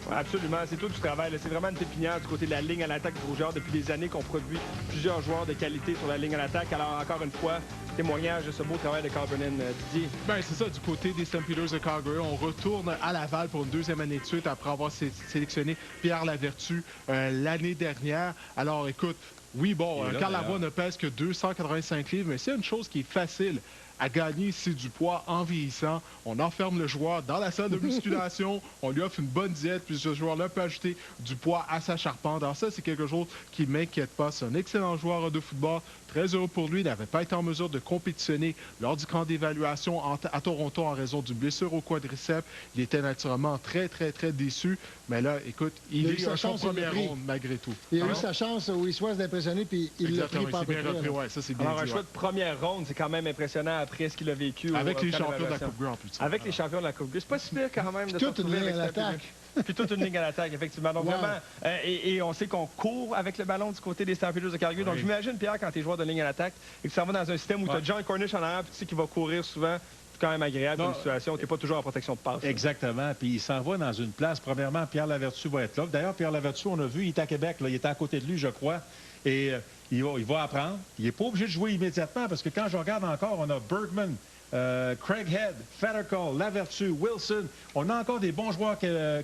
Ouais, absolument, c'est tout du travail. C'est vraiment une pépinière du côté de la ligne à l'attaque du Rougeur depuis des années qu'on produit plusieurs joueurs de qualité sur la ligne à l'attaque. Alors, encore une fois, témoignage de ce beau travail de Carl Brennan, Didier. Bien, c'est ça, du côté des Stampeders de Calgary. On retourne à Laval pour une deuxième année de suite après avoir sélectionné Pierre Lavertu l'année dernière. Alors, écoute, oui, bon, Carl Lavoie ne pèse que 285 livres, mais c'est une chose qui est facile à gagner, c'est du poids en vieillissant. On enferme le joueur dans la salle de musculation, on lui offre une bonne diète, puis ce joueur-là peut ajouter du poids à sa charpente. Alors ça, c'est quelque chose qui ne m'inquiète pas. C'est un excellent joueur de football. Très heureux pour lui. Il n'avait pas été en mesure de compétitionner lors du camp d'évaluation à Toronto en raison d'une blessure au quadriceps. Il était naturellement très, très, très déçu. Mais là, écoute, il est en son première ronde malgré tout. Il a eu sa chance au East-West d'impressionner, puis il l'a pris par bien repris, ouais, ça c'est bien. Alors, dit, un choix de première ronde, c'est quand même impressionnant après ce qu'il a vécu. Avec les champions de la Coupe Grey en plus. Avec les champions de la Coupe Grey. C'est pas si pire quand même de toute une ligne à l'attaque. Puis toute une ligne à l'attaque, effectivement. Donc vraiment, et on sait qu'on court avec le ballon du côté des Stampeders de Calgary. Donc j'imagine, Pierre, quand tu es joueur de ligne à l'attaque et que tu s'en vas dans un système où tu as John Cornish en arrière, puis tu sais qu'il va courir souvent, c'est quand même agréable dans une situation où tu n'es pas toujours en protection de passe. Exactement. Puis il s'en va dans une place. Premièrement, Pierre Lavertu va être là. D'ailleurs, Pierre Lavertu, on a vu, il est à Québec. Là. Il était à côté de lui, je crois. Et il va apprendre. Il n'est pas obligé de jouer immédiatement parce que quand je regarde encore, on a Bergman, Craighead, Fettercall, Lavertu, Wilson. On a encore des bons joueurs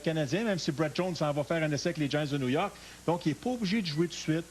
canadiens, même si Brett Jones s'en va faire un essai avec les Giants de New York. Donc, il n'est pas obligé de jouer tout de suite.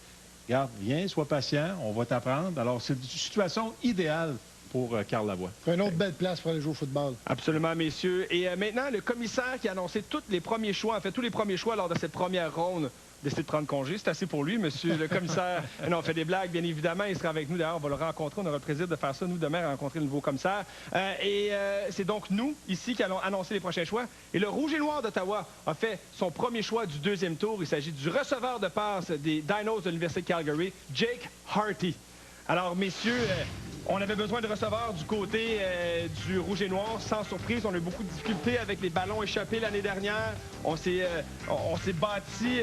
Regarde, viens, sois patient, on va t'apprendre. Alors, c'est une situation idéale pour Carl Lavoie. Une autre belle place pour aller jouer au football. Absolument, messieurs. Et maintenant, le commissaire qui a annoncé tous les premiers choix, en fait, tous les premiers choix lors de cette première ronde, décidé de prendre congé. C'est assez pour lui, monsieur le commissaire. Non, on fait des blagues, bien évidemment. Il sera avec nous. D'ailleurs, on va le rencontrer. On aura le plaisir de faire ça, nous, demain, rencontrer le nouveau commissaire. C'est donc nous, ici, qui allons annoncer les prochains choix. Et le Rouge et Noir d'Ottawa a fait son premier choix du deuxième tour. Il s'agit du receveur de passe des Dinos de l'Université de Calgary, Jake Harty. Alors, messieurs, on avait besoin de receveurs du côté du Rouge et Noir. Sans surprise, on a eu beaucoup de difficultés avec les ballons échappés l'année dernière. On s'est bâti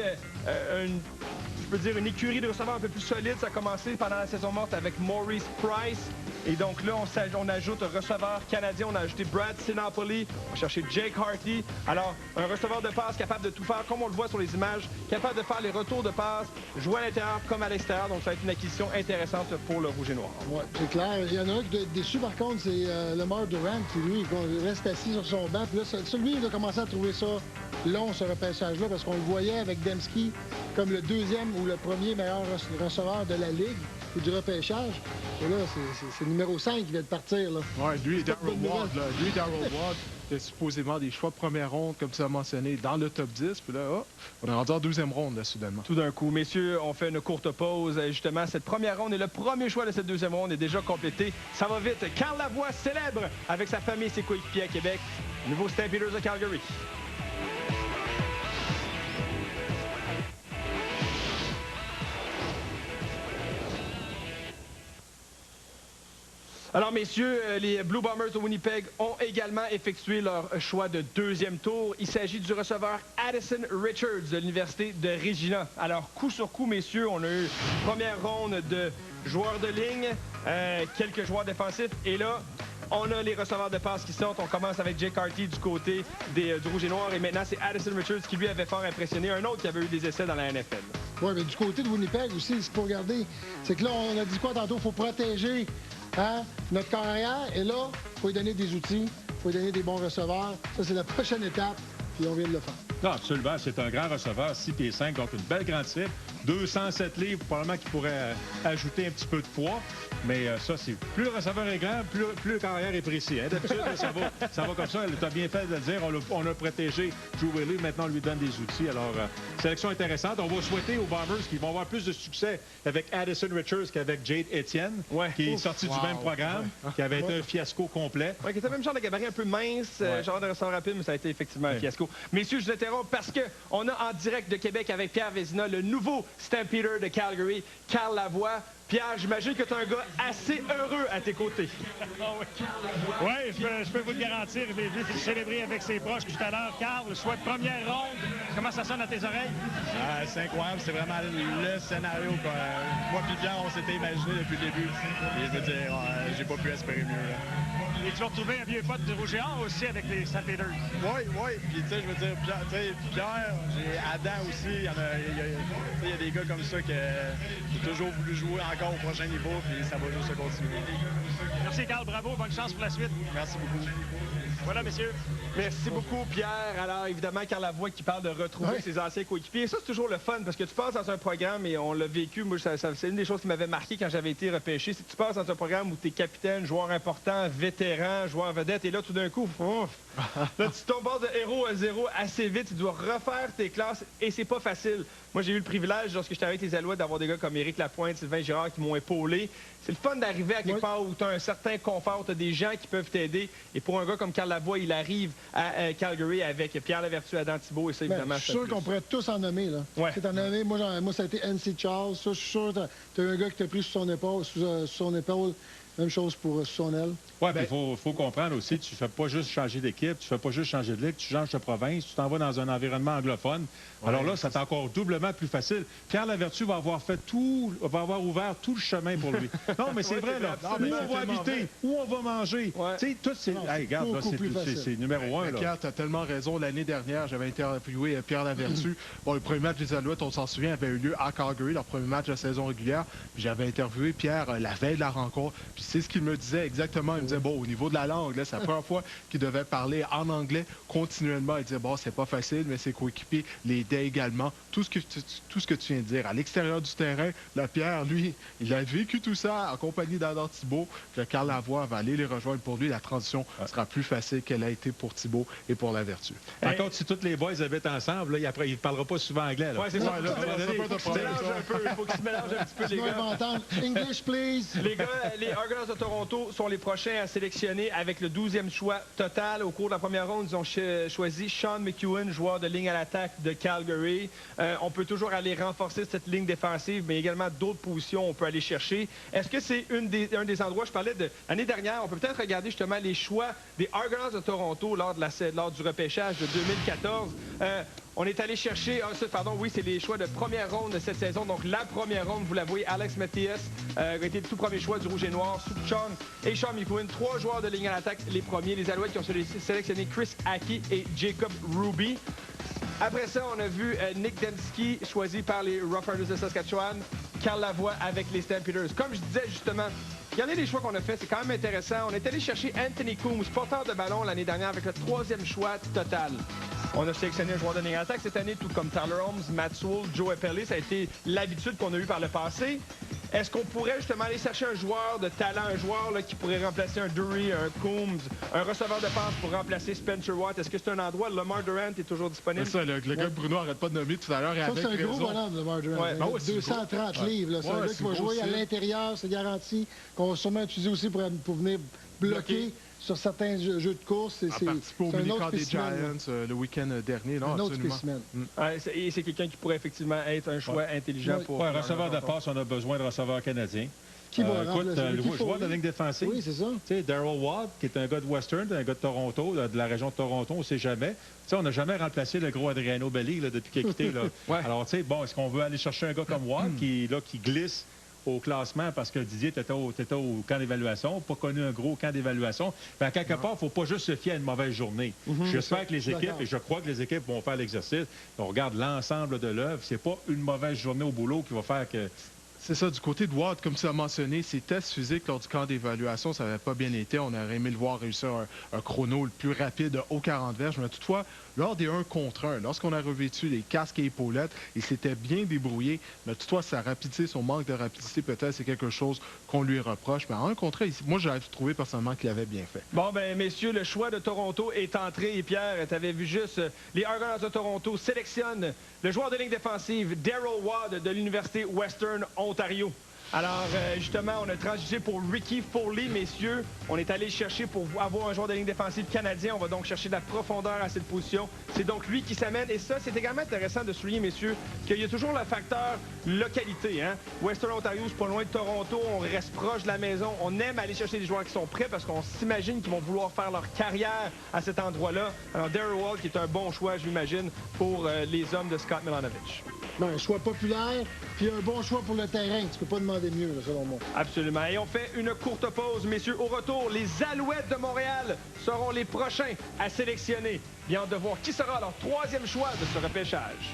je peux dire, une écurie de receveurs un peu plus solide. Ça a commencé pendant la saison morte avec Maurice Price. Et donc là, on ajoute un receveur canadien. On a ajouté Brad Sinopoli. On va chercher Jake Harty. Alors, un receveur de passe capable de tout faire, comme on le voit sur les images, capable de faire les retours de passe, jouer à l'intérieur comme à l'extérieur. Donc, ça va être une acquisition intéressante pour le Rouge et Noir. Oui, c'est clair. Il y en a un qui est déçu, par contre, c'est Lemar Durant, qui, lui, reste assis sur son banc. Puis là, lui, il a commencé à trouver ça long, ce repêchage-là, parce qu'on le voyait avec Dembski comme le deuxième ou le premier meilleur receveur de la Ligue ou du repêchage. Et là, c'est le numéro 5 qui vient de partir. Oui, lui et Darryl Ward. Lui et Darryl Ward, c'est supposément des choix de première ronde, comme tu as mentionné, dans le top 10. Puis là, on est rendu en deuxième ronde, là, soudainement. Tout d'un coup. Messieurs, on fait une courte pause. Justement, cette première ronde et le premier choix de cette deuxième ronde est déjà complété. Ça va vite. Carl Lavoie célèbre avec sa famille et ses coéquipiers à Québec. Nouveau Stampeders de Calgary. Alors, messieurs, les Blue Bombers de Winnipeg ont également effectué leur choix de deuxième tour. Il s'agit du receveur Addison Richards de l'Université de Regina. Alors, coup sur coup, messieurs, on a eu première ronde de joueurs de ligne, quelques joueurs défensifs. Et là, on a les receveurs de passe qui sortent. On commence avec Jake Harty du côté du Rouge et Noir. Et maintenant, c'est Addison Richards qui, lui, avait fort impressionné. Un autre qui avait eu des essais dans la NFL. Oui, mais du côté de Winnipeg aussi, ce qu'il faut regarder, c'est que là, on a dit quoi tantôt? Il faut protéger notre carrière. Et là, il faut lui donner des outils, il faut lui donner des bons receveurs. Ça, c'est la prochaine étape. Puis on vient de le faire. Non, absolument. C'est un grand receveur, 6 pieds 5, donc une belle grande cible. 207 livres, probablement qu'il pourrait ajouter un petit peu de poids. Mais ça, c'est plus le receveur est grand, plus le carrière est précis. Hein? D'habitude, ça va comme ça. Tu as bien fait de le dire. On a protégé Drew Willie. Maintenant, on lui donne des outils. Alors, sélection intéressante. On va souhaiter aux Bombers qu'ils vont avoir plus de succès avec Addison Richards qu'avec Jade Etienne, qui est sorti du même programme, qui avait été un fiasco complet. Oui, qui était même genre de gabarit un peu mince, genre de receveur rapide, mais ça a été effectivement un fiasco. Messieurs, je vous interromps parce qu'on a en direct de Québec avec Pierre Vézina le nouveau Stampeder de Calgary, Carl Lavoie. Pierre, j'imagine que tu es un gars assez heureux à tes côtés. Oui, je peux vous le garantir. Je l'ai vu célébrer avec ses proches tout à l'heure. Carl, choix de première ronde. Comment ça sonne à tes oreilles? C'est incroyable. C'est vraiment le scénario que moi et Pierre, on s'était imaginé depuis le début. Et je veux dire, j'ai pas pu espérer mieux. Et tu vas retrouver un vieux pote de Rouge et Or aussi avec les St. Peters. Oui. Puis, tu sais, je veux dire, Pierre, j'ai Adam aussi. Il y a des gars comme ça qui ont toujours voulu jouer encore au prochain niveau. Puis ça va juste se continuer. Merci, Carl. Bravo. Bonne chance pour la suite. Merci beaucoup. Voilà, messieurs. Merci beaucoup, Pierre. Alors, évidemment, Carl Lavoie qui parle de retrouver ses anciens coéquipiers. Et ça, c'est toujours le fun, parce que tu passes dans un programme, et on l'a vécu, moi, c'est une des choses qui m'avait marqué quand j'avais été repêché, c'est que tu passes dans un programme où tu es capitaine, joueur important, vétéran, joueur vedette, et là, tout d'un coup, là, tu tombes de héros à zéro assez vite, tu dois refaire tes classes, et c'est pas facile. Moi, j'ai eu le privilège, lorsque j'étais avec les Alouettes, d'avoir des gars comme Éric Lapointe, Sylvain Girard qui m'ont épaulé. C'est le fun d'arriver à quelque part où tu as un certain confort, tu as des gens qui peuvent t'aider. Et pour un gars comme Carl Lavoie, il arrive à Calgary avec Pierre Lavertu, Adam Thibault, et ça, évidemment, je suis sûr qu'on pourrait tous en nommer. Là. Ouais. Tu en nommer, moi, ça a été N.C. Charles. Ça, je suis sûr que tu as un gars qui t'a pris sous son épaule. Même chose pour son aile. Oui, mais il faut comprendre aussi, tu ne fais pas juste changer d'équipe, tu ne fais pas juste changer de ligue, tu changes de province, tu t'en vas dans un environnement anglophone. Alors là, c'est encore doublement plus facile. Pierre Lavertu va avoir ouvert tout le chemin pour lui. Non, mais c'est vrai, là. Où on va habiter, où on va manger. Tu sais, tout, c'est... regarde, là, c'est numéro un. Pierre, tu as tellement raison. L'année dernière, j'avais interviewé Pierre Lavertu. Bon, le premier match des Alouettes, on s'en souvient, avait eu lieu à Calgary, leur premier match de la saison régulière. J'avais interviewé Pierre la veille de la rencontre. Puis c'est ce qu'il me disait exactement. Il me disait, bon, au niveau de la langue, c'est la première fois qu'il devait parler en anglais continuellement. Il disait, bon, c'est pas facile, mais ses coéquipiers l'aidaient également. Tout ce que tu viens de dire. À l'extérieur du terrain, la Pierre, lui, il a vécu tout ça en compagnie d'Adam Thibault. Puis Carl Lavoie va aller les rejoindre. Pour lui, la transition sera plus facile qu'elle a été pour Thibault et pour Lavertu. Par contre, si tous les boys habitent ensemble, là, après, il ne parlera pas souvent anglais. Oui, c'est ça. Il faut qu'ils se mélangent un petit peu, les gars. English, please. Les gars, les Argonauts de Toronto sont les prochains à sélectionner avec le 12e choix total. Au cours de la première ronde, ils ont choisi Sean McEwen, joueur de ligne à l'attaque de Calgary. On peut toujours aller renforcer cette ligne défensive, mais également d'autres positions on peut aller chercher. Est-ce que c'est un des endroits, je parlais de l'année dernière, on peut peut-être regarder justement les choix des Argonauts de Toronto lors du repêchage de 2014. On est allé chercher, c'est les choix de première ronde de cette saison. Donc, la première ronde, vous la voyez, Alex Mathias a été le tout premier choix du Rouge et Noir, Suk Chong et Sean McEwen. 3 joueurs de ligne à l'attaque, les premiers. Les Alouettes qui ont sélectionné Chris Aki et Jacob Ruby. Après ça, on a vu Nick Dembski, choisi par les Roughriders de Saskatchewan. Carl Lavoie avec les Stampeders. Comme je disais justement, regardez les choix qu'on a fait, c'est quand même intéressant. On est allé chercher Anthony Coombs, porteur de ballon l'année dernière avec le 3e choix total. On a sélectionné un joueur de ligne à l'attaque cette année, tout comme Tyler Holmes, Matt Sewell, Joe Epperle. Ça a été l'habitude qu'on a eue par le passé. Est-ce qu'on pourrait justement aller chercher un joueur de talent, un joueur là, qui pourrait remplacer un Dury, un Coombs, un receveur de passe pour remplacer Spencer Watt? Est-ce que c'est un endroit? Lamar Durant est toujours disponible? C'est ça, le gars que Bruno n'arrête pas de nommer tout à l'heure. Ça, c'est un gros bonhomme, Lamar Durant. Ouais. 230 livres. C'est un gars qui va jouer à l'intérieur, c'est garanti. Qu'on va sûrement utiliser aussi pour venir bloquer sur certains jeux de course. C'est un autre des Giants le week-end dernier. Un autre spécimen. Et c'est quelqu'un qui pourrait effectivement être un choix intelligent pour... un receveur de passe, on a besoin de receveurs canadiens. Qui va le joueur de ligne défensive. Oui, c'est ça. Tu sais, Daryl Watt, qui est un gars de Western, un gars de Toronto, de la région de Toronto, on ne sait jamais. Tu sais, on n'a jamais remplacé le gros Adriano Belli depuis qu'il a quitté. Alors, tu sais, bon, est-ce qu'on veut aller chercher un gars comme Watt qui glisse au classement parce que Didier était au camp d'évaluation, pas connu un gros camp d'évaluation. À quelque part, il ne faut pas juste se fier à une mauvaise journée. J'espère que les équipes, et je crois que les équipes vont faire l'exercice, on regarde l'ensemble de l'œuvre. C'est pas une mauvaise journée au boulot qui va faire que... C'est ça, du côté de Watt, comme tu as mentionné, ses tests physiques lors du camp d'évaluation, ça n'avait pas bien été. On aurait aimé le voir réussir un chrono le plus rapide aux 40 verges. Mais toutefois, lors des 1 contre 1, lorsqu'on a revêtu les casques et épaulettes, il s'était bien débrouillé. Mais toutefois, sa rapidité, son manque de rapidité, peut-être, c'est quelque chose qu'on lui reproche. Mais en 1 contre 1, moi, j'avais trouvé personnellement qu'il avait bien fait. Bon, ben messieurs, le choix de Toronto est entré. Et Pierre, tu avais vu juste, les Argonauts de Toronto sélectionnent le joueur de ligne défensive, Daryl Watt, de l'Université Western Ontario. Alors, justement, on a transigé pour Ricky Foley, messieurs. On est allé chercher pour avoir un joueur de ligne défensive canadien. On va donc chercher de la profondeur à cette position. C'est donc lui qui s'amène. Et ça, c'est également intéressant de souligner, messieurs, qu'il y a toujours le facteur localité. Hein? Western Ontario, c'est pas loin de Toronto. On reste proche de la maison. On aime aller chercher des joueurs qui sont prêts parce qu'on s'imagine qu'ils vont vouloir faire leur carrière à cet endroit-là. Alors, Darryl Wall, qui est un bon choix, je m'imagine, pour les hommes de Scott Milanovic. Ben, un choix populaire, puis un bon choix pour le terrain. Tu peux pas demander mieux, là, selon moi. Absolument. Et on fait une courte pause, messieurs. Au retour, les Alouettes de Montréal seront les prochains à sélectionner. Bien hâte de voir qui sera leur troisième choix de ce repêchage.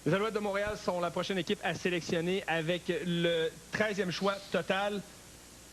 Les Alouettes de Montréal sont la prochaine équipe à sélectionner avec le 13e choix total.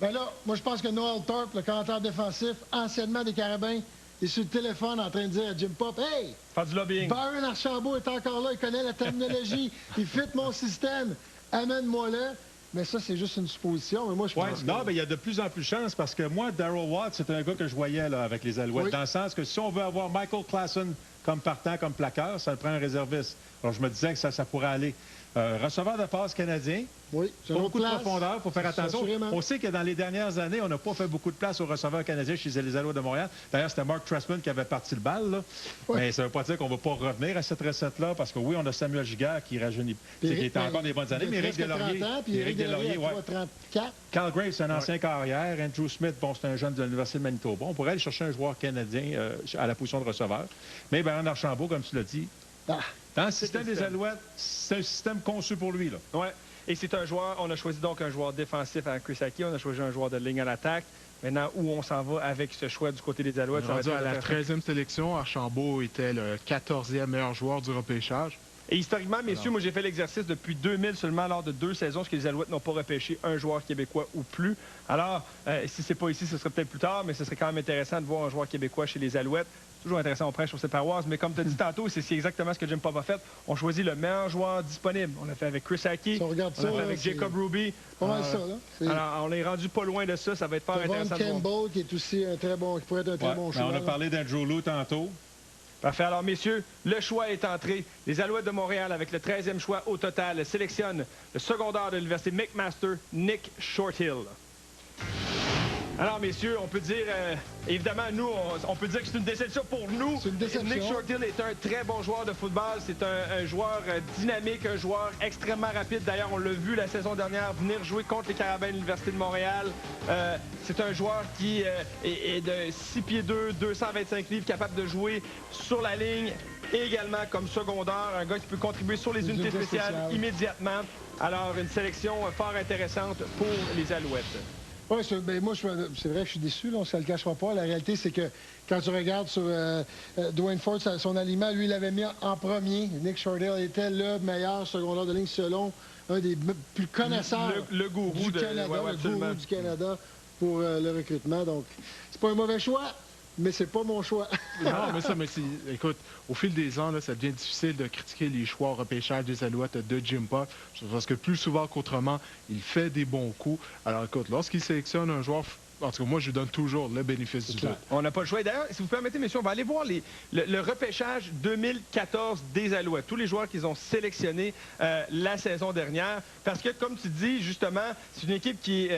Ben là, moi, je pense que Noel Thorpe, le commentaire défensif, anciennement des Carabins, est sur le téléphone en train de dire à Jim Pope, « Hey! Faire du lobbying. Byron Archambault est encore là, il connaît la terminologie, il fit mon système, amène-moi-le. » Mais ça, c'est juste une supposition. Mais moi, je pense que... Non, mais il y a de plus en plus de chance parce que moi, Darryl Watt, c'est un gars que je voyais là, avec les Alouettes. Dans le sens que si on veut avoir Michael Klassen comme partant, comme plaqueur, ça prend un réserviste. Alors, je me disais que ça pourrait aller. Receveur de passe canadien. Oui, pas beaucoup de profondeur, il faut faire attention. Assurément. On sait que dans les dernières années, on n'a pas fait beaucoup de place aux receveurs canadiens chez les Alouettes de Montréal. D'ailleurs, c'était Mark Trestman qui avait parti le bal. Là. Mais ça ne veut pas dire qu'on ne va pas revenir à cette recette-là, parce que oui, on a Samuel Giguère qui rajeunit, qui est encore des bonnes années, mais Éric Deslauriers. Éric Deslauriers, ouais. 34. Carl Graves, c'est un ancien carrière. Andrew Smith, bon, c'est un jeune de l'Université de Manitoba. On pourrait aller chercher un joueur canadien à la position de receveur. Mais Byron Archambault, comme tu l'as dit, dans le système des Alouettes, c'est un système conçu pour lui. Oui. Et c'est un joueur, on a choisi donc un joueur défensif à Chris Aki, on a choisi un joueur de ligne à l'attaque. Maintenant, où on s'en va avec ce choix du côté des Alouettes? On à la 13e sélection, Archambault était le 14e meilleur joueur du repêchage. Et historiquement, messieurs, moi j'ai fait l'exercice depuis 2000 seulement lors de 2 saisons, parce que les Alouettes n'ont pas repêché un joueur québécois ou plus. Alors, si c'est pas ici, ce serait peut-être plus tard, mais ce serait quand même intéressant de voir un joueur québécois chez les Alouettes. Toujours intéressant, on prêche sur ses paroisses, mais comme tu as dit tantôt, c'est exactement ce que Jim Pope a fait. On choisit le meilleur joueur disponible. On l'a fait avec Chris Aki, on a fait avec Jacob Ruby. Pas mal ça, là. Alors, on est rendu pas loin de ça, ça va être fort intéressant. Campbell, qui est aussi un très bon, qui pourrait être un très bon choix. On a parlé d'Andrew Lou tantôt. Parfait. Alors, messieurs, le choix est entré. Les Alouettes de Montréal, avec le 13e choix au total, sélectionnent le secondaire de l'Université McMaster, Nick Shorthill. Alors, messieurs, on peut dire, évidemment, nous, on peut dire que c'est une déception pour nous. C'est une déception. Nick Shorthill est un très bon joueur de football. C'est un joueur dynamique, un joueur extrêmement rapide. D'ailleurs, on l'a vu la saison dernière venir jouer contre les Carabins de l'Université de Montréal. C'est un joueur qui est de 6 pieds 2, 225 livres, capable de jouer sur la ligne et également comme secondaire. Un gars qui peut contribuer sur les unités spéciales immédiatement. Alors, une sélection fort intéressante pour les Alouettes. Oui, ben moi, c'est vrai que je suis déçu, là, on ne se le cachera pas. La réalité, c'est que quand tu regardes sur Dwayne Ford, son aliment, lui, il l'avait mis en premier. Nick Shorthill était le meilleur secondaire de ligne selon un des plus connaisseurs le gourou du Canada, le gourou du Canada pour le recrutement. Donc, c'est pas un mauvais choix, mais c'est pas mon choix. Non, mais écoute, au fil des ans, là, ça devient difficile de critiquer les choix au repêchage des Alouettes de Jim Pope, parce que plus souvent qu'autrement, il fait des bons coups. Alors écoute, lorsqu'il sélectionne un joueur, en tout cas, moi, je lui donne toujours le bénéfice du doute. On n'a pas le choix. D'ailleurs, si vous permettez, messieurs, on va aller voir le repêchage 2014 des Alouettes. Tous les joueurs qu'ils ont sélectionnés la saison dernière. Parce que, comme tu dis, justement, c'est une équipe qui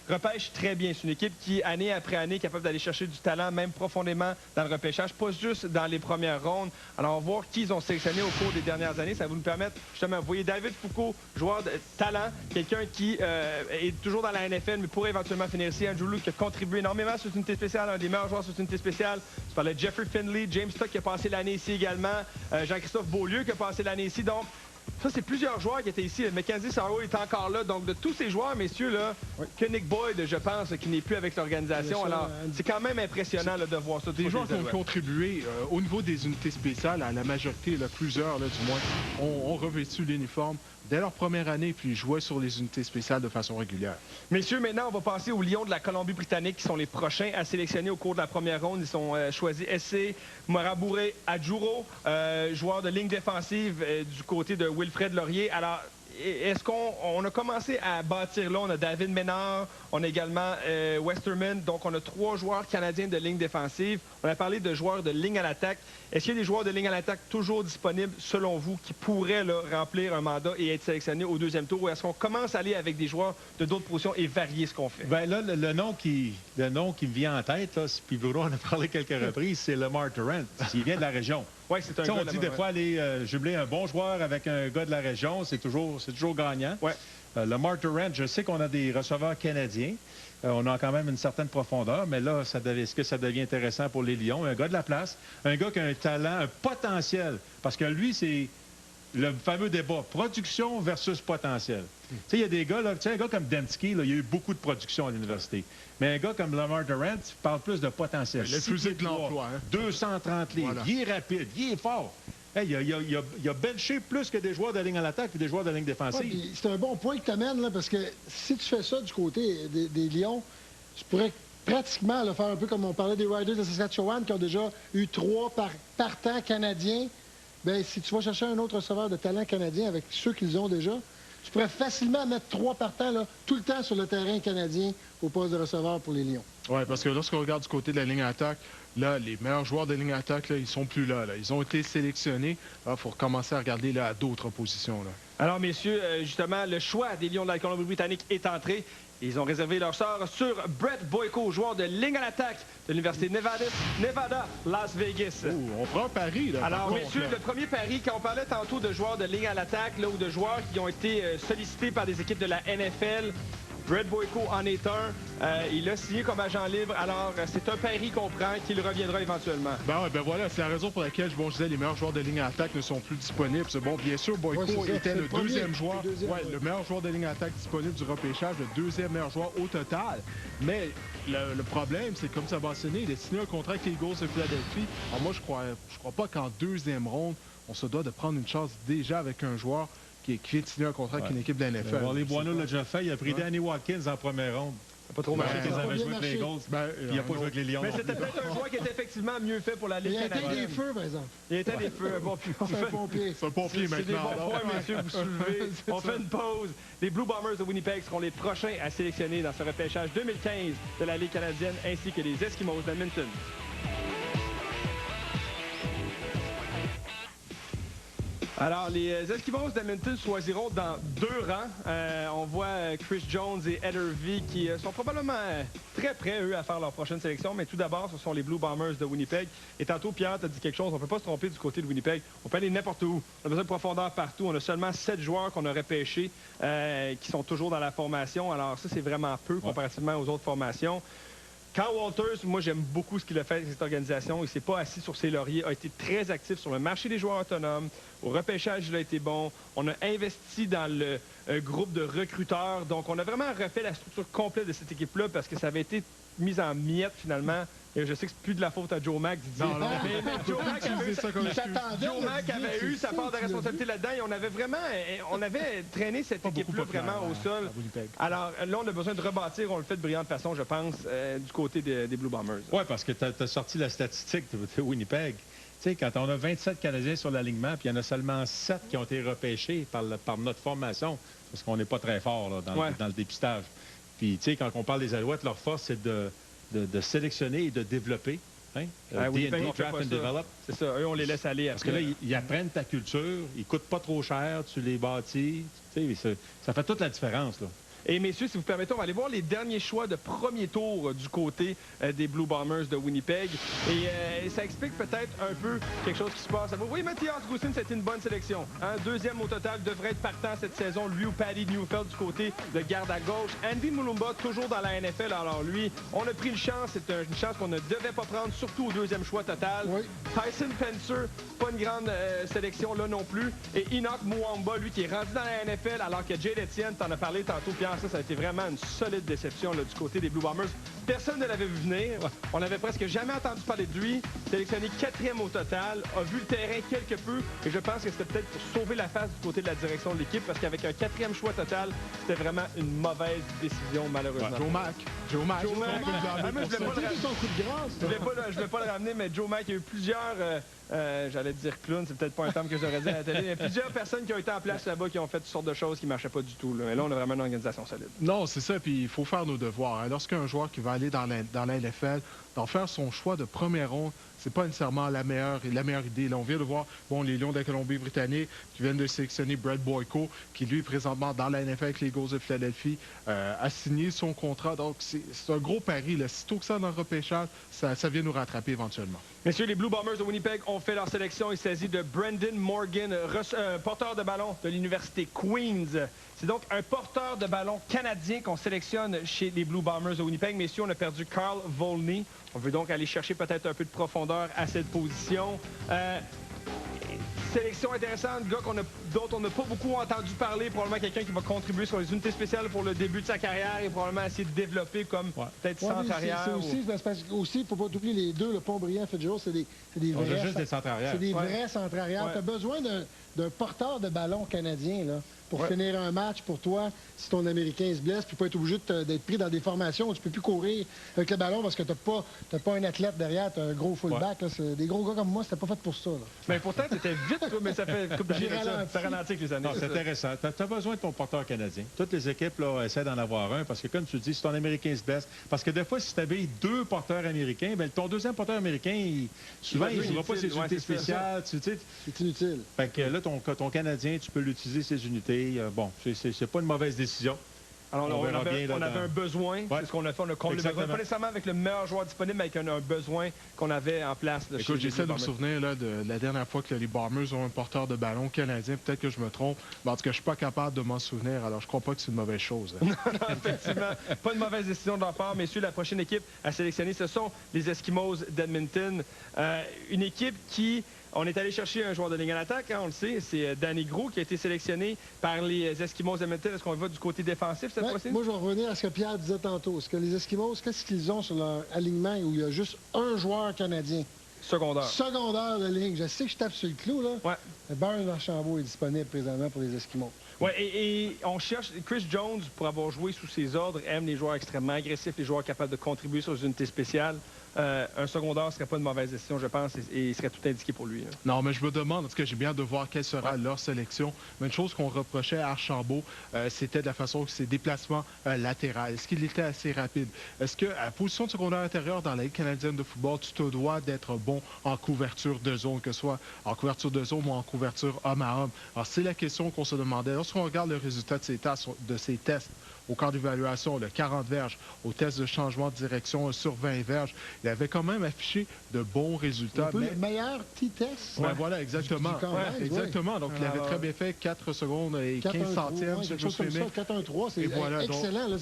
repêche très bien. C'est une équipe qui, année après année, est capable d'aller chercher du talent, même profondément dans le repêchage, pas juste dans les premières rondes. Alors, on va voir qui ils ont sélectionné au cours des dernières années. Ça va nous permettre, justement, vous voyez David Foucault, joueur de talent, quelqu'un qui est toujours dans la NFL, mais pourrait éventuellement finir ici. Andrew Luke, qui a contribué énormément sur une unité spéciale, un des meilleurs joueurs sur une unité spéciale. Je parlais de Jeffrey Finley, James Tuck qui a passé l'année ici également, Jean-Christophe Beaulieu qui a passé l'année ici. Donc, ça, c'est plusieurs joueurs qui étaient ici. Mackenzie Sorrow est encore là. Donc, de tous ces joueurs, messieurs, là, que Nick Boyd, je pense, qui n'est plus avec l'organisation. Alors, c'est quand même impressionnant là, de voir ça. Des joueurs qui ont contribué au niveau des unités spéciales, à la majorité, là, plusieurs, là, du moins, ont revêtu l'uniforme dès leur première année, puis jouaient sur les unités spéciales de façon régulière. Messieurs, maintenant, on va passer aux Lions de la Colombie-Britannique, qui sont les prochains à sélectionner au cours de la première ronde. Ils sont choisis SC Morabouré Adjuro, joueur de ligne défensive du côté de Wilfred Laurier. Alors, est-ce qu'on a commencé à bâtir là? On a David Ménard, on a également Westerman, donc on a 3 joueurs canadiens de ligne défensive. On a parlé de joueurs de ligne à l'attaque. Est-ce qu'il y a des joueurs de ligne à l'attaque toujours disponibles, selon vous, qui pourraient là, remplir un mandat et être sélectionnés au 2e tour? Ou est-ce qu'on commence à aller avec des joueurs de d'autres positions et varier ce qu'on fait? Bien là, le nom qui me vient en tête, là, puis Bruno en a parlé quelques reprises, c'est Lemar Torrent. Il vient de la région. Oui, c'est un gars. On dit des fois aller jumeler un bon joueur avec un gars de la région, c'est toujours gagnant. Ouais. Lemar Torrent, je sais qu'on a des receveurs canadiens. On a quand même une certaine profondeur, mais là, est-ce que ça devient intéressant pour les Lions? Un gars de la place, un gars qui a un talent, un potentiel. Parce que lui, c'est le fameux débat, production versus potentiel. Tu sais, il y a des gars, là, un gars comme Dembski, là, il y a eu beaucoup de production à l'université. Mais un gars comme Lemar Torrent parle plus de potentiel. Le physique de l'emploi. 230 livres, voilà. Il est rapide, il est fort. Hey, il a benché plus que des joueurs de ligne à l'attaque et des joueurs de ligne défensive. Ouais, c'est un bon point que tu amènes, là, parce que si tu fais ça du côté des Lions, tu pourrais pratiquement là, faire un peu comme on parlait des Riders de Saskatchewan qui ont déjà eu 3 partants canadiens. Bien, si tu vas chercher un autre receveur de talent canadien avec ceux qu'ils ont déjà, tu pourrais facilement mettre 3 partants là, tout le temps sur le terrain canadien au poste de receveur pour les Lions. Oui, parce que lorsqu'on regarde du côté de la ligne d'attaque, là, les meilleurs joueurs de ligne d'attaque, ils sont plus là. Ils ont été sélectionnés. Il faut recommencer à regarder là, à d'autres positions. Là. Alors, messieurs, justement, le choix des Lions de la Colombie-Britannique est entré. Ils ont réservé leur sort sur Brett Boyko, joueur de ligne à l'attaque de l'Université Nevada, Las Vegas. On prend un pari, là. Alors, messieurs, le premier pari, quand on parlait tantôt de joueurs de ligne à l'attaque, là, ou de joueurs qui ont été sollicités par des équipes de la NFL, Brett Boyko en est un. Il a signé comme agent libre. Alors, c'est un pari qu'on prend, qu'il reviendra éventuellement. Ben voilà, c'est la raison pour laquelle je disais les meilleurs joueurs de ligne à attaque ne sont plus disponibles. C'est bon, bien sûr, Boyko était le deuxième joueur. Le meilleur joueur de ligne à attaque disponible du repêchage, le 2e meilleur joueur au total. Mais le problème, c'est comme ça va sonner, il a signé un contrat avec les Eagles de Philadelphie. Alors moi, je crois pas qu'en 2e ronde, on se doit de prendre une chance déjà avec un joueur qui vient de signer un contrat avec une équipe de la NFL. Les Boineaux l'a déjà fait. Il a pris Danny Watkins en première ronde. Ça n'a pas trop marché. Ils avaient joué avec les Eagles. Il n'a pas joué avec les Lions. Mais c'était peut-être un joueur qui était effectivement mieux fait pour la Ligue canadienne. Il était des feux, par exemple. Il était des feux. Bon, c'est un pompier. C'est un pompier maintenant. C'est des bons points, messieurs, vous soulevez. On fait une pause. Les Blue Bombers de Winnipeg seront les prochains à sélectionner dans ce repêchage 2015 de la Ligue canadienne, ainsi que les Eskimos d'Edmonton. Alors, les Eskimos d'Edmonton choisiront dans 2 rangs. On voit Chris Jones et Ed Hervey qui sont probablement très prêts, eux, à faire leur prochaine sélection. Mais tout d'abord, ce sont les Blue Bombers de Winnipeg. Et tantôt, Pierre t'a dit quelque chose. On ne peut pas se tromper du côté de Winnipeg. On peut aller n'importe où. On a besoin de profondeur partout. On a seulement 7 joueurs qu'on aurait pêchés qui sont toujours dans la formation. Alors ça, c'est vraiment peu comparativement aux autres formations. Carl Walters, moi, j'aime beaucoup ce qu'il a fait avec cette organisation. Il ne s'est pas assis sur ses lauriers, a été très actif sur le marché des joueurs autonomes. Au repêchage, il a été bon. On a investi dans le groupe de recruteurs. Donc, on a vraiment refait la structure complète de cette équipe-là parce que ça avait été mis en miettes, finalement. Et je sais que c'est plus de la faute à Joe Mack, Didier. Non, mais Joe Mack avait eu sa part de responsabilité là-dedans. Et on avait traîné cette équipe-là vraiment au sol. Alors là, on a besoin de rebâtir. On le fait de brillante façon, je pense, du côté des Blue Bombers. Oui, parce que tu as sorti la statistique de Winnipeg. Tu sais, quand on a 27 Canadiens sur l'alignement, puis il y en a seulement 7 qui ont été repêchés par notre formation, parce qu'on n'est pas très fort là, dans le dépistage. Puis, tu sais, quand on parle des Alouettes, leur force, c'est de sélectionner et de développer. Hein? D&D, Draft and Develop. C'est ça. Eux, on les laisse aller. Parce que là, ils apprennent ta culture, ils ne coûtent pas trop cher, tu les bâtis. Tu sais, ça fait toute la différence, là. Et messieurs, si vous permettez, on va aller voir les derniers choix de premier tour du côté des Blue Bombers de Winnipeg. Et ça explique peut-être un peu quelque chose qui se passe. Oui, Mathias Goussin, c'était une bonne sélection. Hein? 2e au total, devrait être partant cette saison. Lui ou Paddy Newfeld du côté de garde à gauche. Andy Mulumba, toujours dans la NFL. Alors lui, on a pris une chance. C'est une chance qu'on ne devait pas prendre, surtout au 2e choix total. Oui. Tyson Fencer, pas une grande sélection là non plus. Et Enoch Muamba, lui, qui est rendu dans la NFL, alors que Jade Etienne, t'en as parlé tantôt, Pierre. Ça a été vraiment une solide déception là, du côté des Blue Bombers. Personne ne l'avait vu venir. On n'avait presque jamais entendu parler de lui. Sélectionné 4e au total, a vu le terrain quelque peu. Et je pense que c'était peut-être pour sauver la face du côté de la direction de l'équipe, parce qu'avec un 4e choix total, c'était vraiment une mauvaise décision, malheureusement. Joe Mack. Je ne voulais pas le ramener, mais Joe Mack a eu plusieurs J'allais dire clown, c'est peut-être pas un terme que j'aurais dit à la télé. Il y a plusieurs personnes qui ont été en place là-bas qui ont fait toutes sortes de choses qui ne marchaient pas du tout. Là. Et là, on a vraiment une organisation solide. Non, c'est ça, puis il faut faire nos devoirs. Hein. Lorsqu'un joueur qui va aller dans la NFL, d'en faire son choix de première ronde, c'est pas nécessairement la meilleure idée. Là, on vient de voir les Lions de la Colombie-Britannique qui viennent de sélectionner Brett Boyko, qui lui, présentement, dans la NFL avec les Eagles de Philadelphie, a signé son contrat. Donc, c'est un gros pari. Là. Sitôt que ça dans le repêchage, ça vient nous rattraper éventuellement. Messieurs, les Blue Bombers de Winnipeg ont fait leur sélection. Il s'agit de Brendan Morgan, porteur de ballon de l'Université Queen's. C'est donc un porteur de ballon canadien qu'on sélectionne chez les Blue Bombers de Winnipeg. Messieurs, on a perdu Carl Volney. On veut donc aller chercher peut-être un peu de profondeur à cette position. Sélection intéressante, gars dont on n'a pas beaucoup entendu parler, probablement quelqu'un qui va contribuer sur les unités spéciales pour le début de sa carrière et probablement essayer de développer comme peut-être centre arrière. C'est aussi, il ne faut pas oublier les deux, le Pont-Brillant, Fitzgerald, c'est des vrais. Juste des centres arrière. C'est des vrais centres arrière. Tu as besoin d'un porteur de ballon canadien, là, pour finir un match pour toi, si ton Américain se blesse, puis pas être obligé d'être pris dans des formations où tu peux plus courir avec le ballon parce que t'as pas un athlète derrière, tu as un gros fullback. Là, des gros gars comme moi, c'était pas fait pour ça. Là. Mais pourtant, c'était vite, mais ça fait une couple d'années. Ça ralentit avec les années. C'est intéressant. Tu as besoin de ton porteur canadien. Toutes les équipes là, essaient d'en avoir un parce que, comme tu dis, si ton Américain se blesse, parce que des fois, si tu avais deux porteurs américains, bien, ton deuxième porteur américain, souvent, il ne jouera pas ses unités spéciales. C'est inutile. Fait que là, ton Canadien, tu peux l'utiliser, ses unités. Bon, c'est pas une mauvaise décision. Alors, on avait un besoin, c'est ce qu'on a fait. On a comblé le besoin, pas nécessairement avec le meilleur joueur disponible, mais avec un besoin qu'on avait en place. Écoute, j'essaie de me souvenir là, de la dernière fois que les Bombers ont un porteur de ballon canadien. Peut-être que je me trompe, mais en tout cas, je suis pas capable de m'en souvenir. Alors, je crois pas que c'est une mauvaise chose. Non, effectivement, pas une mauvaise décision de leur part. Messieurs, la prochaine équipe à sélectionner, ce sont les Eskimos d'Edmonton. Une équipe qui... On est allé chercher un joueur de ligne en attaque, hein, on le sait, c'est Danny Gros qui a été sélectionné par les Eskimos d'Edmonton. Est-ce qu'on va du côté défensif cette fois-ci? Moi, je vais revenir à ce que Pierre disait tantôt. Est-ce que les Eskimos, qu'est-ce qu'ils ont sur leur alignement où il y a juste un joueur canadien? Secondaire. Secondaire de ligne. Je sais que je tape sur le clou, là. Ouais. Mais Byron Archambault est disponible présentement pour les Eskimos. Oui, et on cherche... Chris Jones, pour avoir joué sous ses ordres, aime les joueurs extrêmement agressifs, les joueurs capables de contribuer sur les unités spéciales. Un secondaire ne serait pas une mauvaise décision, je pense, et il serait tout indiqué pour lui. Là. Non, mais je me demande, en tout cas, j'ai bien hâte de voir quelle sera leur sélection. Mais une chose qu'on reprochait à Archambault, c'était de la façon que ses déplacements latéraux. Est-ce qu'il était assez rapide? Est-ce qu'à la position de secondaire intérieur dans la Ligue canadienne de football, tu te dois d'être bon en couverture de zone, que ce soit en couverture de zone ou en couverture homme à homme? Alors, c'est la question qu'on se demandait. Lorsqu'on regarde le résultat de ces tests, au camp d'évaluation, le 40 verges, au test de changement de direction sur 20 verges, il avait quand même affiché de bons résultats. Le meilleur petit test. Ouais, voilà, exactement. Exactement. Donc, il avait très bien fait 4 secondes et 15 centièmes. Quelque chose comme ça, 4-1-3, c'est excellent. Là,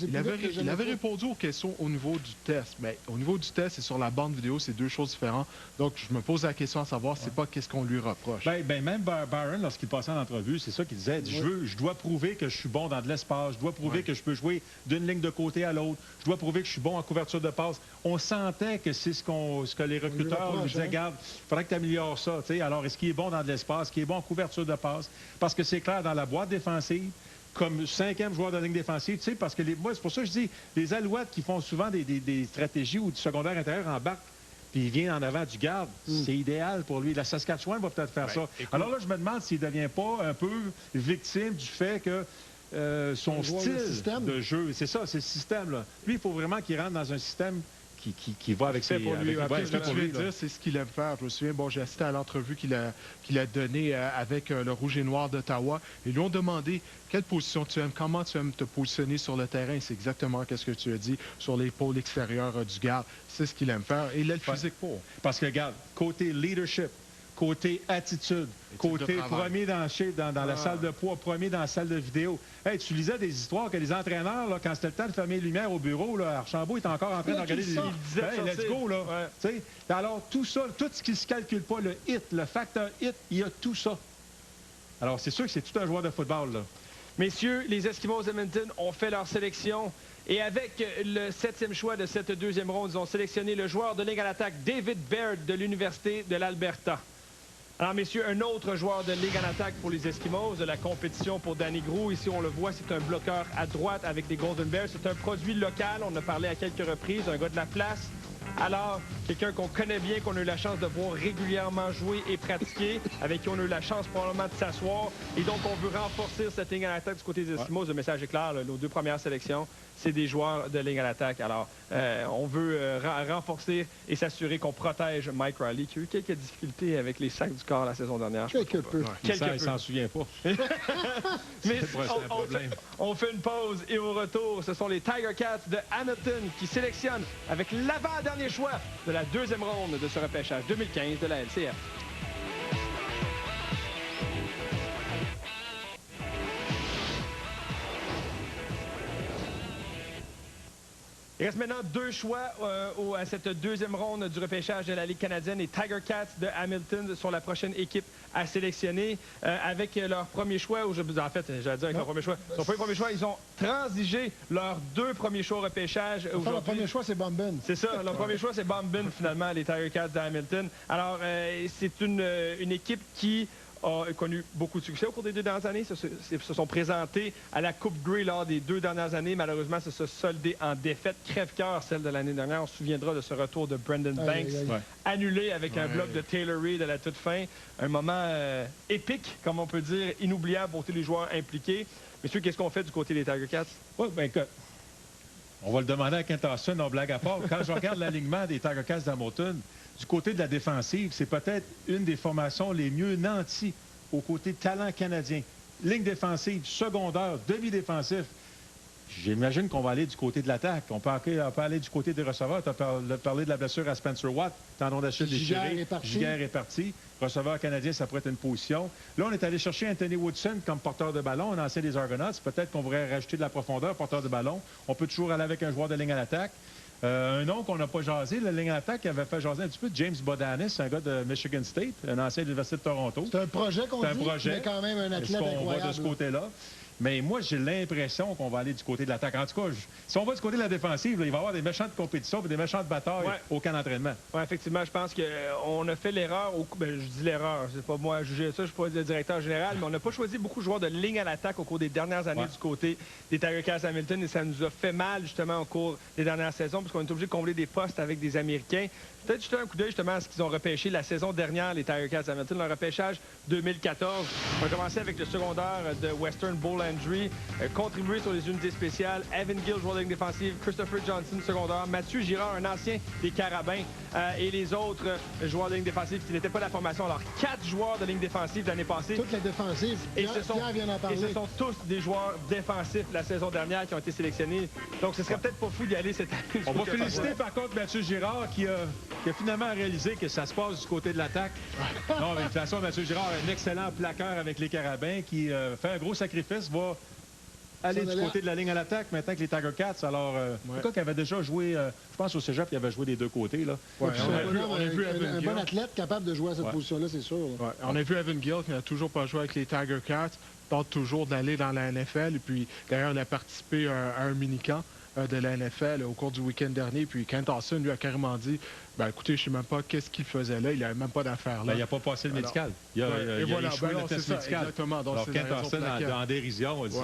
il avait répondu aux questions au niveau du test. Mais au niveau du test et sur la bande vidéo, c'est deux choses différentes. Donc, je me pose la question à savoir, c'est pas qu'est-ce qu'on lui reproche. Même Byron, lorsqu'il passait en entrevue, c'est ça qu'il disait. Je dois prouver que je suis bon dans de l'espace. Je dois prouver que je peux jouer d'une ligne de côté à l'autre. Je dois prouver que je suis bon en couverture de passe. On sentait que c'est ce que les recruteurs nous disaient, regarde, il faudrait que tu améliores ça. T'sais. Alors, est-ce qu'il est bon dans de l'espace? Est-ce qu'il est bon en couverture de passe? Parce que c'est clair, dans la boîte défensive, comme 5e joueur de ligne défensive, tu sais, parce que moi, c'est pour ça que je dis, les Alouettes qui font souvent des stratégies ou du secondaire intérieur embarquent, puis il vient en avant du garde, c'est idéal pour lui. La Saskatchewan va peut-être faire ça. Écoute. Alors là, je me demande s'il ne devient pas un peu victime du fait que son style de jeu, c'est ça, c'est le système. Là. Lui, il faut vraiment qu'il rentre dans un système qui va avec ses... Pour lui. Ce que tu viens de dire, c'est ce qu'il aime faire. Je me souviens, j'ai assisté à l'entrevue qu'il a donnée avec le Rouge et Noir d'Ottawa. Ils lui ont demandé quelle position tu aimes, comment tu aimes te positionner sur le terrain. C'est exactement ce que tu as dit sur l'épaule extérieure du garde. C'est ce qu'il aime faire. Et il a le physique pour. Parce que, regarde, côté leadership, côté attitude, côté premier dans la salle de poids, premier dans la salle de vidéo. Hey, tu lisais des histoires que les entraîneurs, là, quand c'était le temps de fermer les lumières au bureau, là, Archambault est encore en train de regarder des... Hey, let's go, là. Ouais. Alors, tout ça, tout ce qui ne se calcule pas, le hit, le facteur hit, il y a tout ça. Alors, c'est sûr que c'est tout un joueur de football, là. Messieurs, les Eskimos d'Edmonton ont fait leur sélection. Et avec le 7e choix de cette 2e ronde, ils ont sélectionné le joueur de ligne à l'attaque, David Baird, de l'Université de l'Alberta. Alors, messieurs, un autre joueur de ligue en attaque pour les Eskimos, de la compétition pour Danny Gros. Ici, on le voit, c'est un bloqueur à droite avec les Golden Bears. C'est un produit local, on a parlé à quelques reprises, un gars de la place. Alors, quelqu'un qu'on connaît bien, qu'on a eu la chance de voir régulièrement jouer et pratiquer, avec qui on a eu la chance probablement de s'asseoir. Et donc, on veut renforcer cette ligne à l'attaque du côté des Eskimos. Le message est clair, là, nos 2 premières sélections, c'est des joueurs de ligne à l'attaque. Alors, on veut renforcer et s'assurer qu'on protège Mike Reilly, qui a eu quelques difficultés avec les sacs du corps la saison dernière. Quelque peu. Il s'en souvient pas. Mais on fait une pause et au retour, ce sont les Tiger Cats de Hamilton qui sélectionnent avec l'avant-dernier choix de la 2e ronde de ce repêchage 2015 de la LCF. Il reste maintenant 2 choix à cette 2e ronde du repêchage de la Ligue canadienne. Les Tiger Cats de Hamilton sont la prochaine équipe à sélectionner avec leur premier choix. En fait, j'allais dire avec leur premier choix. Son premier choix, ils ont transigé leurs 2 premiers choix au repêchage. Leur premier choix, c'est Bombin. C'est ça. Leur premier choix, c'est Bombin, finalement, les Tiger Cats de Hamilton. Alors, c'est une équipe qui a connu beaucoup de succès au cours des 2 dernières années. Se sont présentés à la Coupe Grey lors des 2 dernières années. Malheureusement, ça se soldé en défaite crève-cœur, celle de l'année dernière. On se souviendra de ce retour de Brendan Banks, annulé avec un bloc de Taylor Reid à la toute fin. Un moment épique, comme on peut dire, inoubliable pour tous les joueurs impliqués. Messieurs, qu'est-ce qu'on fait du côté des Tiger Cats? Oui, bien écoute, on va le demander à Kent Austin, non blague à part. Quand je regarde l'alignement des Tiger Cats d'Hamilton, du côté de la défensive, c'est peut-être une des formations les mieux nanties au côté talent canadien. Ligne défensive, secondaire, demi-défensif. J'imagine qu'on va aller du côté de l'attaque. On peut aller du côté des receveurs. Tu as parlé de la blessure à Spencer Watt, tendon d'Achille déchiré. Giguère est parti. Receveur canadien, ça pourrait être une position. Là, on est allé chercher Anthony Woodson comme porteur de ballon, un ancien des Argonauts. Peut-être qu'on voudrait rajouter de la profondeur, porteur de ballon. On peut toujours aller avec un joueur de ligne à l'attaque. Un nom qu'on n'a pas jasé, la ligne à l'attaque, qui avait fait jaser un petit peu, James Bodanis, un gars de Michigan State, un ancien de l'Université de Toronto. C'est un projet qu'on dit, mais quand même un athlète incroyable. On va de ce côté-là. Mais moi, j'ai l'impression qu'on va aller du côté de l'attaque. En tout cas, si on va du côté de la défensive, là, il va y avoir des méchantes compétitions et des méchantes batailles au camp d'entraînement. Oui, effectivement, je pense qu'on a fait l'erreur. Je dis l'erreur, c'est pas moi à juger ça, je ne suis pas le directeur général, mais on n'a pas choisi beaucoup de joueurs de ligne à l'attaque au cours des dernières années du côté des Tiger Cats Hamilton et ça nous a fait mal justement au cours des dernières saisons parce qu'on est obligé de combler des postes avec des Américains. Peut-être jeter un coup d'œil justement à ce qu'ils ont repêché la saison dernière, les Tiger Cats Hamilton, leur repêchage 2014. On a commencé avec le secondaire de Western Bull-Landry, contribué sur les unités spéciales, Evan Gill, joueur de ligne défensive, Christopher Johnson, secondaire, Mathieu Girard, un ancien des Carabins, et les autres joueurs de ligne défensive qui n'étaient pas de la formation. Alors, 4 joueurs de ligne défensive l'année passée. Toutes les défensives. Pierre vient d'en parler. Et ce sont tous des joueurs défensifs la saison dernière qui ont été sélectionnés. Donc, ce serait peut-être pas fou d'y aller cette année. On va féliciter par contre Mathieu Girard qui a finalement réalisé que ça se passe du côté de l'attaque. Non, mais de toute façon, Mathieu Girard est un excellent plaqueur avec les Carabins qui fait un gros sacrifice, va aller du côté de la ligne à l'attaque maintenant que les Tiger Cats. Alors, le gars qui avait déjà joué, je pense au cégep, il avait joué des 2 côtés. Là. On a vu un bon athlète capable de jouer à cette position-là, c'est sûr. On a vu Evan Gill qui n'a toujours pas joué avec les Tiger Cats, tente toujours d'aller dans la NFL. Et puis, d'ailleurs, il a participé à un mini-camp de la NFL au cours du week-end dernier. Puis Kent Austin lui a carrément dit écoutez, je ne sais même pas qu'est-ce qu'il faisait là. Il n'avait même pas d'affaires là. Il n'a pas passé le médical. Il a échoué le test médical. Exactement. Donc, alors, Kent Austin, en dérision, on dit.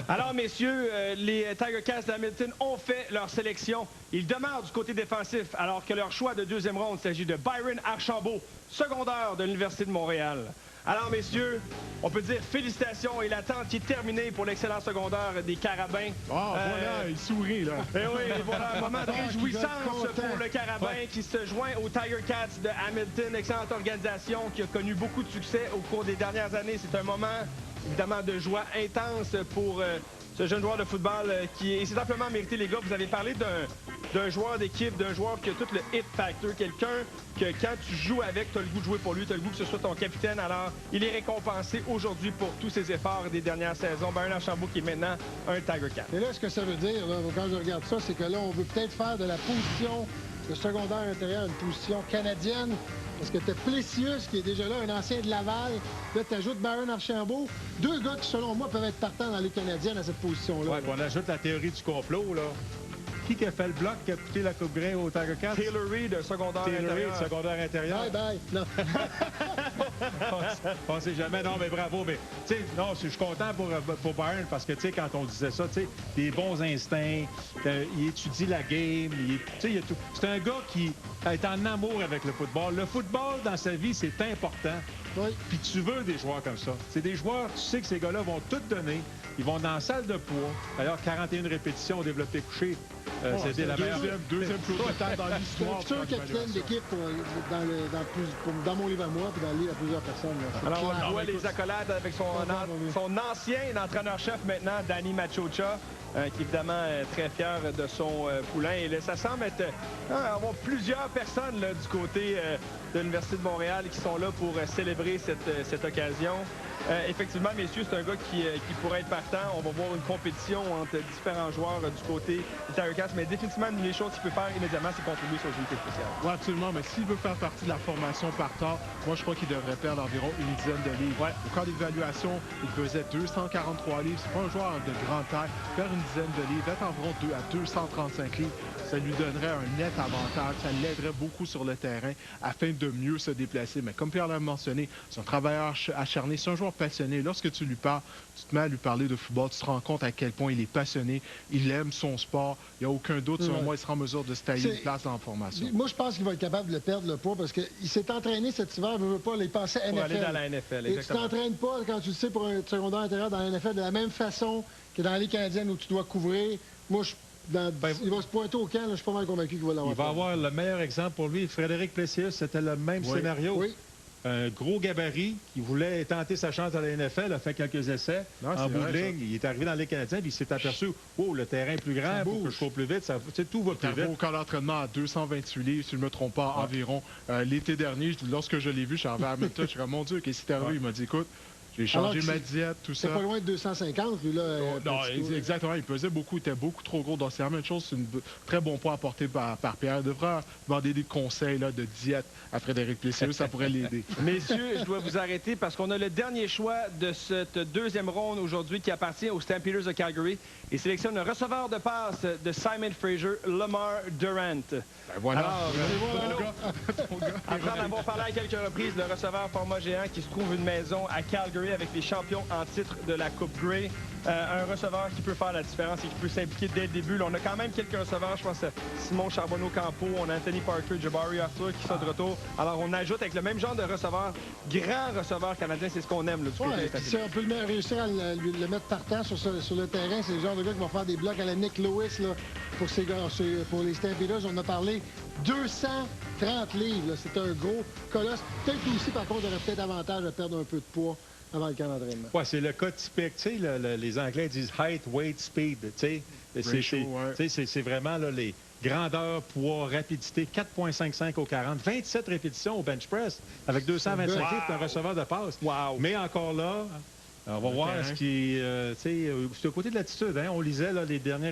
Alors, messieurs, les Tiger Cats d'Hamilton ont fait leur sélection. Ils demeurent du côté défensif, alors que leur choix de 2e ronde, il s'agit de Byron Archambault, secondaire de l'Université de Montréal. Alors, messieurs, on peut dire félicitations et l'attente qui est terminée pour l'excellent secondaire des Carabins. Voilà, il sourit, là. Et oui, voilà, un moment de réjouissance pour le Carabin qui se joint aux Tiger Cats de Hamilton. Excellente organisation qui a connu beaucoup de succès au cours des dernières années. C'est un moment, évidemment, de joie intense pour ce jeune joueur de football qui s'est amplement mérité, les gars. Vous avez parlé d'un joueur d'équipe, d'un joueur qui a tout le hit factor, quelqu'un que quand tu joues avec, tu as le goût de jouer pour lui, tu as le goût que ce soit ton capitaine. Alors, il est récompensé aujourd'hui pour tous ses efforts des dernières saisons. Byron Archambault qui est maintenant un Tiger Cat. Et là, ce que ça veut dire, là, quand je regarde ça, c'est que là, on veut peut-être faire de la position de secondaire intérieur une position canadienne. Parce que tu as Plessius, qui est déjà là, un ancien de Laval. Là, tu ajoutes Byron Archambault. 2 gars qui, selon moi, peuvent être partants dans les Canadiennes à cette position-là. Oui, on ajoute la théorie du complot, là. qui a fait le bloc, qui a coûté la Coupe Grey au Tiger Cats? Taylor Reid, secondaire intérieur. Secondaire intérieur. Bye bye. Non. On ne sait jamais. Non, mais bravo. Mais, non, je suis content pour Byron parce que, quand on disait ça, des bons instincts, il étudie la game, il y a tout. C'est un gars qui est en amour avec le football. Le football, dans sa vie, c'est important. Oui. Puis tu veux des joueurs comme ça. C'est des joueurs, tu sais que ces gars-là vont tout donner. Ils vont dans la salle de poids. D'ailleurs, 41 répétitions au développé couché. C'était la meilleure. Deuxième plus haut total dans l'histoire. C'est sûr capitaine d'équipe dans mon livre à moi puis dans le livre à plusieurs personnes. Là. Alors, on voit les accolades avec son ancien entraîneur-chef maintenant, Danny Machocha, qui est évidemment très fier de son poulain. Et ça semble avoir plusieurs personnes là, du côté de l'Université de Montréal qui sont là pour célébrer cette occasion. Effectivement, messieurs, c'est un gars qui pourrait être partant. On va voir une compétition entre différents joueurs du côté du Tiger Cats, mais définitivement, une des choses qu'il peut faire immédiatement, c'est contribuer sur les unités spéciales. Oui, absolument, mais s'il veut faire partie de la formation partant, moi, je crois qu'il devrait perdre environ une dizaine de livres. Ouais. Au cas d'évaluation, il pesait 243 livres. C'est pas un joueur de grande taille. Perdre une dizaine de livres, être environ 2 à 235 livres, ça lui donnerait un net avantage. Ça l'aiderait beaucoup sur le terrain afin de mieux se déplacer. Mais comme Pierre l'a mentionné, c'est un travailleur acharné, c'est un joueur passionné. Lorsque tu lui parles, tu te mets à lui parler de football, tu te rends compte à quel point il est passionné, il aime son sport. Il n'y a aucun doute, selon moi, il sera en mesure de se tailler une place dans la formation. Moi, je pense qu'il va être capable de perdre le poids parce qu'il s'est entraîné cet hiver, il ne veut pas, il pensait NFL. Pour aller dans la NFL, exactement. Et tu t'entraînes pas, quand tu le sais, pour un secondaire intérieur dans la NFL de la même façon que dans la Ligue canadienne où tu dois couvrir. Moi, il va se pointer au camp, là, je suis pas mal convaincu qu'il va l'avoir. Il va avoir le meilleur exemple pour lui. Frédéric Plessier, c'était le même scénario. Oui. Un gros gabarit qui voulait tenter sa chance à la NFL, a fait quelques essais. En bout de ligne, il est arrivé dans les Canadiens, puis il s'est aperçu, oh, le terrain est plus grand, il faut que je cours plus vite, tout va plus vite. Au camp d'entraînement à 228 livres, si je ne me trompe pas, environ. L'été dernier, lorsque je l'ai vu, je suis arrivé à Hamilton, je suis comme, mon Dieu, qu'est-ce qui est arrivé? Il m'a dit, écoute, j'ai changé ma diète, tout ça. C'est pas loin de 250, lui, là. Non, exactement. Il pesait beaucoup, il était beaucoup trop gros. Donc, c'est la même chose. C'est un très bon point apporté par Pierre. Il devrait demander des conseils là, de diète à Frédéric Plessier. Ça pourrait l'aider. Messieurs, je dois vous arrêter parce qu'on a le dernier choix de cette deuxième ronde aujourd'hui qui appartient aux Stampeders de Calgary et sélectionne un receveur de passe de Simon Fraser, Lamar Durant. Ben voilà. Alors, après en avoir parlé à quelques reprises, le receveur format géant qui se trouve une maison à Calgary avec les champions en titre de la Coupe Grey. Un receveur qui peut faire la différence et qui peut s'impliquer dès le début. Là, on a quand même quelques receveurs, je pense à Simon Charbonneau-Campo, on a Anthony Parker, Jabari Arthur qui sont de retour. Alors on ajoute avec le même genre de receveur, grand receveur canadien, c'est ce qu'on aime là, du côté des Stampeders. Si on peut réussir à le mettre partant sur le terrain, c'est le genre de gars qui va faire des blocs à la Nick Lewis là, pour les Stampeders. On a parlé 230 livres, c'est un gros colosse. Peut-être aussi, par contre, il aurait peut-être avantage à perdre un peu de poids avant le camp d'entraînement. Oui, c'est le cas typique. Tu sais, les Anglais disent height, weight, speed. Tu sais, c'est vraiment là, les grandeurs, poids, rapidité. 4,55 au 40. 27 répétitions au bench press avec 225 livres. C'est un receveur de passe. Wow. Mais encore là, on va voir ce qui c'est au côté de l'attitude. Hein? On lisait là, les derniers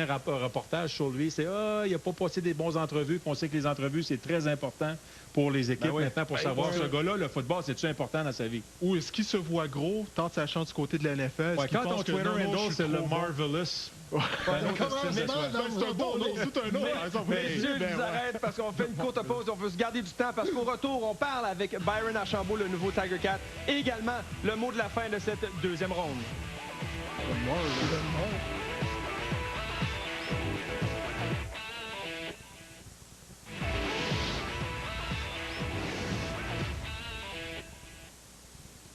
reportages sur lui. C'est il n'a pas passé des bons entrevues. On sait que les entrevues, c'est très important pour les équipes maintenant pour savoir ce gars-là, le football, c'est-tu important dans sa vie? Ou est-ce qu'il se voit gros, tente sa chance du côté de la NFL? Ouais, quand ton Twitter handle, c'est le Marvelous. Messieurs, je vous arrête parce qu'on fait une courte pause. On veut se garder du temps parce qu'au retour, on parle avec Byron Archambault, le nouveau Tiger Cat, et également le mot de la fin de cette deuxième ronde.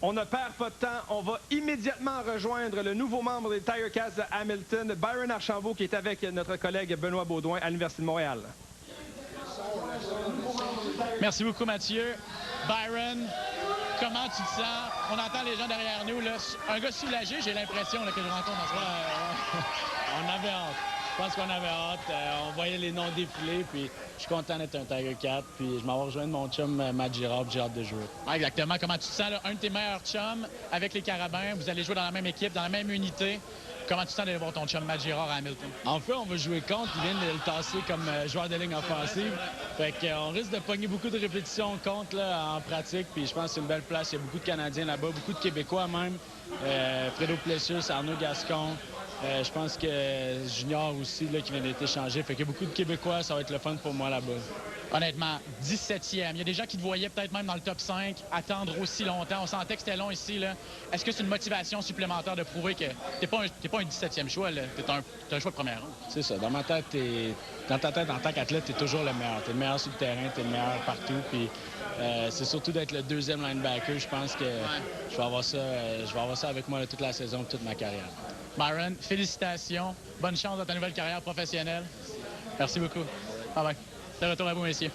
On ne perd pas de temps. On va immédiatement rejoindre le nouveau membre des Tiger Cats de Hamilton, Byron Archambault, qui est avec notre collègue Benoît Baudouin à l'Université de Montréal. Merci beaucoup, Mathieu. Byron, comment tu te sens? On entend les gens derrière nous. Là. Un gars soulagé, j'ai l'impression que je rencontre en ce moment. On avait hâte. Je pense qu'on avait hâte. On voyait les noms défiler, puis je suis content d'être un Tiger Cat, puis je m'en vais rejoindre mon chum Matt Girard, puis j'ai hâte de jouer. Ah, exactement. Comment tu te sens? Là? Un de tes meilleurs chums avec les Carabins. Vous allez jouer dans la même équipe, dans la même unité. Comment tu te sens d'aller voir ton chum Matt Girard à Hamilton? En fait, on va jouer contre. Il vient de le tasser comme joueur de ligne offensive. Fait qu'on risque de pogner beaucoup de répétitions contre là, en pratique. Puis je pense que c'est une belle place. Il y a beaucoup de Canadiens là-bas, beaucoup de Québécois même. Fredo Plessius, Arnaud Gascon. Je pense que Junior aussi, là, qui vient d'être échangé. Fait qu'il y a beaucoup de Québécois. Ça va être le fun pour moi là-bas. Honnêtement, 17e. Il y a des gens qui te voyaient peut-être même dans le top 5, attendre aussi longtemps. On sentait que c'était long ici. Est-ce que c'est une motivation supplémentaire de prouver que t'es pas un 17e choix, t'es un choix de première ronde? C'est ça. Dans ma tête, dans ta tête, en tant qu'athlète, t'es toujours le meilleur. T'es le meilleur sur le terrain, t'es le meilleur partout. Puis c'est surtout d'être le deuxième linebacker. Je pense que je vais avoir ça avec moi toute la saison, toute ma carrière. Byron, félicitations. Bonne chance dans ta nouvelle carrière professionnelle. Merci beaucoup. Bye-bye. De retour à vous, messieurs.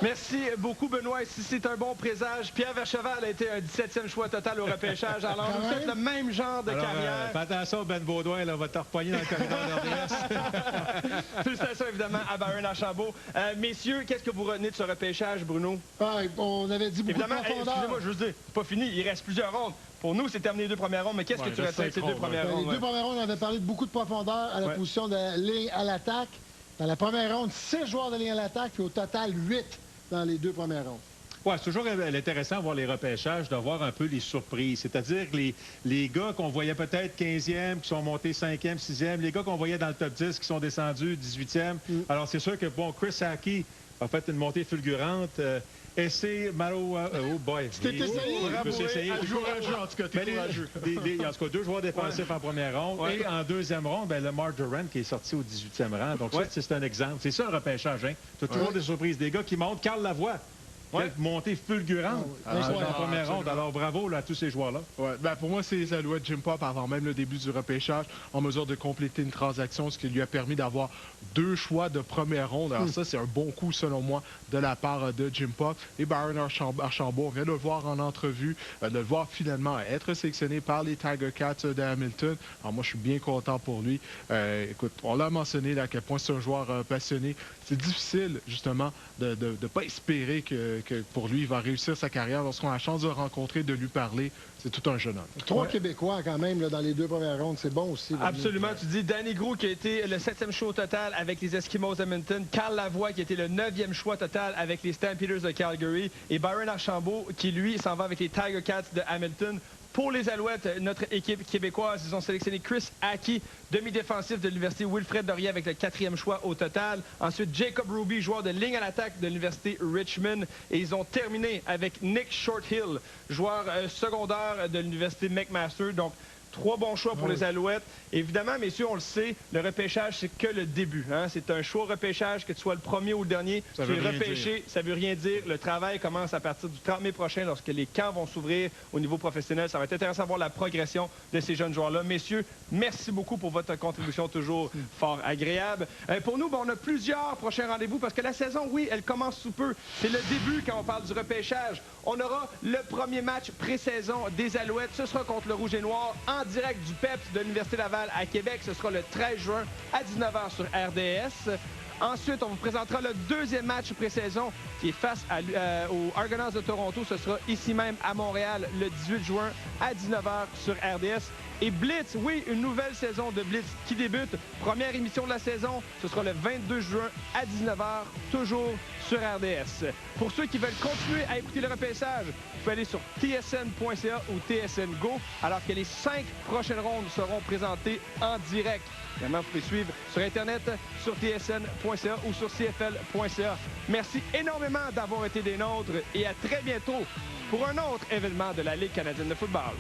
Merci beaucoup, Benoît. Si c'est un bon présage, Pierre Vercheval a été un 17e choix total au repêchage. Alors, vous faites le même genre de carrière. Fais attention, Ben Baudouin, là, va te repogner dans le corridor d'RDS. Félicitations, évidemment, à Byron Archambault. Messieurs, qu'est-ce que vous retenez de ce repêchage, Bruno? On avait dit beaucoup de profondeur. Excusez-moi, je vous dis, c'est pas fini. Il reste plusieurs rondes. Pour nous, c'est terminé les 2 premières rondes. Mais qu'est-ce que tu retiens de ces 2 premières rondes? Les 2 premières rondes, on avait parlé de beaucoup de profondeur à la position de ligne à l'attaque. Dans la première ronde, 6 joueurs de ligne à l'attaque, puis au total, 8 dans les 2 premières rondes. Oui, c'est toujours intéressant de voir les repêchages, de voir un peu les surprises. C'est-à-dire les gars qu'on voyait peut-être 15e, qui sont montés 5e, 6e, les gars qu'on voyait dans le top 10, qui sont descendus 18e. Alors, c'est sûr que, bon, Chris Hackey a fait une montée fulgurante. Et c'est Malo... oh boy! Tu t'es essayé? Courageux, en tout cas, t'es courageux. En tout cas, 2 joueurs défensifs en première ronde. Ouais. Et en deuxième ronde, Lamar Durant qui est sorti au 18e rang. Donc ça, c'est un exemple. C'est ça un repêchage, hein? Tu as toujours des surprises. Des gars qui montent. Carl Lavoie. Quelle montée fulgurante en première ronde. Alors, bravo là, à tous ces joueurs-là. Ouais, pour moi, c'est les Alouettes. Jim Popp, avant même le début du repêchage, en mesure de compléter une transaction, ce qui lui a permis d'avoir 2 choix de première ronde. Alors ça, c'est un bon coup, selon moi, de la part de Jim Popp. Et Byron Archambault, on vient de le voir en entrevue, de le voir finalement être sélectionné par les Tiger Cats de Hamilton. Alors moi, je suis bien content pour lui. Écoute, on l'a mentionné là, à quel point c'est un joueur passionné. C'est difficile, justement, de ne pas espérer que pour lui, il va réussir sa carrière. Lorsqu'on a la chance de le rencontrer, de lui parler, c'est tout un jeune homme. 3 Québécois, quand même, là, dans les 2 premières rondes. C'est bon aussi. Absolument. Tu dis Danny Grou, qui a été le 7e choix total avec les Eskimos d'Edmonton. Carl Lavoie, qui a été le 9e choix total avec les Stampeders de Calgary. Et Byron Archambault, qui, lui, s'en va avec les Tiger Cats de Hamilton. Pour les Alouettes, notre équipe québécoise, ils ont sélectionné Chris Hackey, demi-défensif de l'Université Wilfrid Laurier avec le 4e choix au total. Ensuite, Jacob Ruby, joueur de ligne à l'attaque de l'Université Richmond. Et ils ont terminé avec Nick Shorthill, joueur secondaire de l'Université McMaster. Donc, 3 bons choix pour les Alouettes. Évidemment, messieurs, on le sait, le repêchage, c'est que le début. Hein? C'est un choix repêchage, que tu sois le premier ou le dernier. Tu es repêché, ça veut rien dire. Le travail commence à partir du 30 mai prochain, lorsque les camps vont s'ouvrir au niveau professionnel. Ça va être intéressant de voir la progression de ces jeunes joueurs-là. Messieurs, merci beaucoup pour votre contribution toujours fort agréable. Pour nous, on a plusieurs prochains rendez-vous parce que la saison, oui, elle commence sous peu. C'est le début quand on parle du repêchage. On aura le premier match pré-saison des Alouettes. Ce sera contre le Rouge et Noir en direct du PEPS de l'Université Laval à Québec. Ce sera le 13 juin à 19h sur RDS. Ensuite, on vous présentera le 2e match pré-saison qui est face aux Argonauts de Toronto. Ce sera ici même à Montréal le 18 juin à 19h sur RDS. Et Blitz, oui, une nouvelle saison de Blitz qui débute. Première émission de la saison, ce sera le 22 juin à 19h, toujours sur RDS. Pour ceux qui veulent continuer à écouter le repêchage, vous pouvez aller sur tsn.ca ou TSN Go, alors que les 5 prochaines rondes seront présentées en direct. Également, vous pouvez suivre sur Internet, sur tsn.ca ou sur cfl.ca. Merci énormément d'avoir été des nôtres et à très bientôt pour un autre événement de la Ligue canadienne de football.